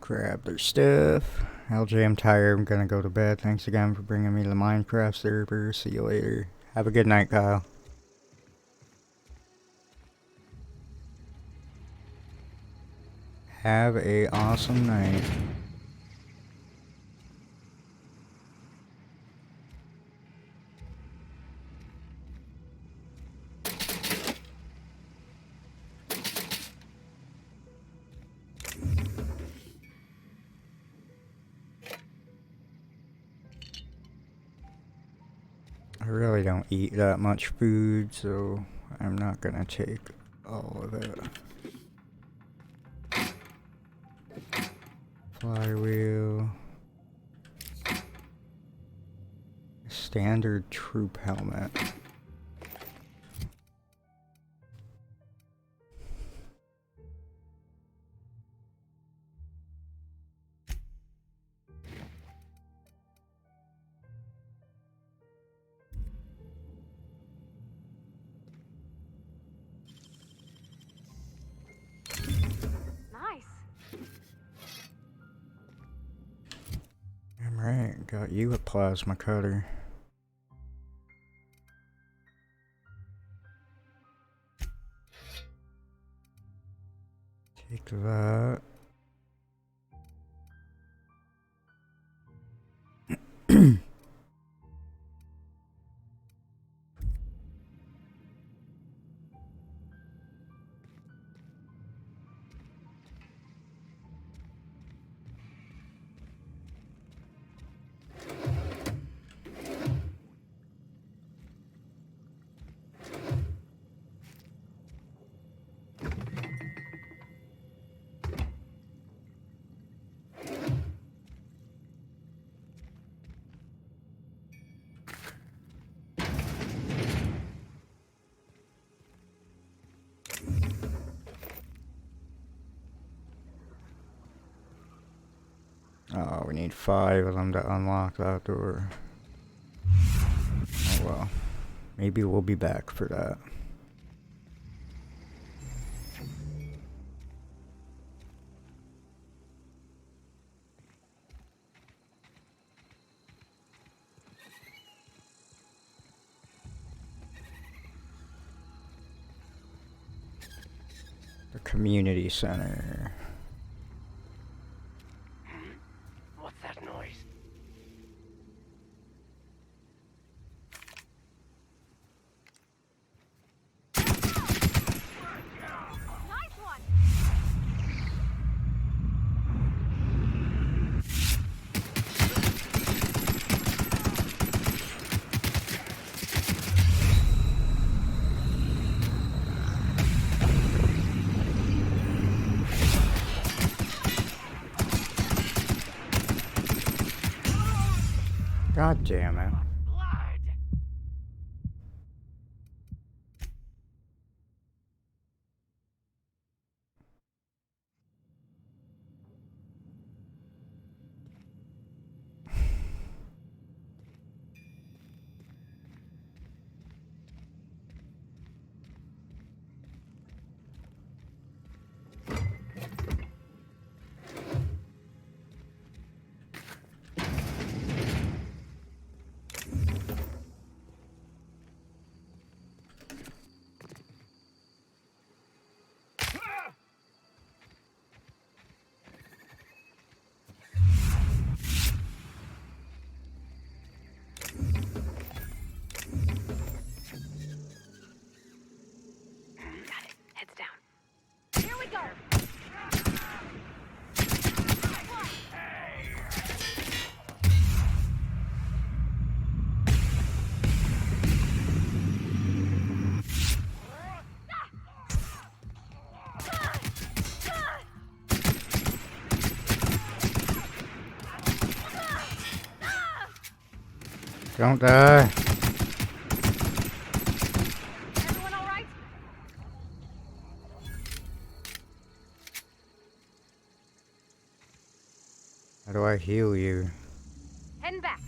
grab their stuff. LJ, I'm tired. I'm gonna go to bed. Thanks again for bringing me the Minecraft server. See you later. Have a good night, Kyle. Have a awesome night. I really don't eat that much food, so I'm not gonna take all of it. Flywheel. Standard troop helmet. Alright, got you a plasma cutter. Take that. Oh, we need 5 of them to unlock that door. Oh well. Maybe we'll be back for that. The community center. What's that noise? God damn it. Don't die. Everyone all right? How do I heal you? Heading back.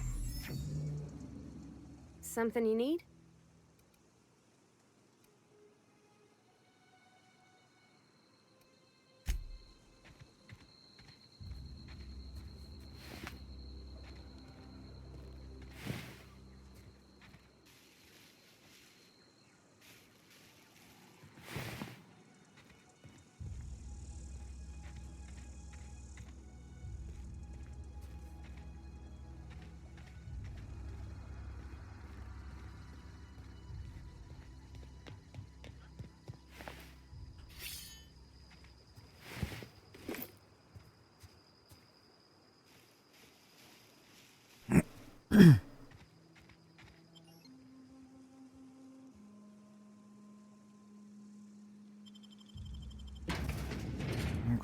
Something you need?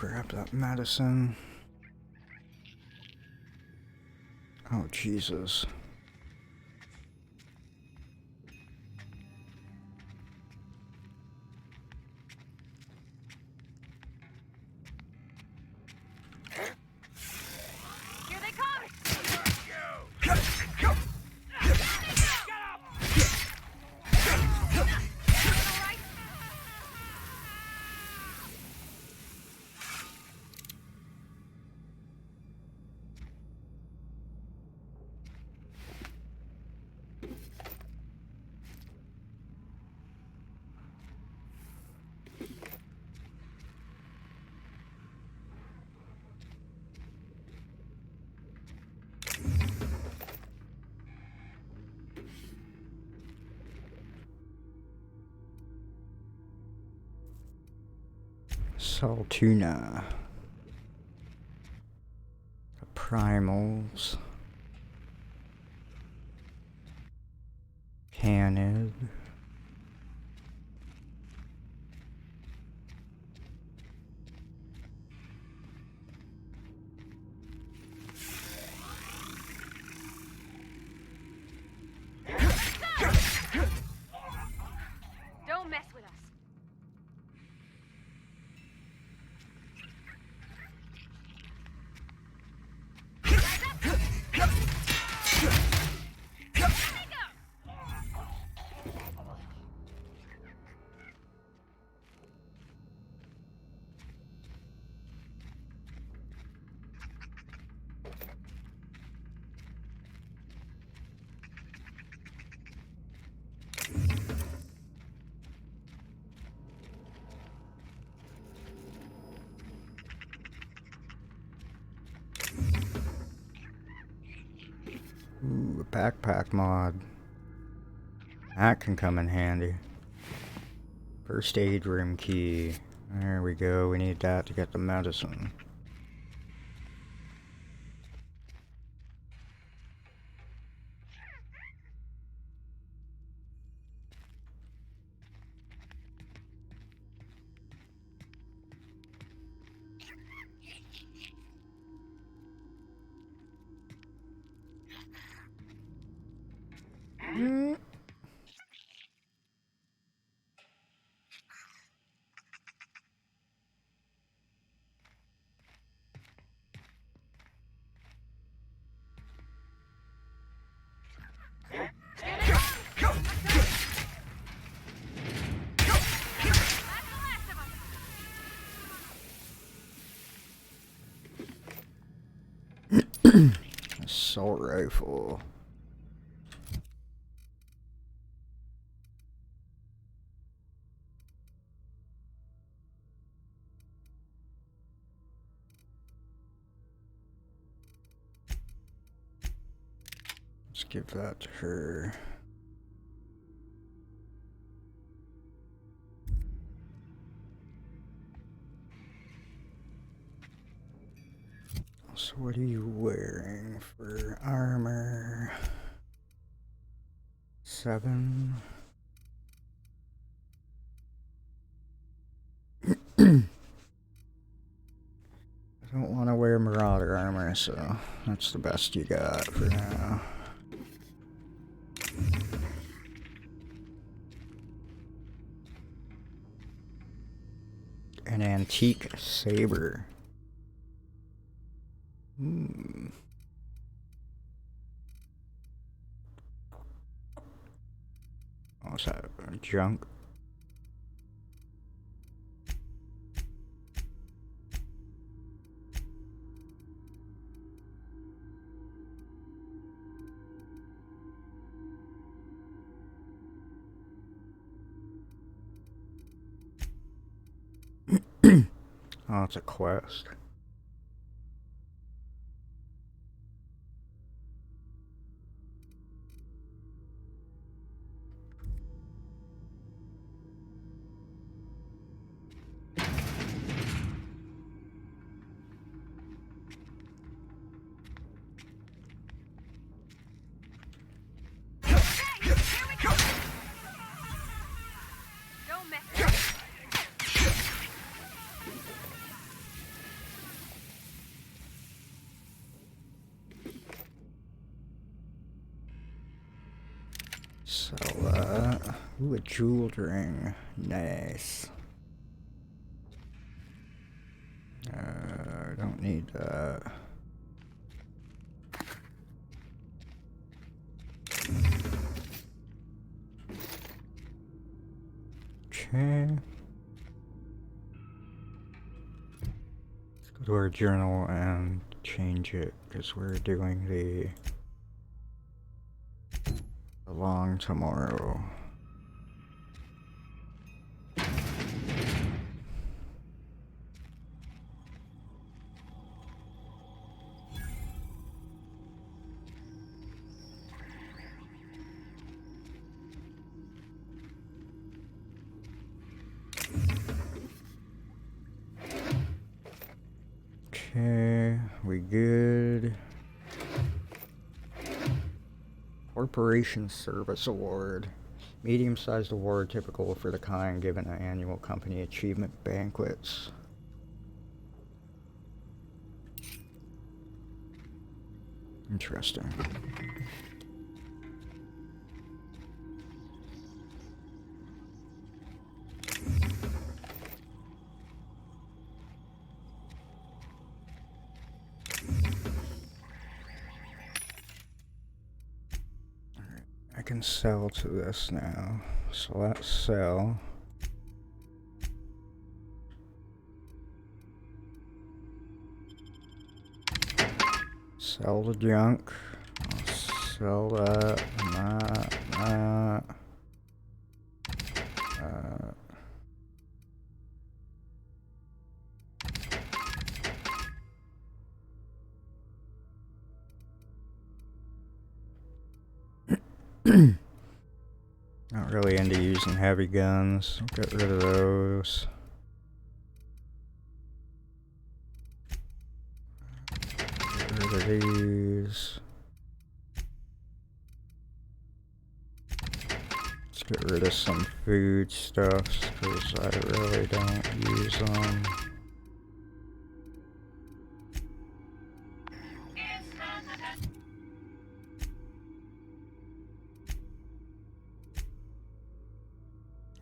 grab that medicine. Oh, Jesus. Here they come! Saltuna. The primals. Canid. Don't mess with us. Ooh, a backpack mod. That can come in handy. First aid room key. There we go. We need that to get the medicine. Assault rifle. Let's give that to her. So what are you wearing for armor? 7. I don't want to wear Marauder armor, so that's the best you got for now. An antique saber. Oh, is that junk? Oh, it's a quest. Sell that. Ooh, a jeweled ring. Nice. I don't need that. Okay. Let's go to our journal and change it because we're doing the long tomorrow. Okay, we good. Corporation Service Award. Medium-sized award typical for the kind given at annual company achievement banquets. Interesting. I can sell to this now, so let's sell. Sell the junk. I'll sell that, and that, and that. Not really into using heavy guns. Get rid of those. Get rid of these. Let's get rid of some food stuffs because I really don't use them.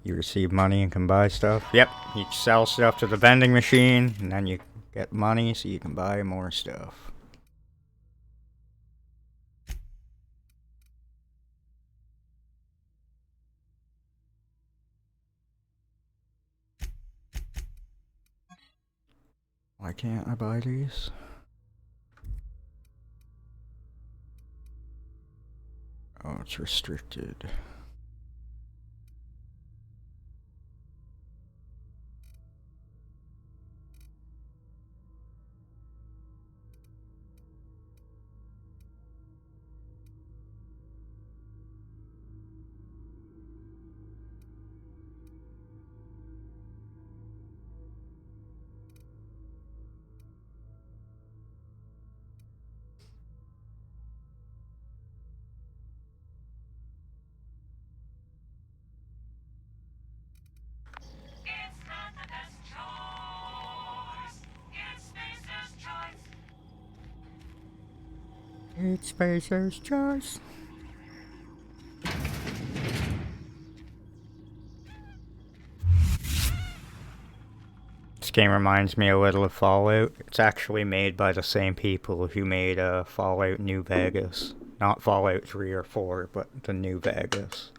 You receive money and can buy stuff. Yep, you sell stuff to the vending machine, and then you get money so you can buy more stuff. Why can't I buy these? Oh, it's restricted. It's Spacer's Choice. This game reminds me a little of Fallout. It's actually made by the same people who made Fallout New Vegas. Not Fallout 3 or 4, but the New Vegas.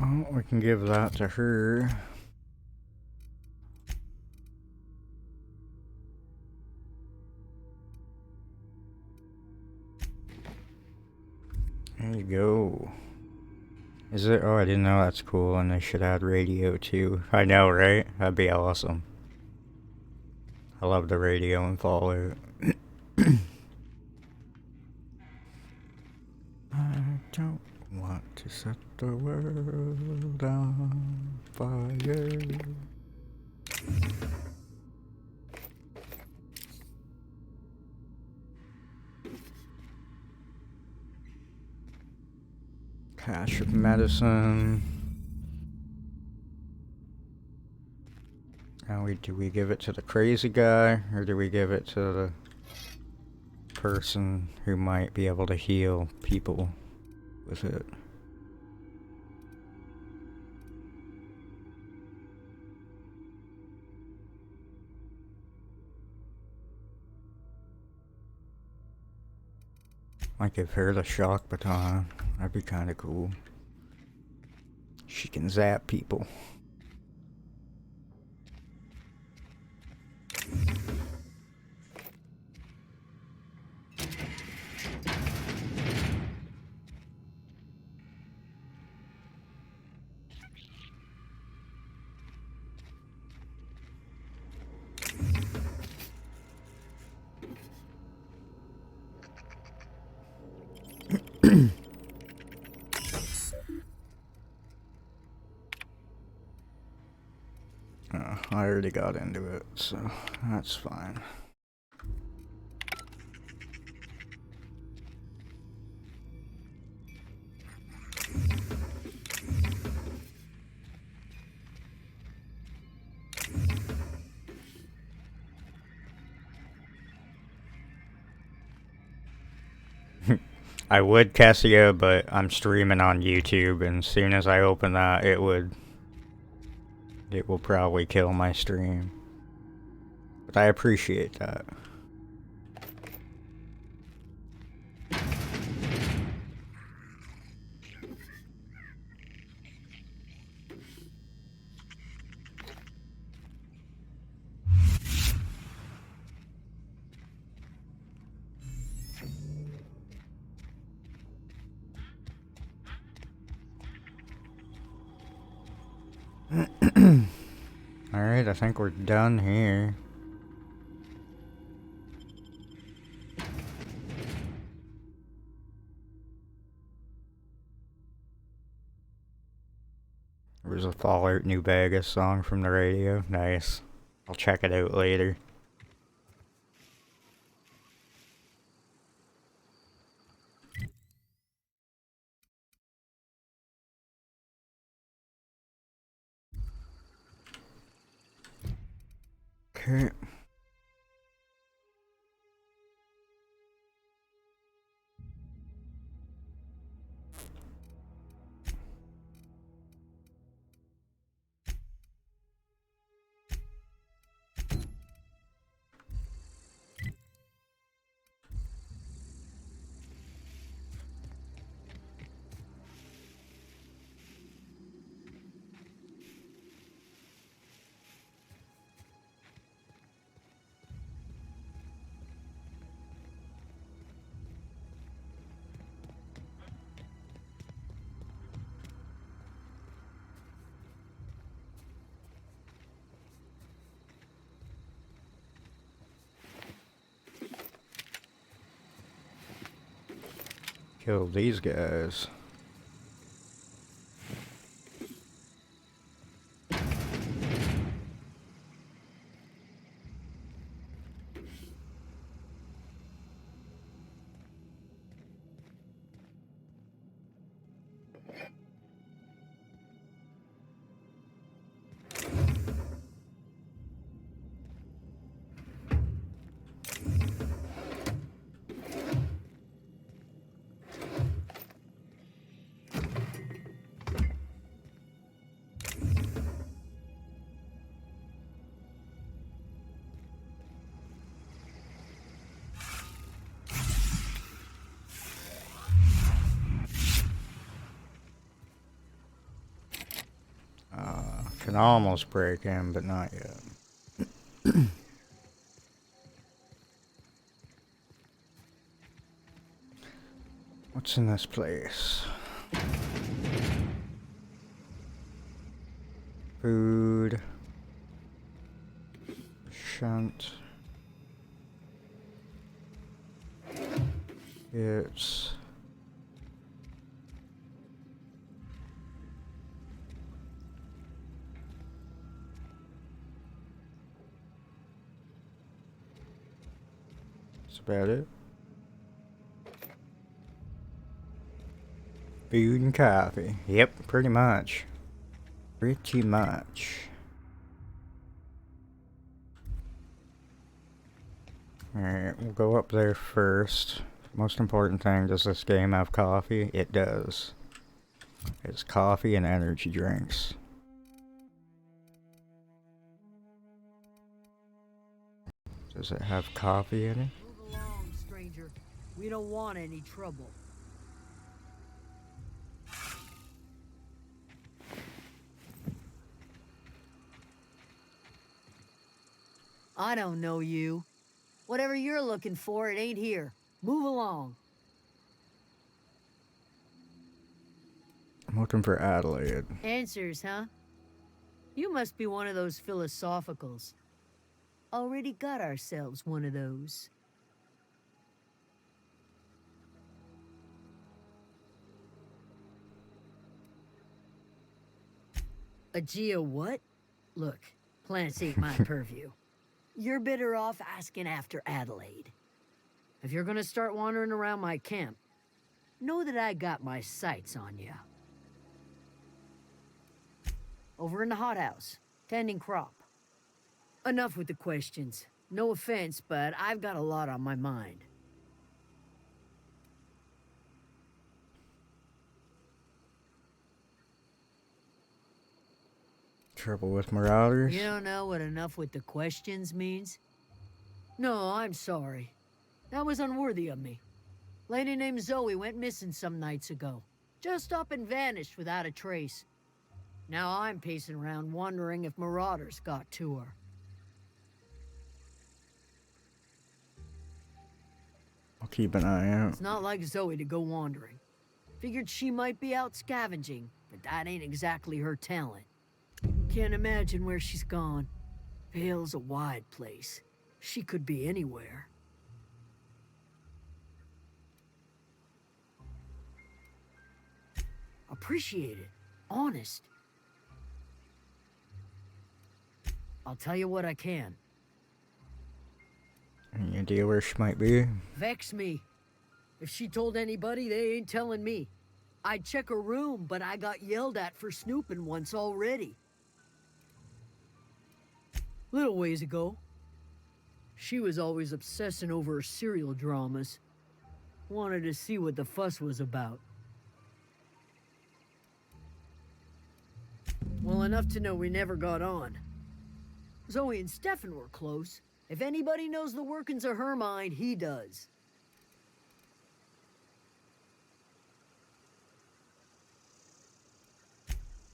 Oh, we can give that to her. There you go. Is it? Oh, I didn't know that's cool, and they should add radio too. I know, right? That'd be awesome. I love the radio in Fallout. I don't want to set the world on fire. Cache of medicine. Now do we give it to the crazy guy, or do we give it to the person who might be able to heal people with it? Might give her the shock baton. That'd be kind of cool. She can zap people. I already got into it, so that's fine. I would Cassia, but I'm streaming on YouTube, and as soon as I open that, it will probably kill my stream. But I appreciate that. Alright, I think we're done here. There's a Fallout New Vegas song from the radio. Nice. I'll check it out later. Okay. Kill these guys. Can almost break in, but not yet. What's in this place? Food. Shunt. It's that's about it. Food and coffee. Yep, pretty much. Pretty much. Alright, we'll go up there first. Most important thing, does this game have coffee? It does. It's coffee and energy drinks. Does it have coffee in it? Move along, stranger. We don't want any trouble. I don't know you. Whatever you're looking for, it ain't here. Move along. I'm looking for Adelaide. Answers, huh? You must be one of those philosophicals. Already got ourselves one of those. A geo what? Look, plants ain't my purview. You're better off asking after Adelaide. If you're gonna start wandering around my camp, know that I got my sights on you. Over in the hothouse, tending crop. Enough with the questions. No offense, but I've got a lot on my mind. Trouble with marauders? You don't know what enough with the questions means? No, I'm sorry. That was unworthy of me. Lady named Zoe went missing some nights ago. Just up and vanished without a trace. Now I'm pacing around wondering if marauders got to her. I'll keep an eye out. It's not like Zoe to go wandering. Figured she might be out scavenging, but that ain't exactly her talent. Can't imagine where she's gone. Vale's a wide place. She could be anywhere. Appreciate it. Honest. I'll tell you what I can. Any idea where she might be? Vex me. If she told anybody, they ain't telling me. I'd check her room, but I got yelled at for snooping once already. Little ways ago. She was always obsessing over her serial dramas. Wanted to see what the fuss was about. Well, enough to know we never got on. Zoe and Stefan were close. If anybody knows the workings of her mind, he does.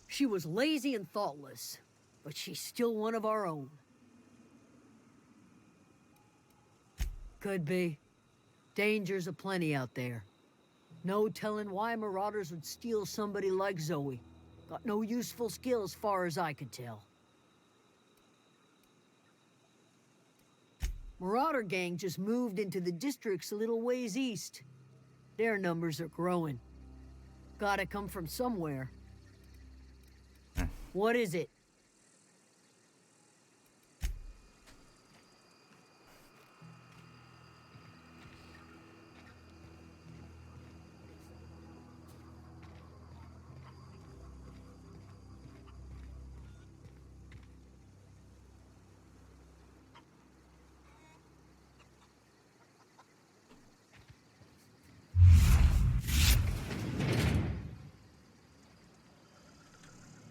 She was lazy and thoughtless, but she's still one of our own. Could be. Dangers aplenty out there. No telling why marauders would steal somebody like Zoe. Got no useful skill as far as I could tell. Marauder gang just moved into the districts a little ways east. Their numbers are growing. Gotta come from somewhere. What is it?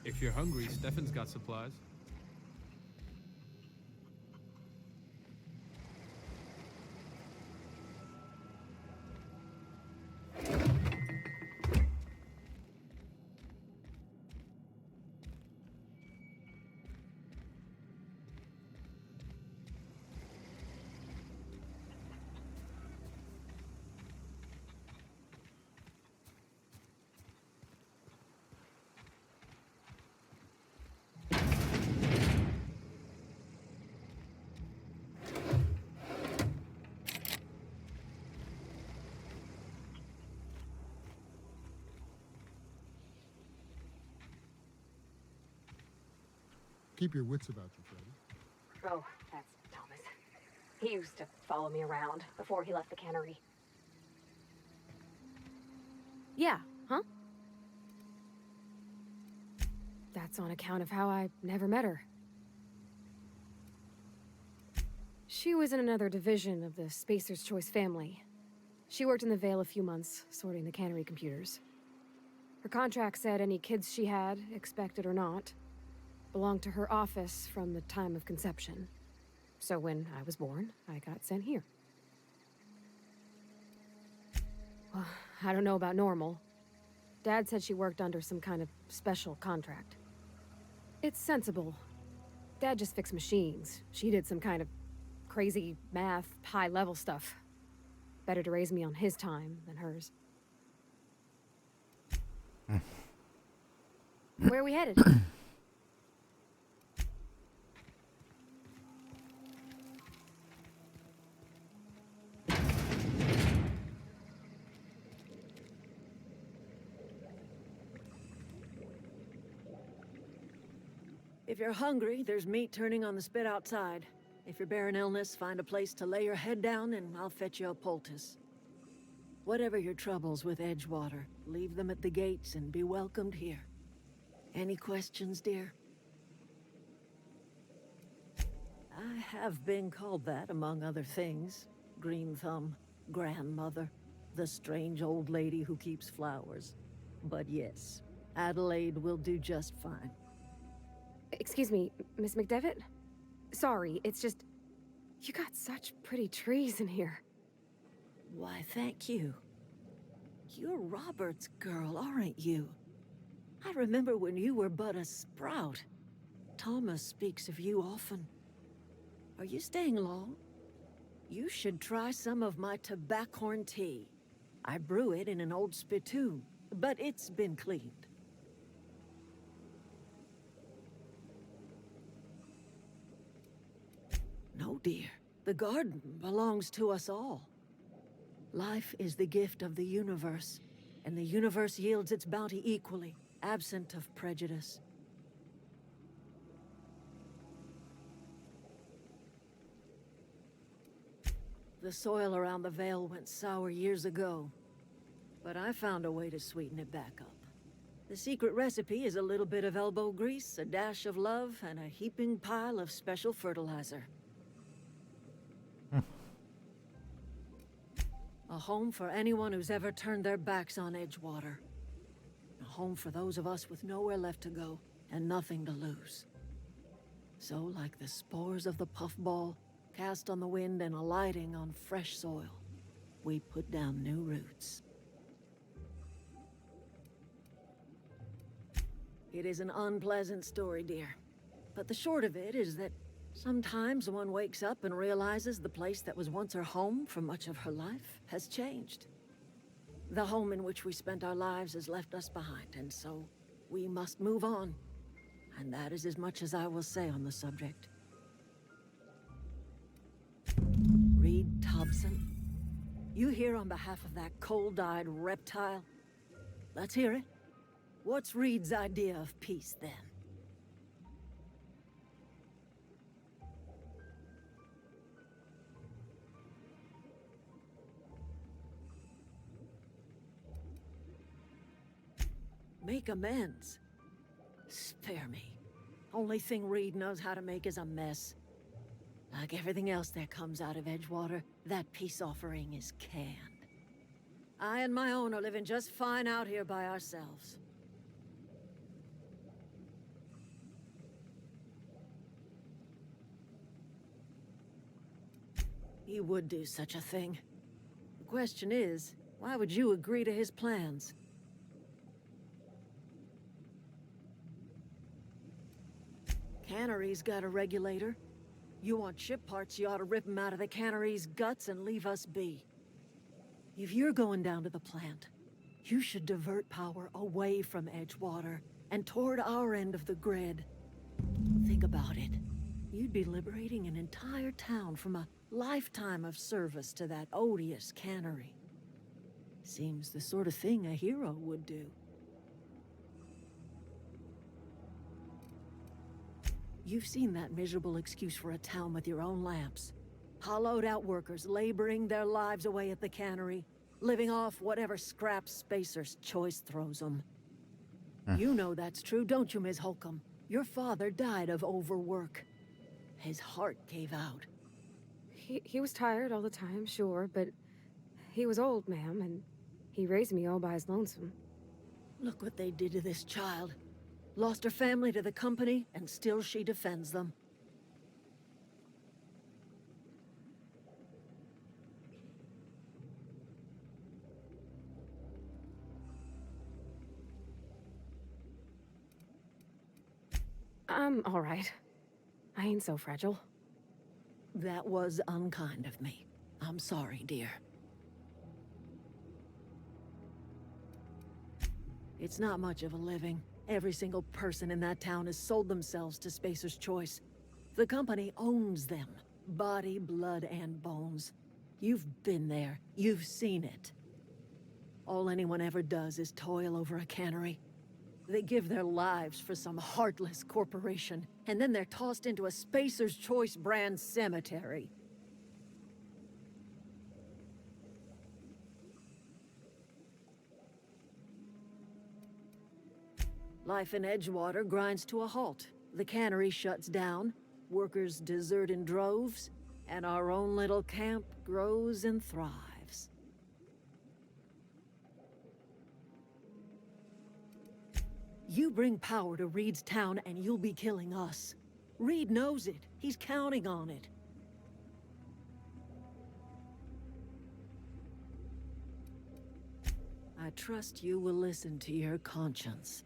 If you're hungry, Stefan's got supplies. Keep your wits about you, Freddy. Oh, that's Thomas. He used to follow me around before he left the cannery. Yeah, huh? That's on account of how I never met her. She was in another division of the Spacer's Choice family. She worked in the Vale a few months, sorting the cannery computers. Her contract said any kids she had, expected or not, belonged to her office from the time of conception. So when I was born, I got sent here. Well, I don't know about normal. Dad said she worked under some kind of special contract. It's sensible. Dad just fixed machines. She did some kind of crazy math, high-level stuff. Better to raise me on his time than hers. Where are we headed? If you're hungry, there's meat turning on the spit outside. If you're bearing illness, find a place to lay your head down and I'll fetch you a poultice. Whatever your troubles with Edgewater, leave them at the gates and be welcomed here. Any questions, dear? I have been called that, among other things. Green Thumb, grandmother, the strange old lady who keeps flowers. But yes, Adelaide will do just fine. Excuse me, Miss McDevitt? Sorry, it's just... You got such pretty trees in here. Why, thank you. You're Robert's girl, aren't you? I remember when you were but a sprout. Thomas speaks of you often. Are you staying long? You should try some of my tobaccorn tea. I brew it in an old spittoon, but it's been cleaned. No, dear. The garden belongs to us all. Life is the gift of the universe, and the universe yields its bounty equally, absent of prejudice. The soil around the Vale went sour years ago, but I found a way to sweeten it back up. The secret recipe is a little bit of elbow grease, a dash of love, and a heaping pile of special fertilizer. A home for anyone who's ever turned their backs on Edgewater. A home for those of us with nowhere left to go and nothing to lose. So, like the spores of the puffball, cast on the wind and alighting on fresh soil, we put down new roots. It is an unpleasant story, dear. But the short of it is that sometimes one wakes up and realizes the place that was once her home for much of her life has changed. The home in which we spent our lives has left us behind, and so we must move on. And that is as much as I will say on the subject. Reed Thompson, you here on behalf of that cold-eyed reptile? Let's hear it. What's Reed's idea of peace, then? Make amends. Spare me. Only thing Reed knows how to make is a mess. Like everything else that comes out of Edgewater, that peace offering is canned. I and my own are living just fine out here by ourselves. He would do such a thing. The question is, why would you agree to his plans? Cannery's got a regulator. You want ship parts, you ought to rip them out of the cannery's guts and leave us be. If you're going down to the plant, you should divert power away from Edgewater and toward our end of the grid. Think about it. You'd be liberating an entire town from a lifetime of service to that odious cannery. Seems the sort of thing a hero would do. You've seen that miserable excuse for a town with your own lamps. Hollowed out workers laboring their lives away at the cannery, living off whatever scraps Spacer's Choice throws them. You know that's true, don't you, Ms. Holcomb? Your father died of overwork. His heart gave out. He was tired all the time, sure, but he was old, ma'am, and he raised me all by his lonesome. Look what they did to this child. Lost her family to the company, and still she defends them. I'm all right. I ain't so fragile. That was unkind of me. I'm sorry, dear. It's not much of a living. Every single person in that town has sold themselves to Spacer's Choice. The company owns them. Body, blood, and bones. You've been there. You've seen it. All anyone ever does is toil over a cannery. They give their lives for some heartless corporation, and then they're tossed into a Spacer's Choice brand cemetery. Life in Edgewater grinds to a halt. The cannery shuts down, workers desert in droves, and our own little camp grows and thrives. You bring power to Reed's town and you'll be killing us. Reed knows it. He's counting on it. I trust you will listen to your conscience.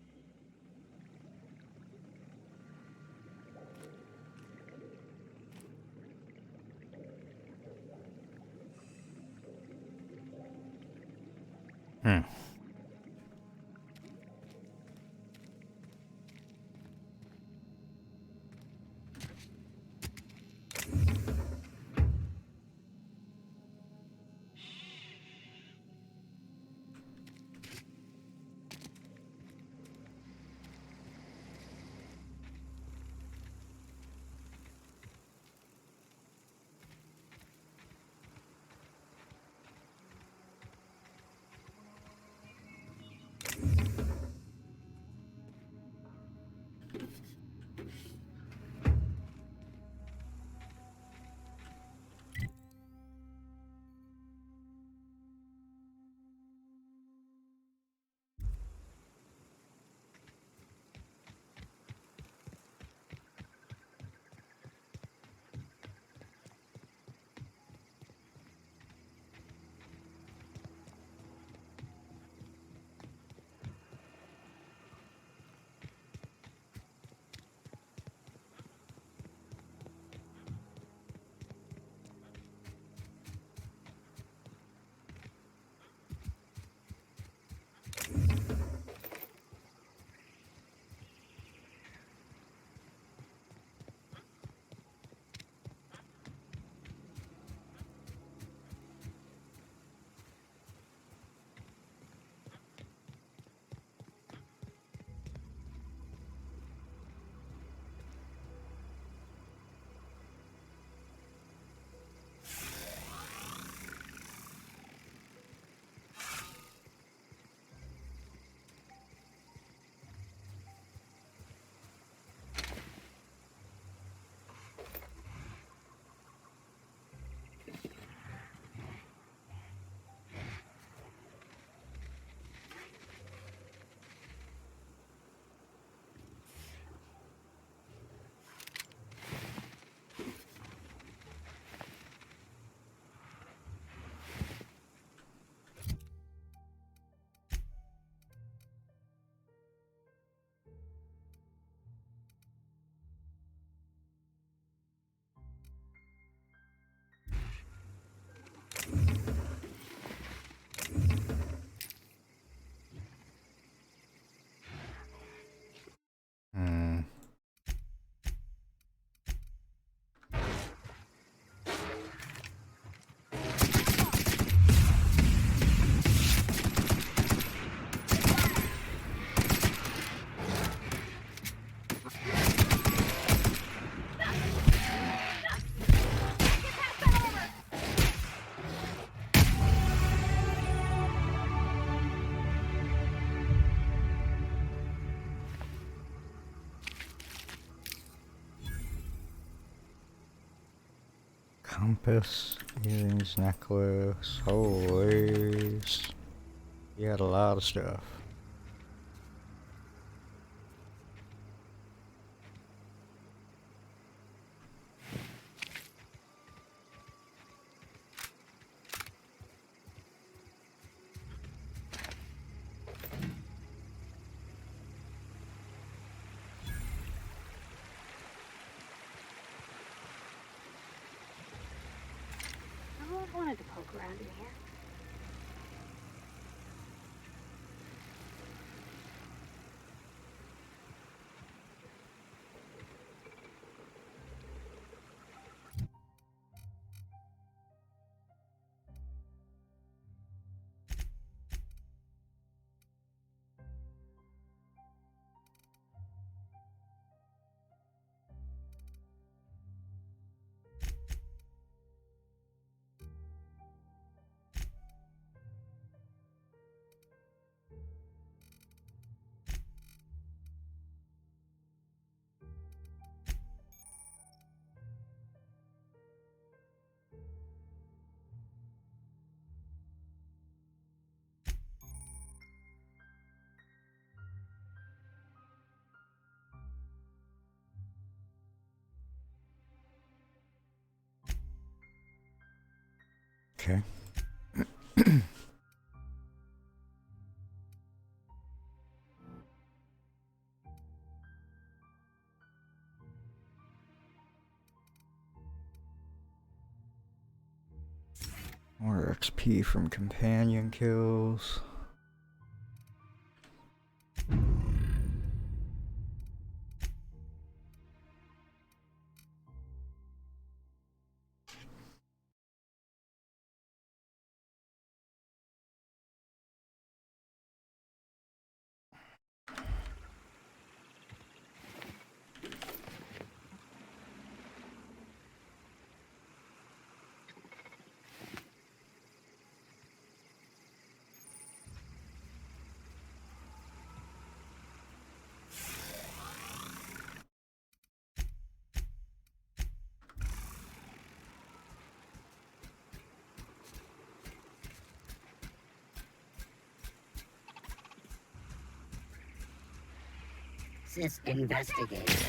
Compass, earrings, necklace, holy. He had a lot of stuff. I always wanted to poke around in here. Okay. More XP from companion kills. Sys investigate.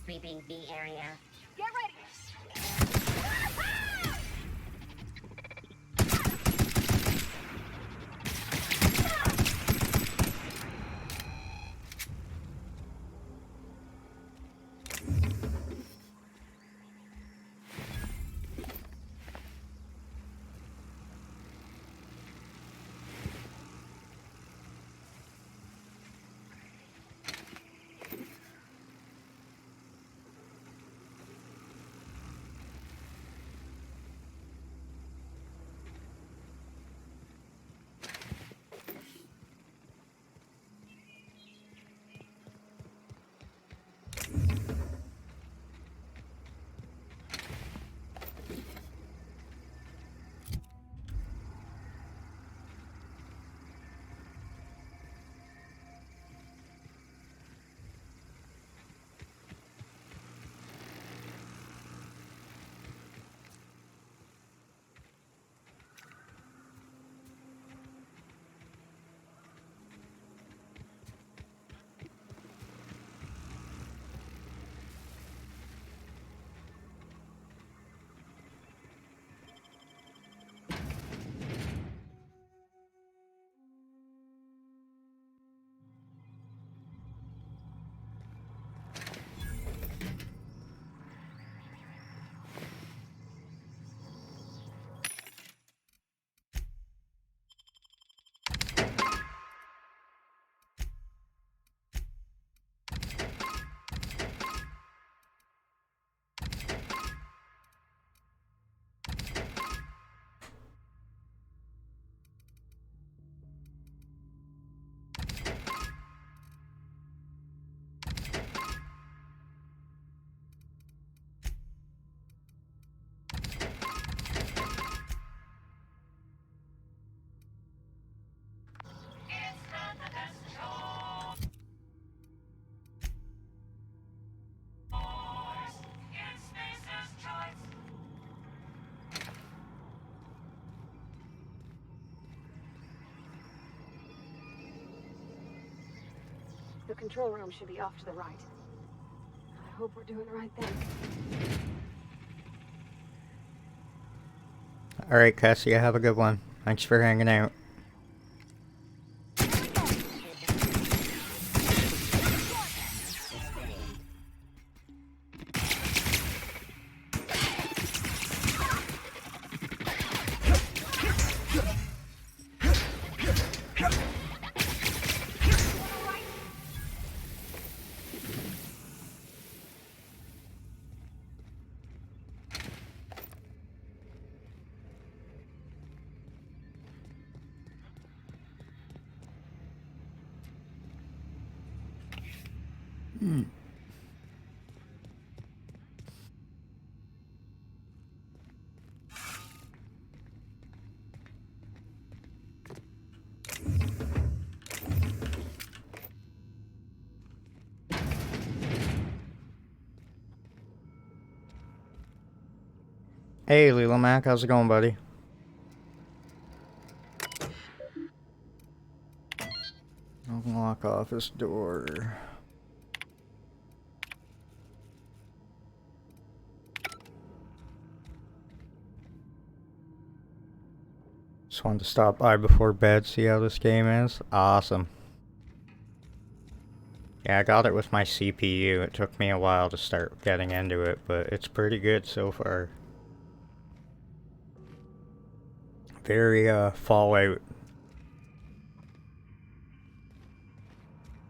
Sweeping the area. Get ready! control room should be off to the right. I hope we're doing the right thing. Alright, Cassia, have a good one. Thanks for hanging out. Hey, Lilo Mac, how's it going, buddy? Unlock office door. Just wanted to stop by before bed, see how this game is. Awesome. Yeah, I got it with my CPU. It took me a while to start getting into it, but it's pretty good so far. Very, Fallout.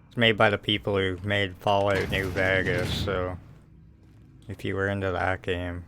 It's made by the people who made Fallout New Vegas, so if you were into that game.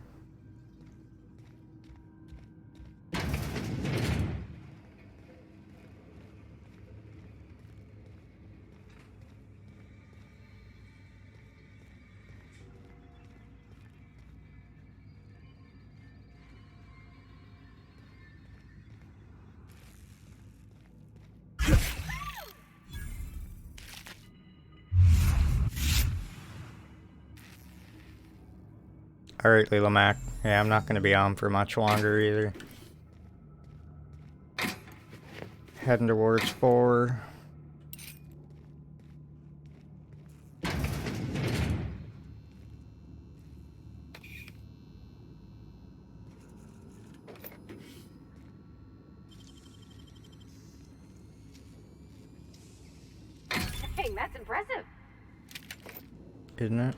Alright, Lila Mac. Yeah, I'm not going to be on for much longer either. Heading towards 4. Dang, that's impressive. Isn't it?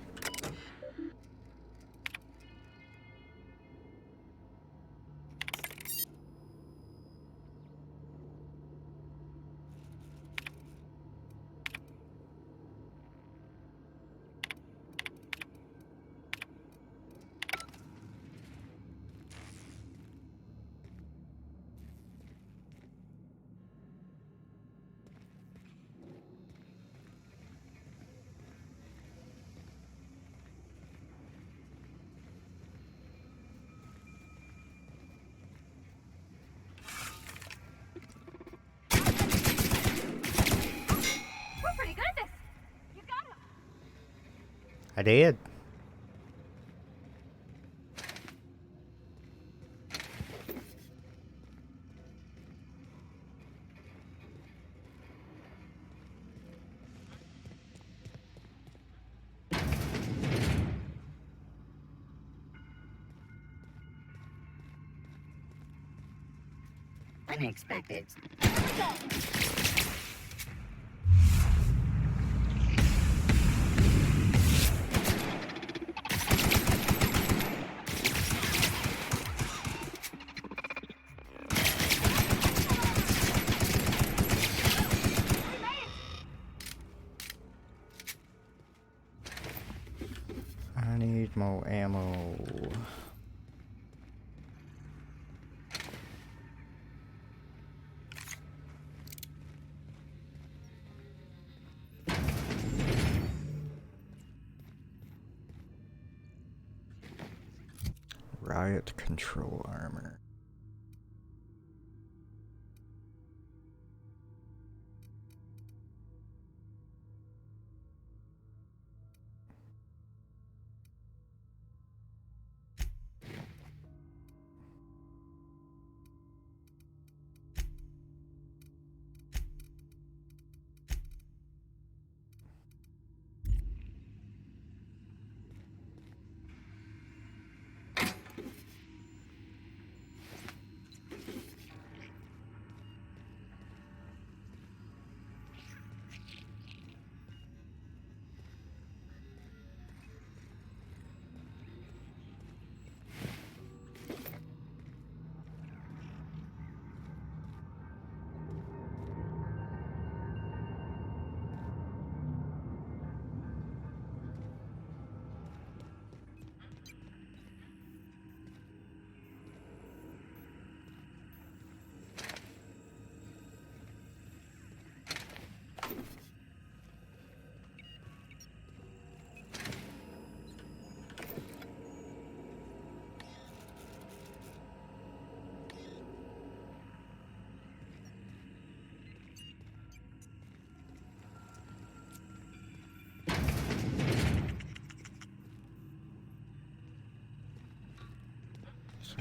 I did. Unexpected. I need more ammo. Riot control armor.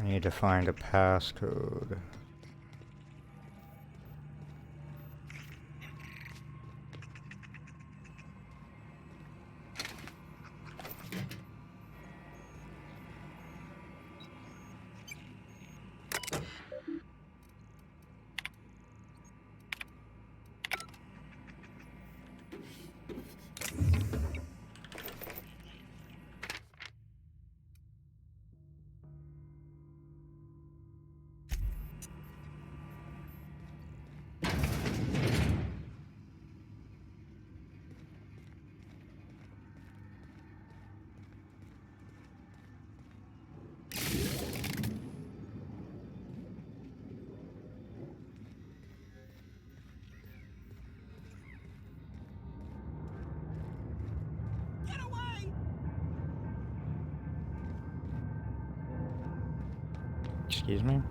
I need to find a passcode. Excuse me?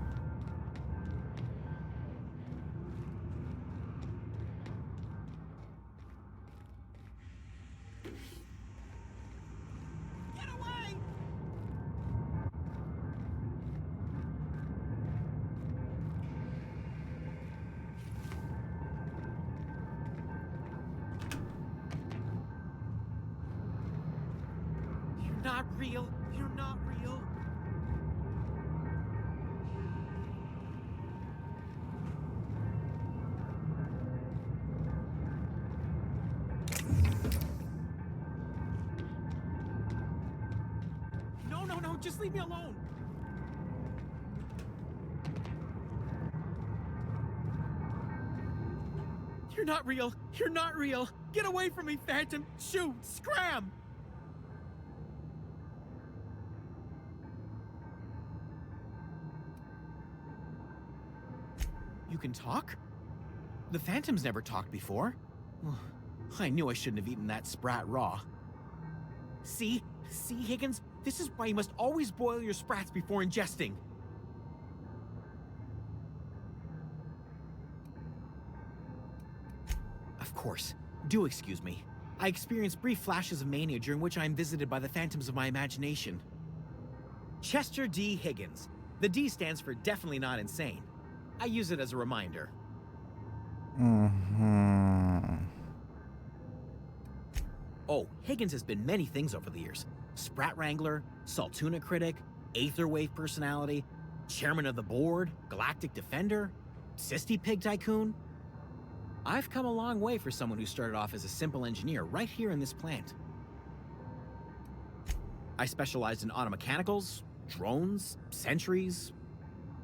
You're not real. You're not real. No, no, no, just leave me alone. You're not real. You're not real. Get away from me, Phantom. Shoot, scram. You can talk? The Phantom's never talked before. I knew I shouldn't have eaten that sprat raw. See? See, Higgins? This is why you must always boil your sprats before ingesting. Of course. Do excuse me. I experience brief flashes of mania during which I am visited by the phantoms of my imagination. Chester D. Higgins. The D stands for definitely not insane. I use it as a reminder. Oh, Higgins has been many things over the years. Sprat Wrangler, Saltuna Critic, Aetherwave Personality, Chairman of the Board, Galactic Defender, Sisty Pig Tycoon. I've come a long way for someone who started off as a simple engineer right here in this plant. I specialized in automechanicals, drones, sentries,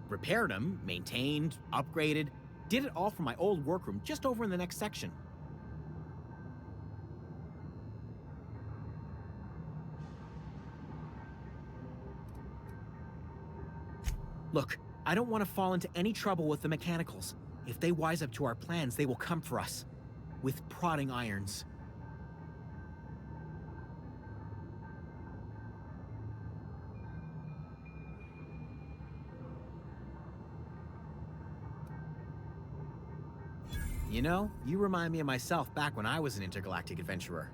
repaired them, maintained, upgraded, did it all from my old workroom just over in the next section. Look, I don't want to fall into any trouble with the mechanicals. If they wise up to our plans, they will come for us. With prodding irons. You know, you remind me of myself back when I was an intergalactic adventurer.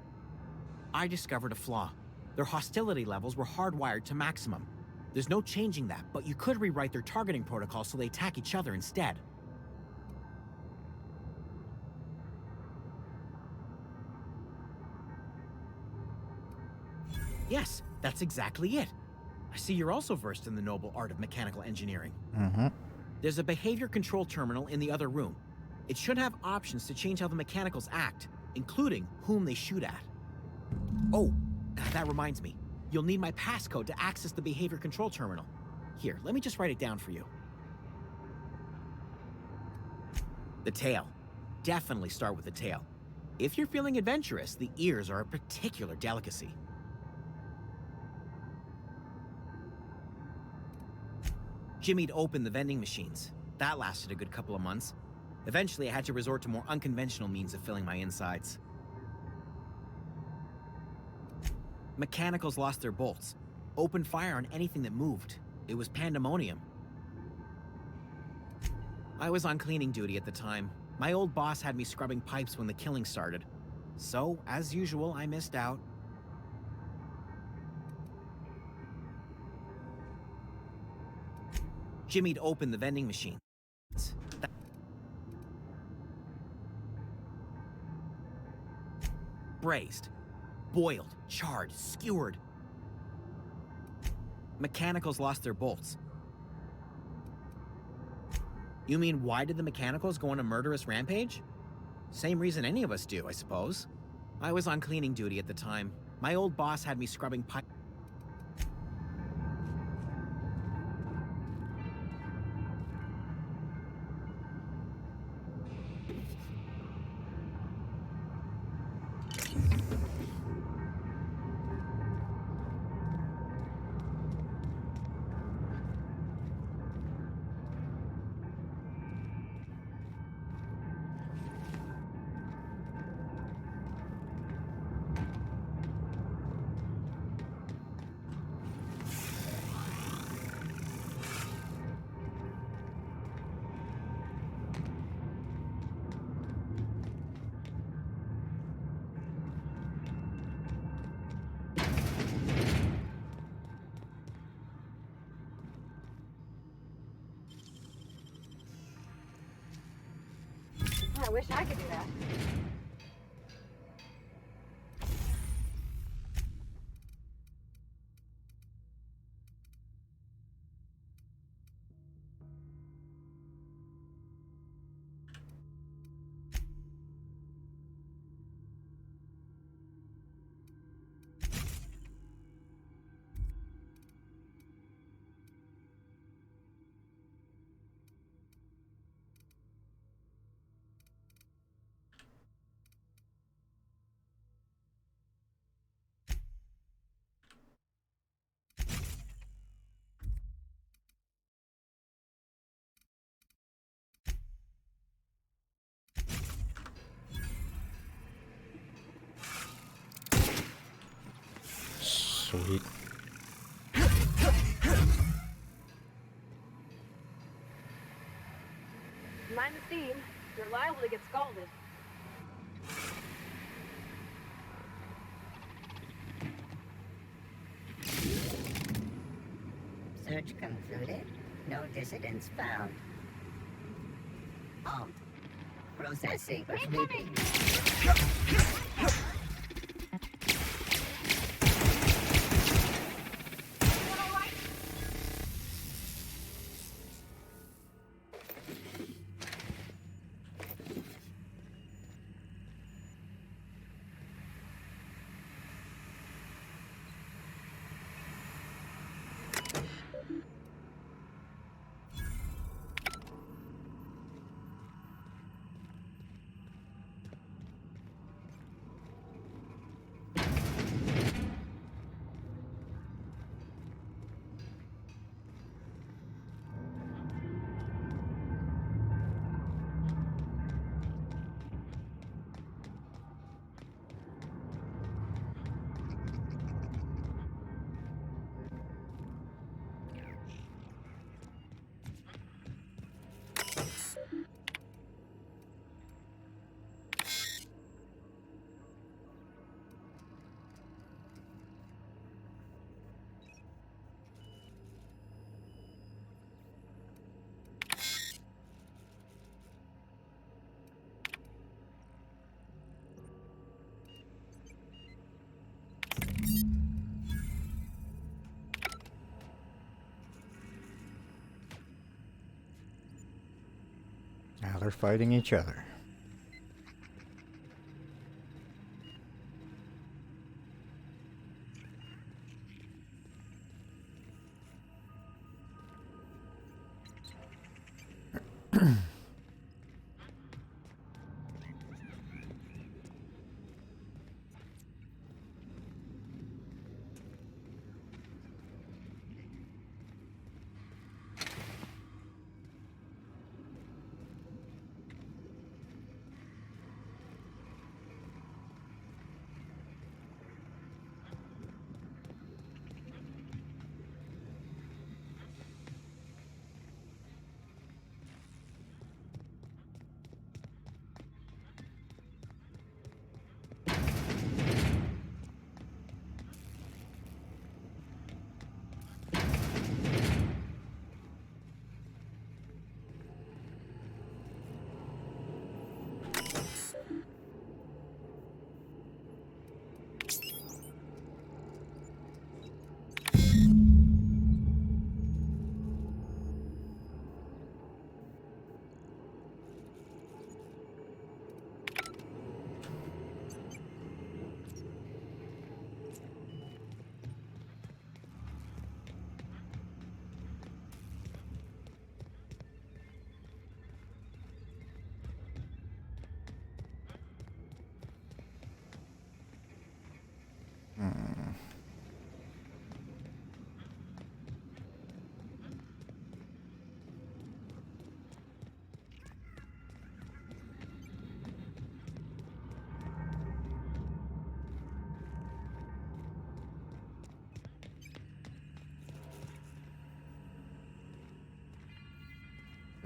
I discovered a flaw. Their hostility levels were hardwired to maximum. There's no changing that, but you could rewrite their targeting protocol so they attack each other instead. Yes, that's exactly it. I see you're also versed in the noble art of mechanical engineering. There's a behavior control terminal in the other room. It should have options to change how the mechanicals act, including whom they shoot at. Oh, that reminds me. You'll need my passcode to access the behavior control terminal. Here, let me just write it down for you. The tail. Definitely start with the tail. If you're feeling adventurous, the ears are a particular delicacy. Jimmy'd opened the vending machines. That lasted a good couple of months. Eventually, I had to resort to more unconventional means of filling my insides. Mechanicals lost their bolts. Opened fire on anything that moved. It was pandemonium. I was on cleaning duty at the time. My old boss had me scrubbing pipes when the killing started. So, as usual, I missed out. Jimmy'd open the vending machine. Braised, boiled, charred, skewered. Mechanicals lost their bolts. You mean, why did the Mechanicals go on a murderous rampage? Same reason any of us do, I suppose. I was on cleaning duty at the time. My old boss had me scrubbing pipe. I wish I could do that. Sweet. Mind the steam. You're liable to get scalded. Search concluded. No dissidents found. Halt. Processing. Incoming! Now they're fighting each other.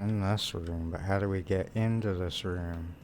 In this room, but how do we get into this room?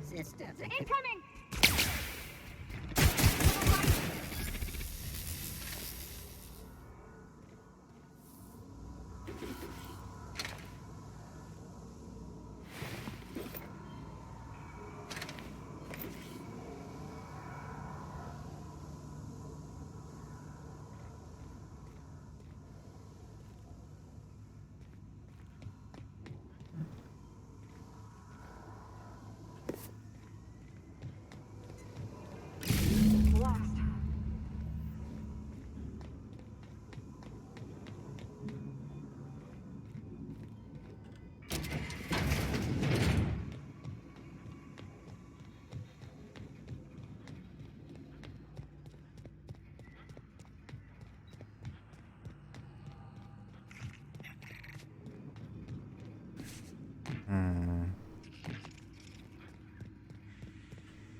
Sister. Incoming!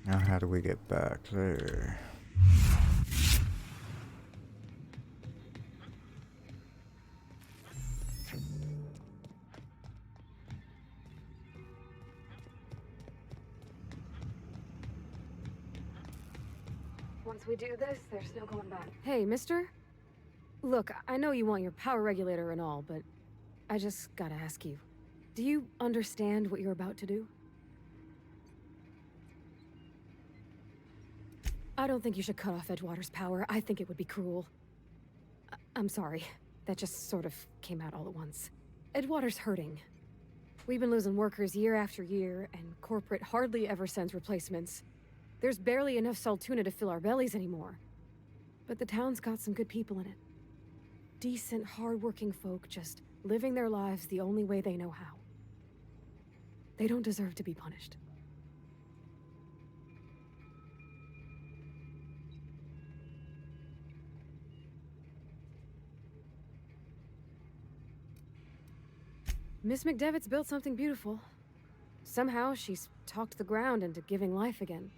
Now how do we get back there? Once we do this, there's no going back. Hey, mister? Look, I know you want your power regulator and all, but I just gotta ask you. Do you understand what you're about to do? I don't think you should cut off Edgewater's power. I think it would be cruel. I'm sorry. That just sort of came out all at once. Edgewater's hurting. We've been losing workers year after year, and corporate hardly ever sends replacements. There's barely enough Saltuna to fill our bellies anymore. But the town's got some good people in it. Decent, hard-working folk just living their lives the only way they know how. They don't deserve to be punished. Miss McDevitt's built something beautiful. Somehow she's talked the ground into giving life again.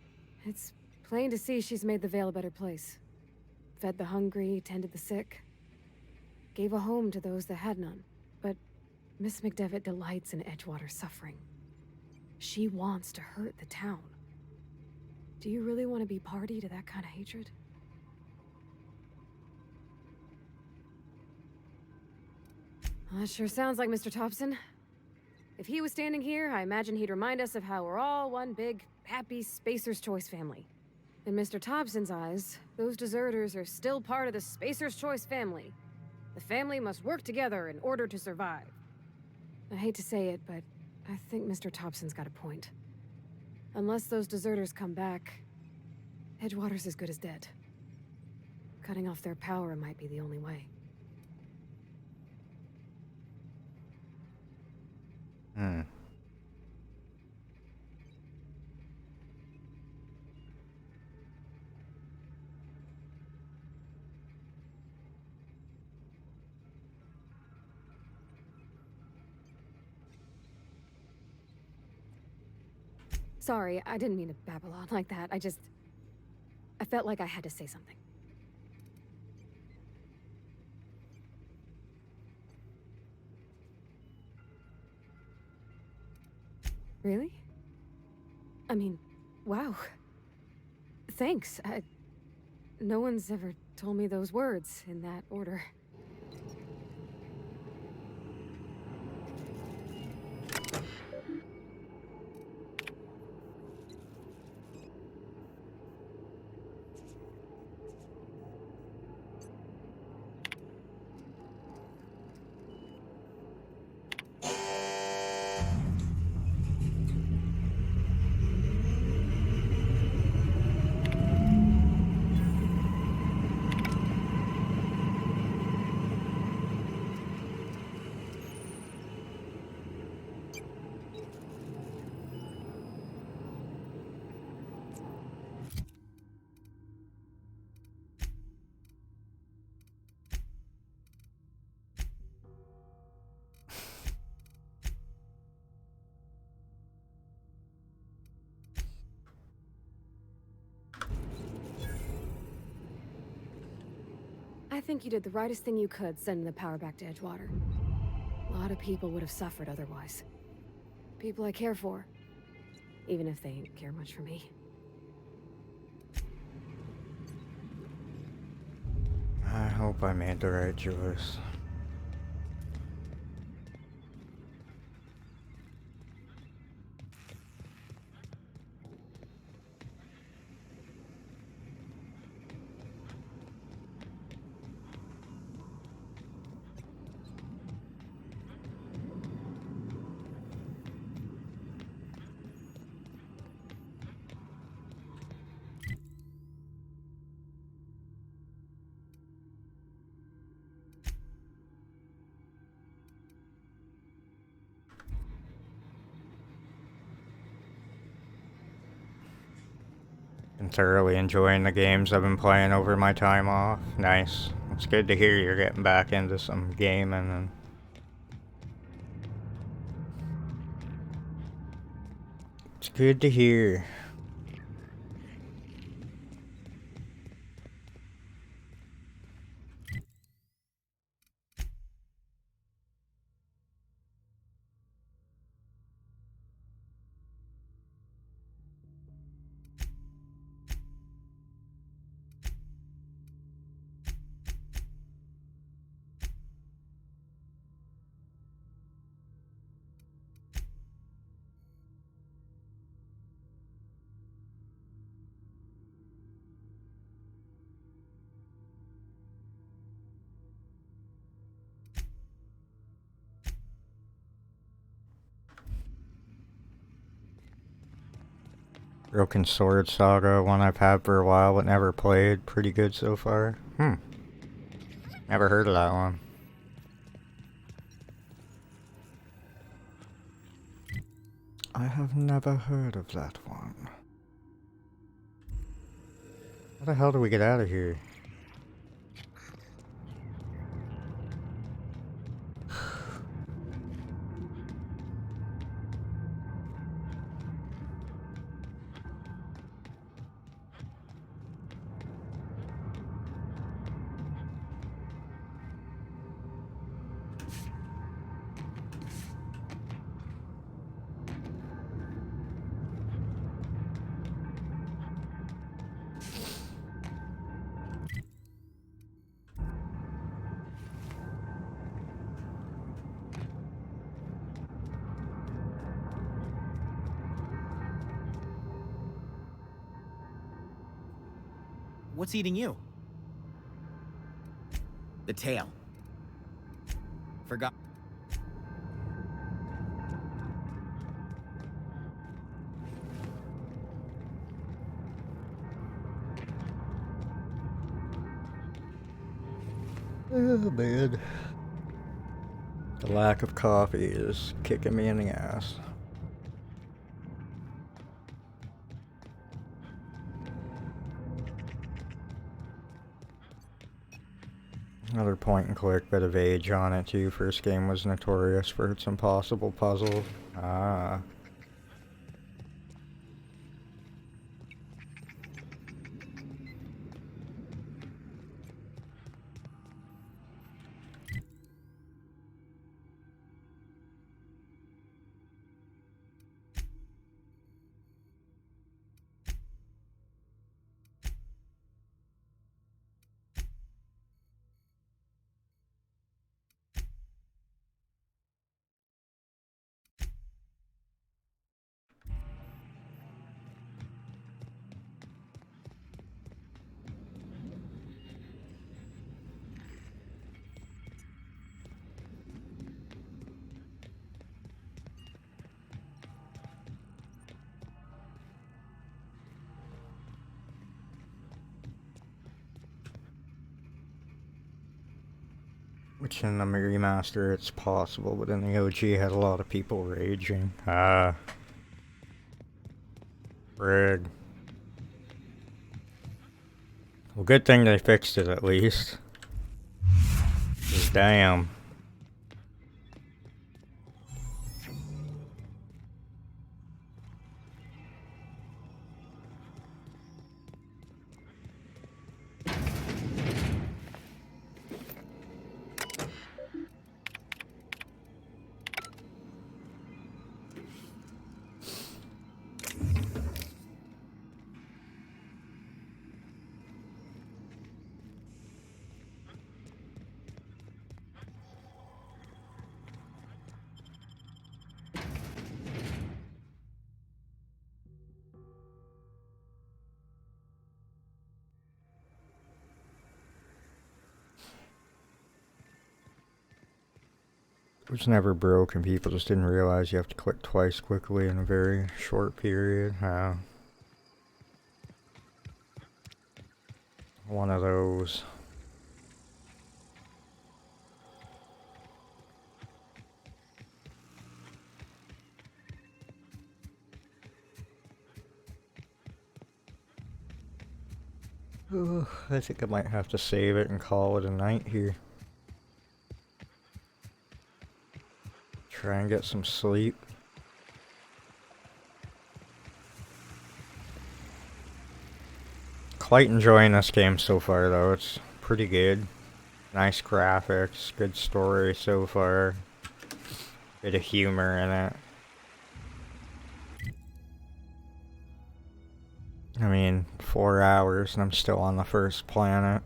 It's plain to see she's made the Vale a better place. Fed the hungry, tended the sick. Gave a home to those that had none. But Miss McDevitt delights in Edgewater's suffering. She wants to hurt the town. Do you really want to be party to that kind of hatred? Well, that sure sounds like Mr. Thompson. If he was standing here, I imagine he'd remind us of how we're all one big, happy Spacer's Choice family. In Mr. Thompson's eyes, those deserters are still part of the Spacer's Choice family. The family must work together in order to survive. I hate to say it, but I think Mr. Thompson's got a point. Unless those deserters come back, Edgewater's as good as dead. Cutting off their power might be the only way. Sorry, I didn't mean to babble on like that. I felt like I had to say something. Really? I mean, wow. Thanks. No one's ever told me those words in that order. I think you did the rightest thing you could, sending the power back to Edgewater. A lot of people would have suffered otherwise. People I care for. Even if they ain't care much for me. I hope I made the right choice. I'm thoroughly enjoying the games I've been playing over my time off. Nice. It's good to hear you're getting back into some gaming and it's good to hear. Broken Sword Saga, one I've had for a while but never played. Pretty good so far. Never heard of that one. I have never heard of that one. How the hell do we get out of here? What's eating you? The tail. Forgot. Oh, man. The lack of coffee is kicking me in the ass. Another point and click, bit of age on it too. First game was notorious for its impossible puzzles. Ah. Which in the remaster it's possible, but in the OG had a lot of people raging. Ah. Frig. Well, good thing they fixed it at least. 'Cause damn. It was never broken, people just didn't realize you have to click twice quickly in a very short period. One of those. I think I might have to save it and call it a night here. Try and get some sleep. Quite enjoying this game so far though, it's pretty good. Nice graphics, good story so far. Bit of humor in it. I mean, 4 hours and I'm still on the first planet.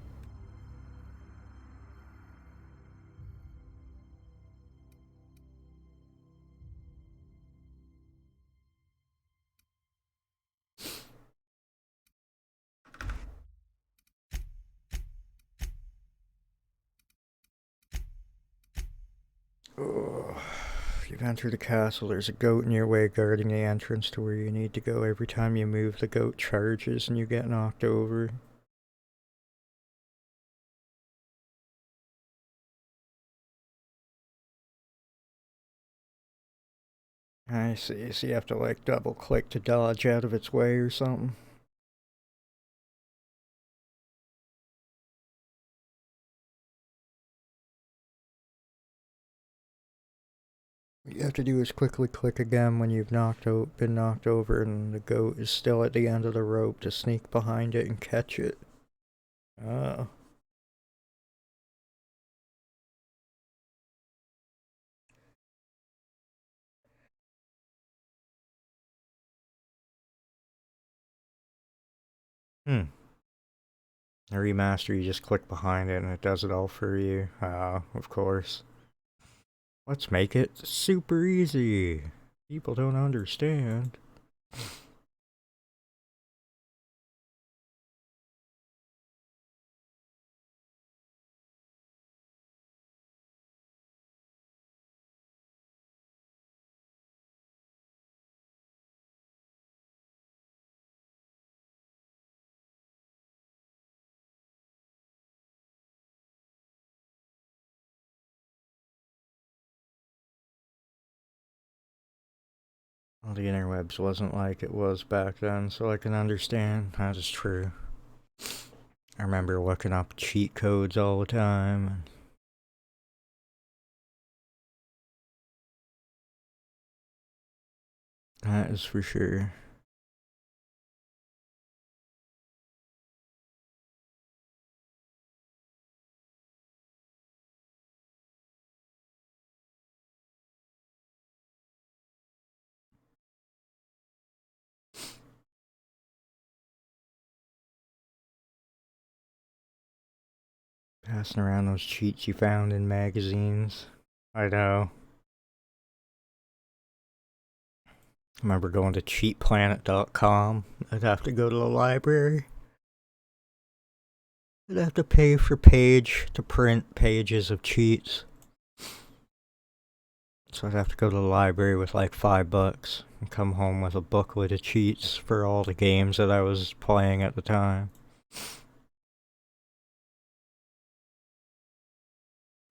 Oh, you've entered the castle. There's a goat in your way guarding the entrance to where you need to go. Every time you move, the goat charges and you get knocked over. I see, so you have to like double click to dodge out of its way or something. What you have to do is quickly click again when you've been knocked over and the goat is still at the end of the rope to sneak behind it and catch it. Oh. A remaster, you just click behind it and it does it all for you. Of course. Let's make it super easy. People don't understand. Well, the interwebs wasn't like it was back then, so I can understand. That is true. I remember looking up cheat codes all the time. That is for sure. Passing around those cheats you found in magazines. I know. I remember going to cheatplanet.com. I'd have to go to the library. I'd have to pay for page to print pages of cheats. So I'd have to go to the library with like $5 and come home with a booklet of cheats for all the games that I was playing at the time.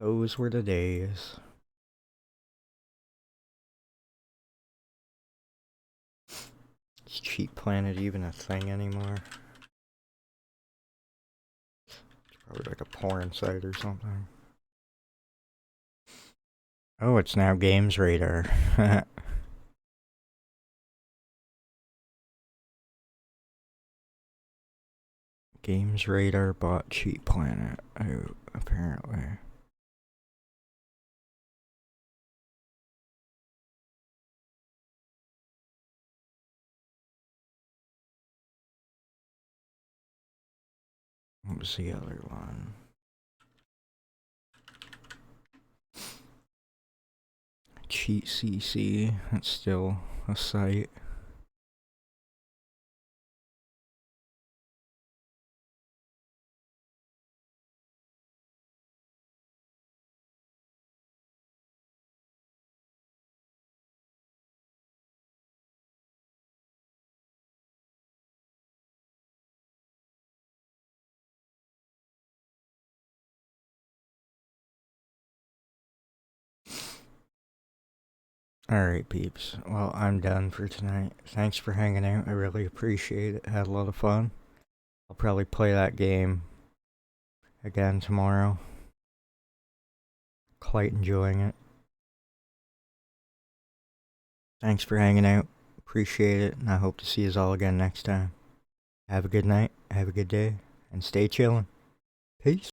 Those were the days. Is Cheat Planet even a thing anymore? It's probably like a porn site or something. Oh, it's now Games Radar. Games Radar bought Cheat Planet. Oh, apparently. What was the other one? Cheat CC. That's still a site. Alright, peeps. Well, I'm done for tonight. Thanks for hanging out. I really appreciate it. Had a lot of fun. I'll probably play that game again tomorrow. Quite enjoying it. Thanks for hanging out. Appreciate it, and I hope to see you all again next time. Have a good night, have a good day, and stay chillin'. Peace.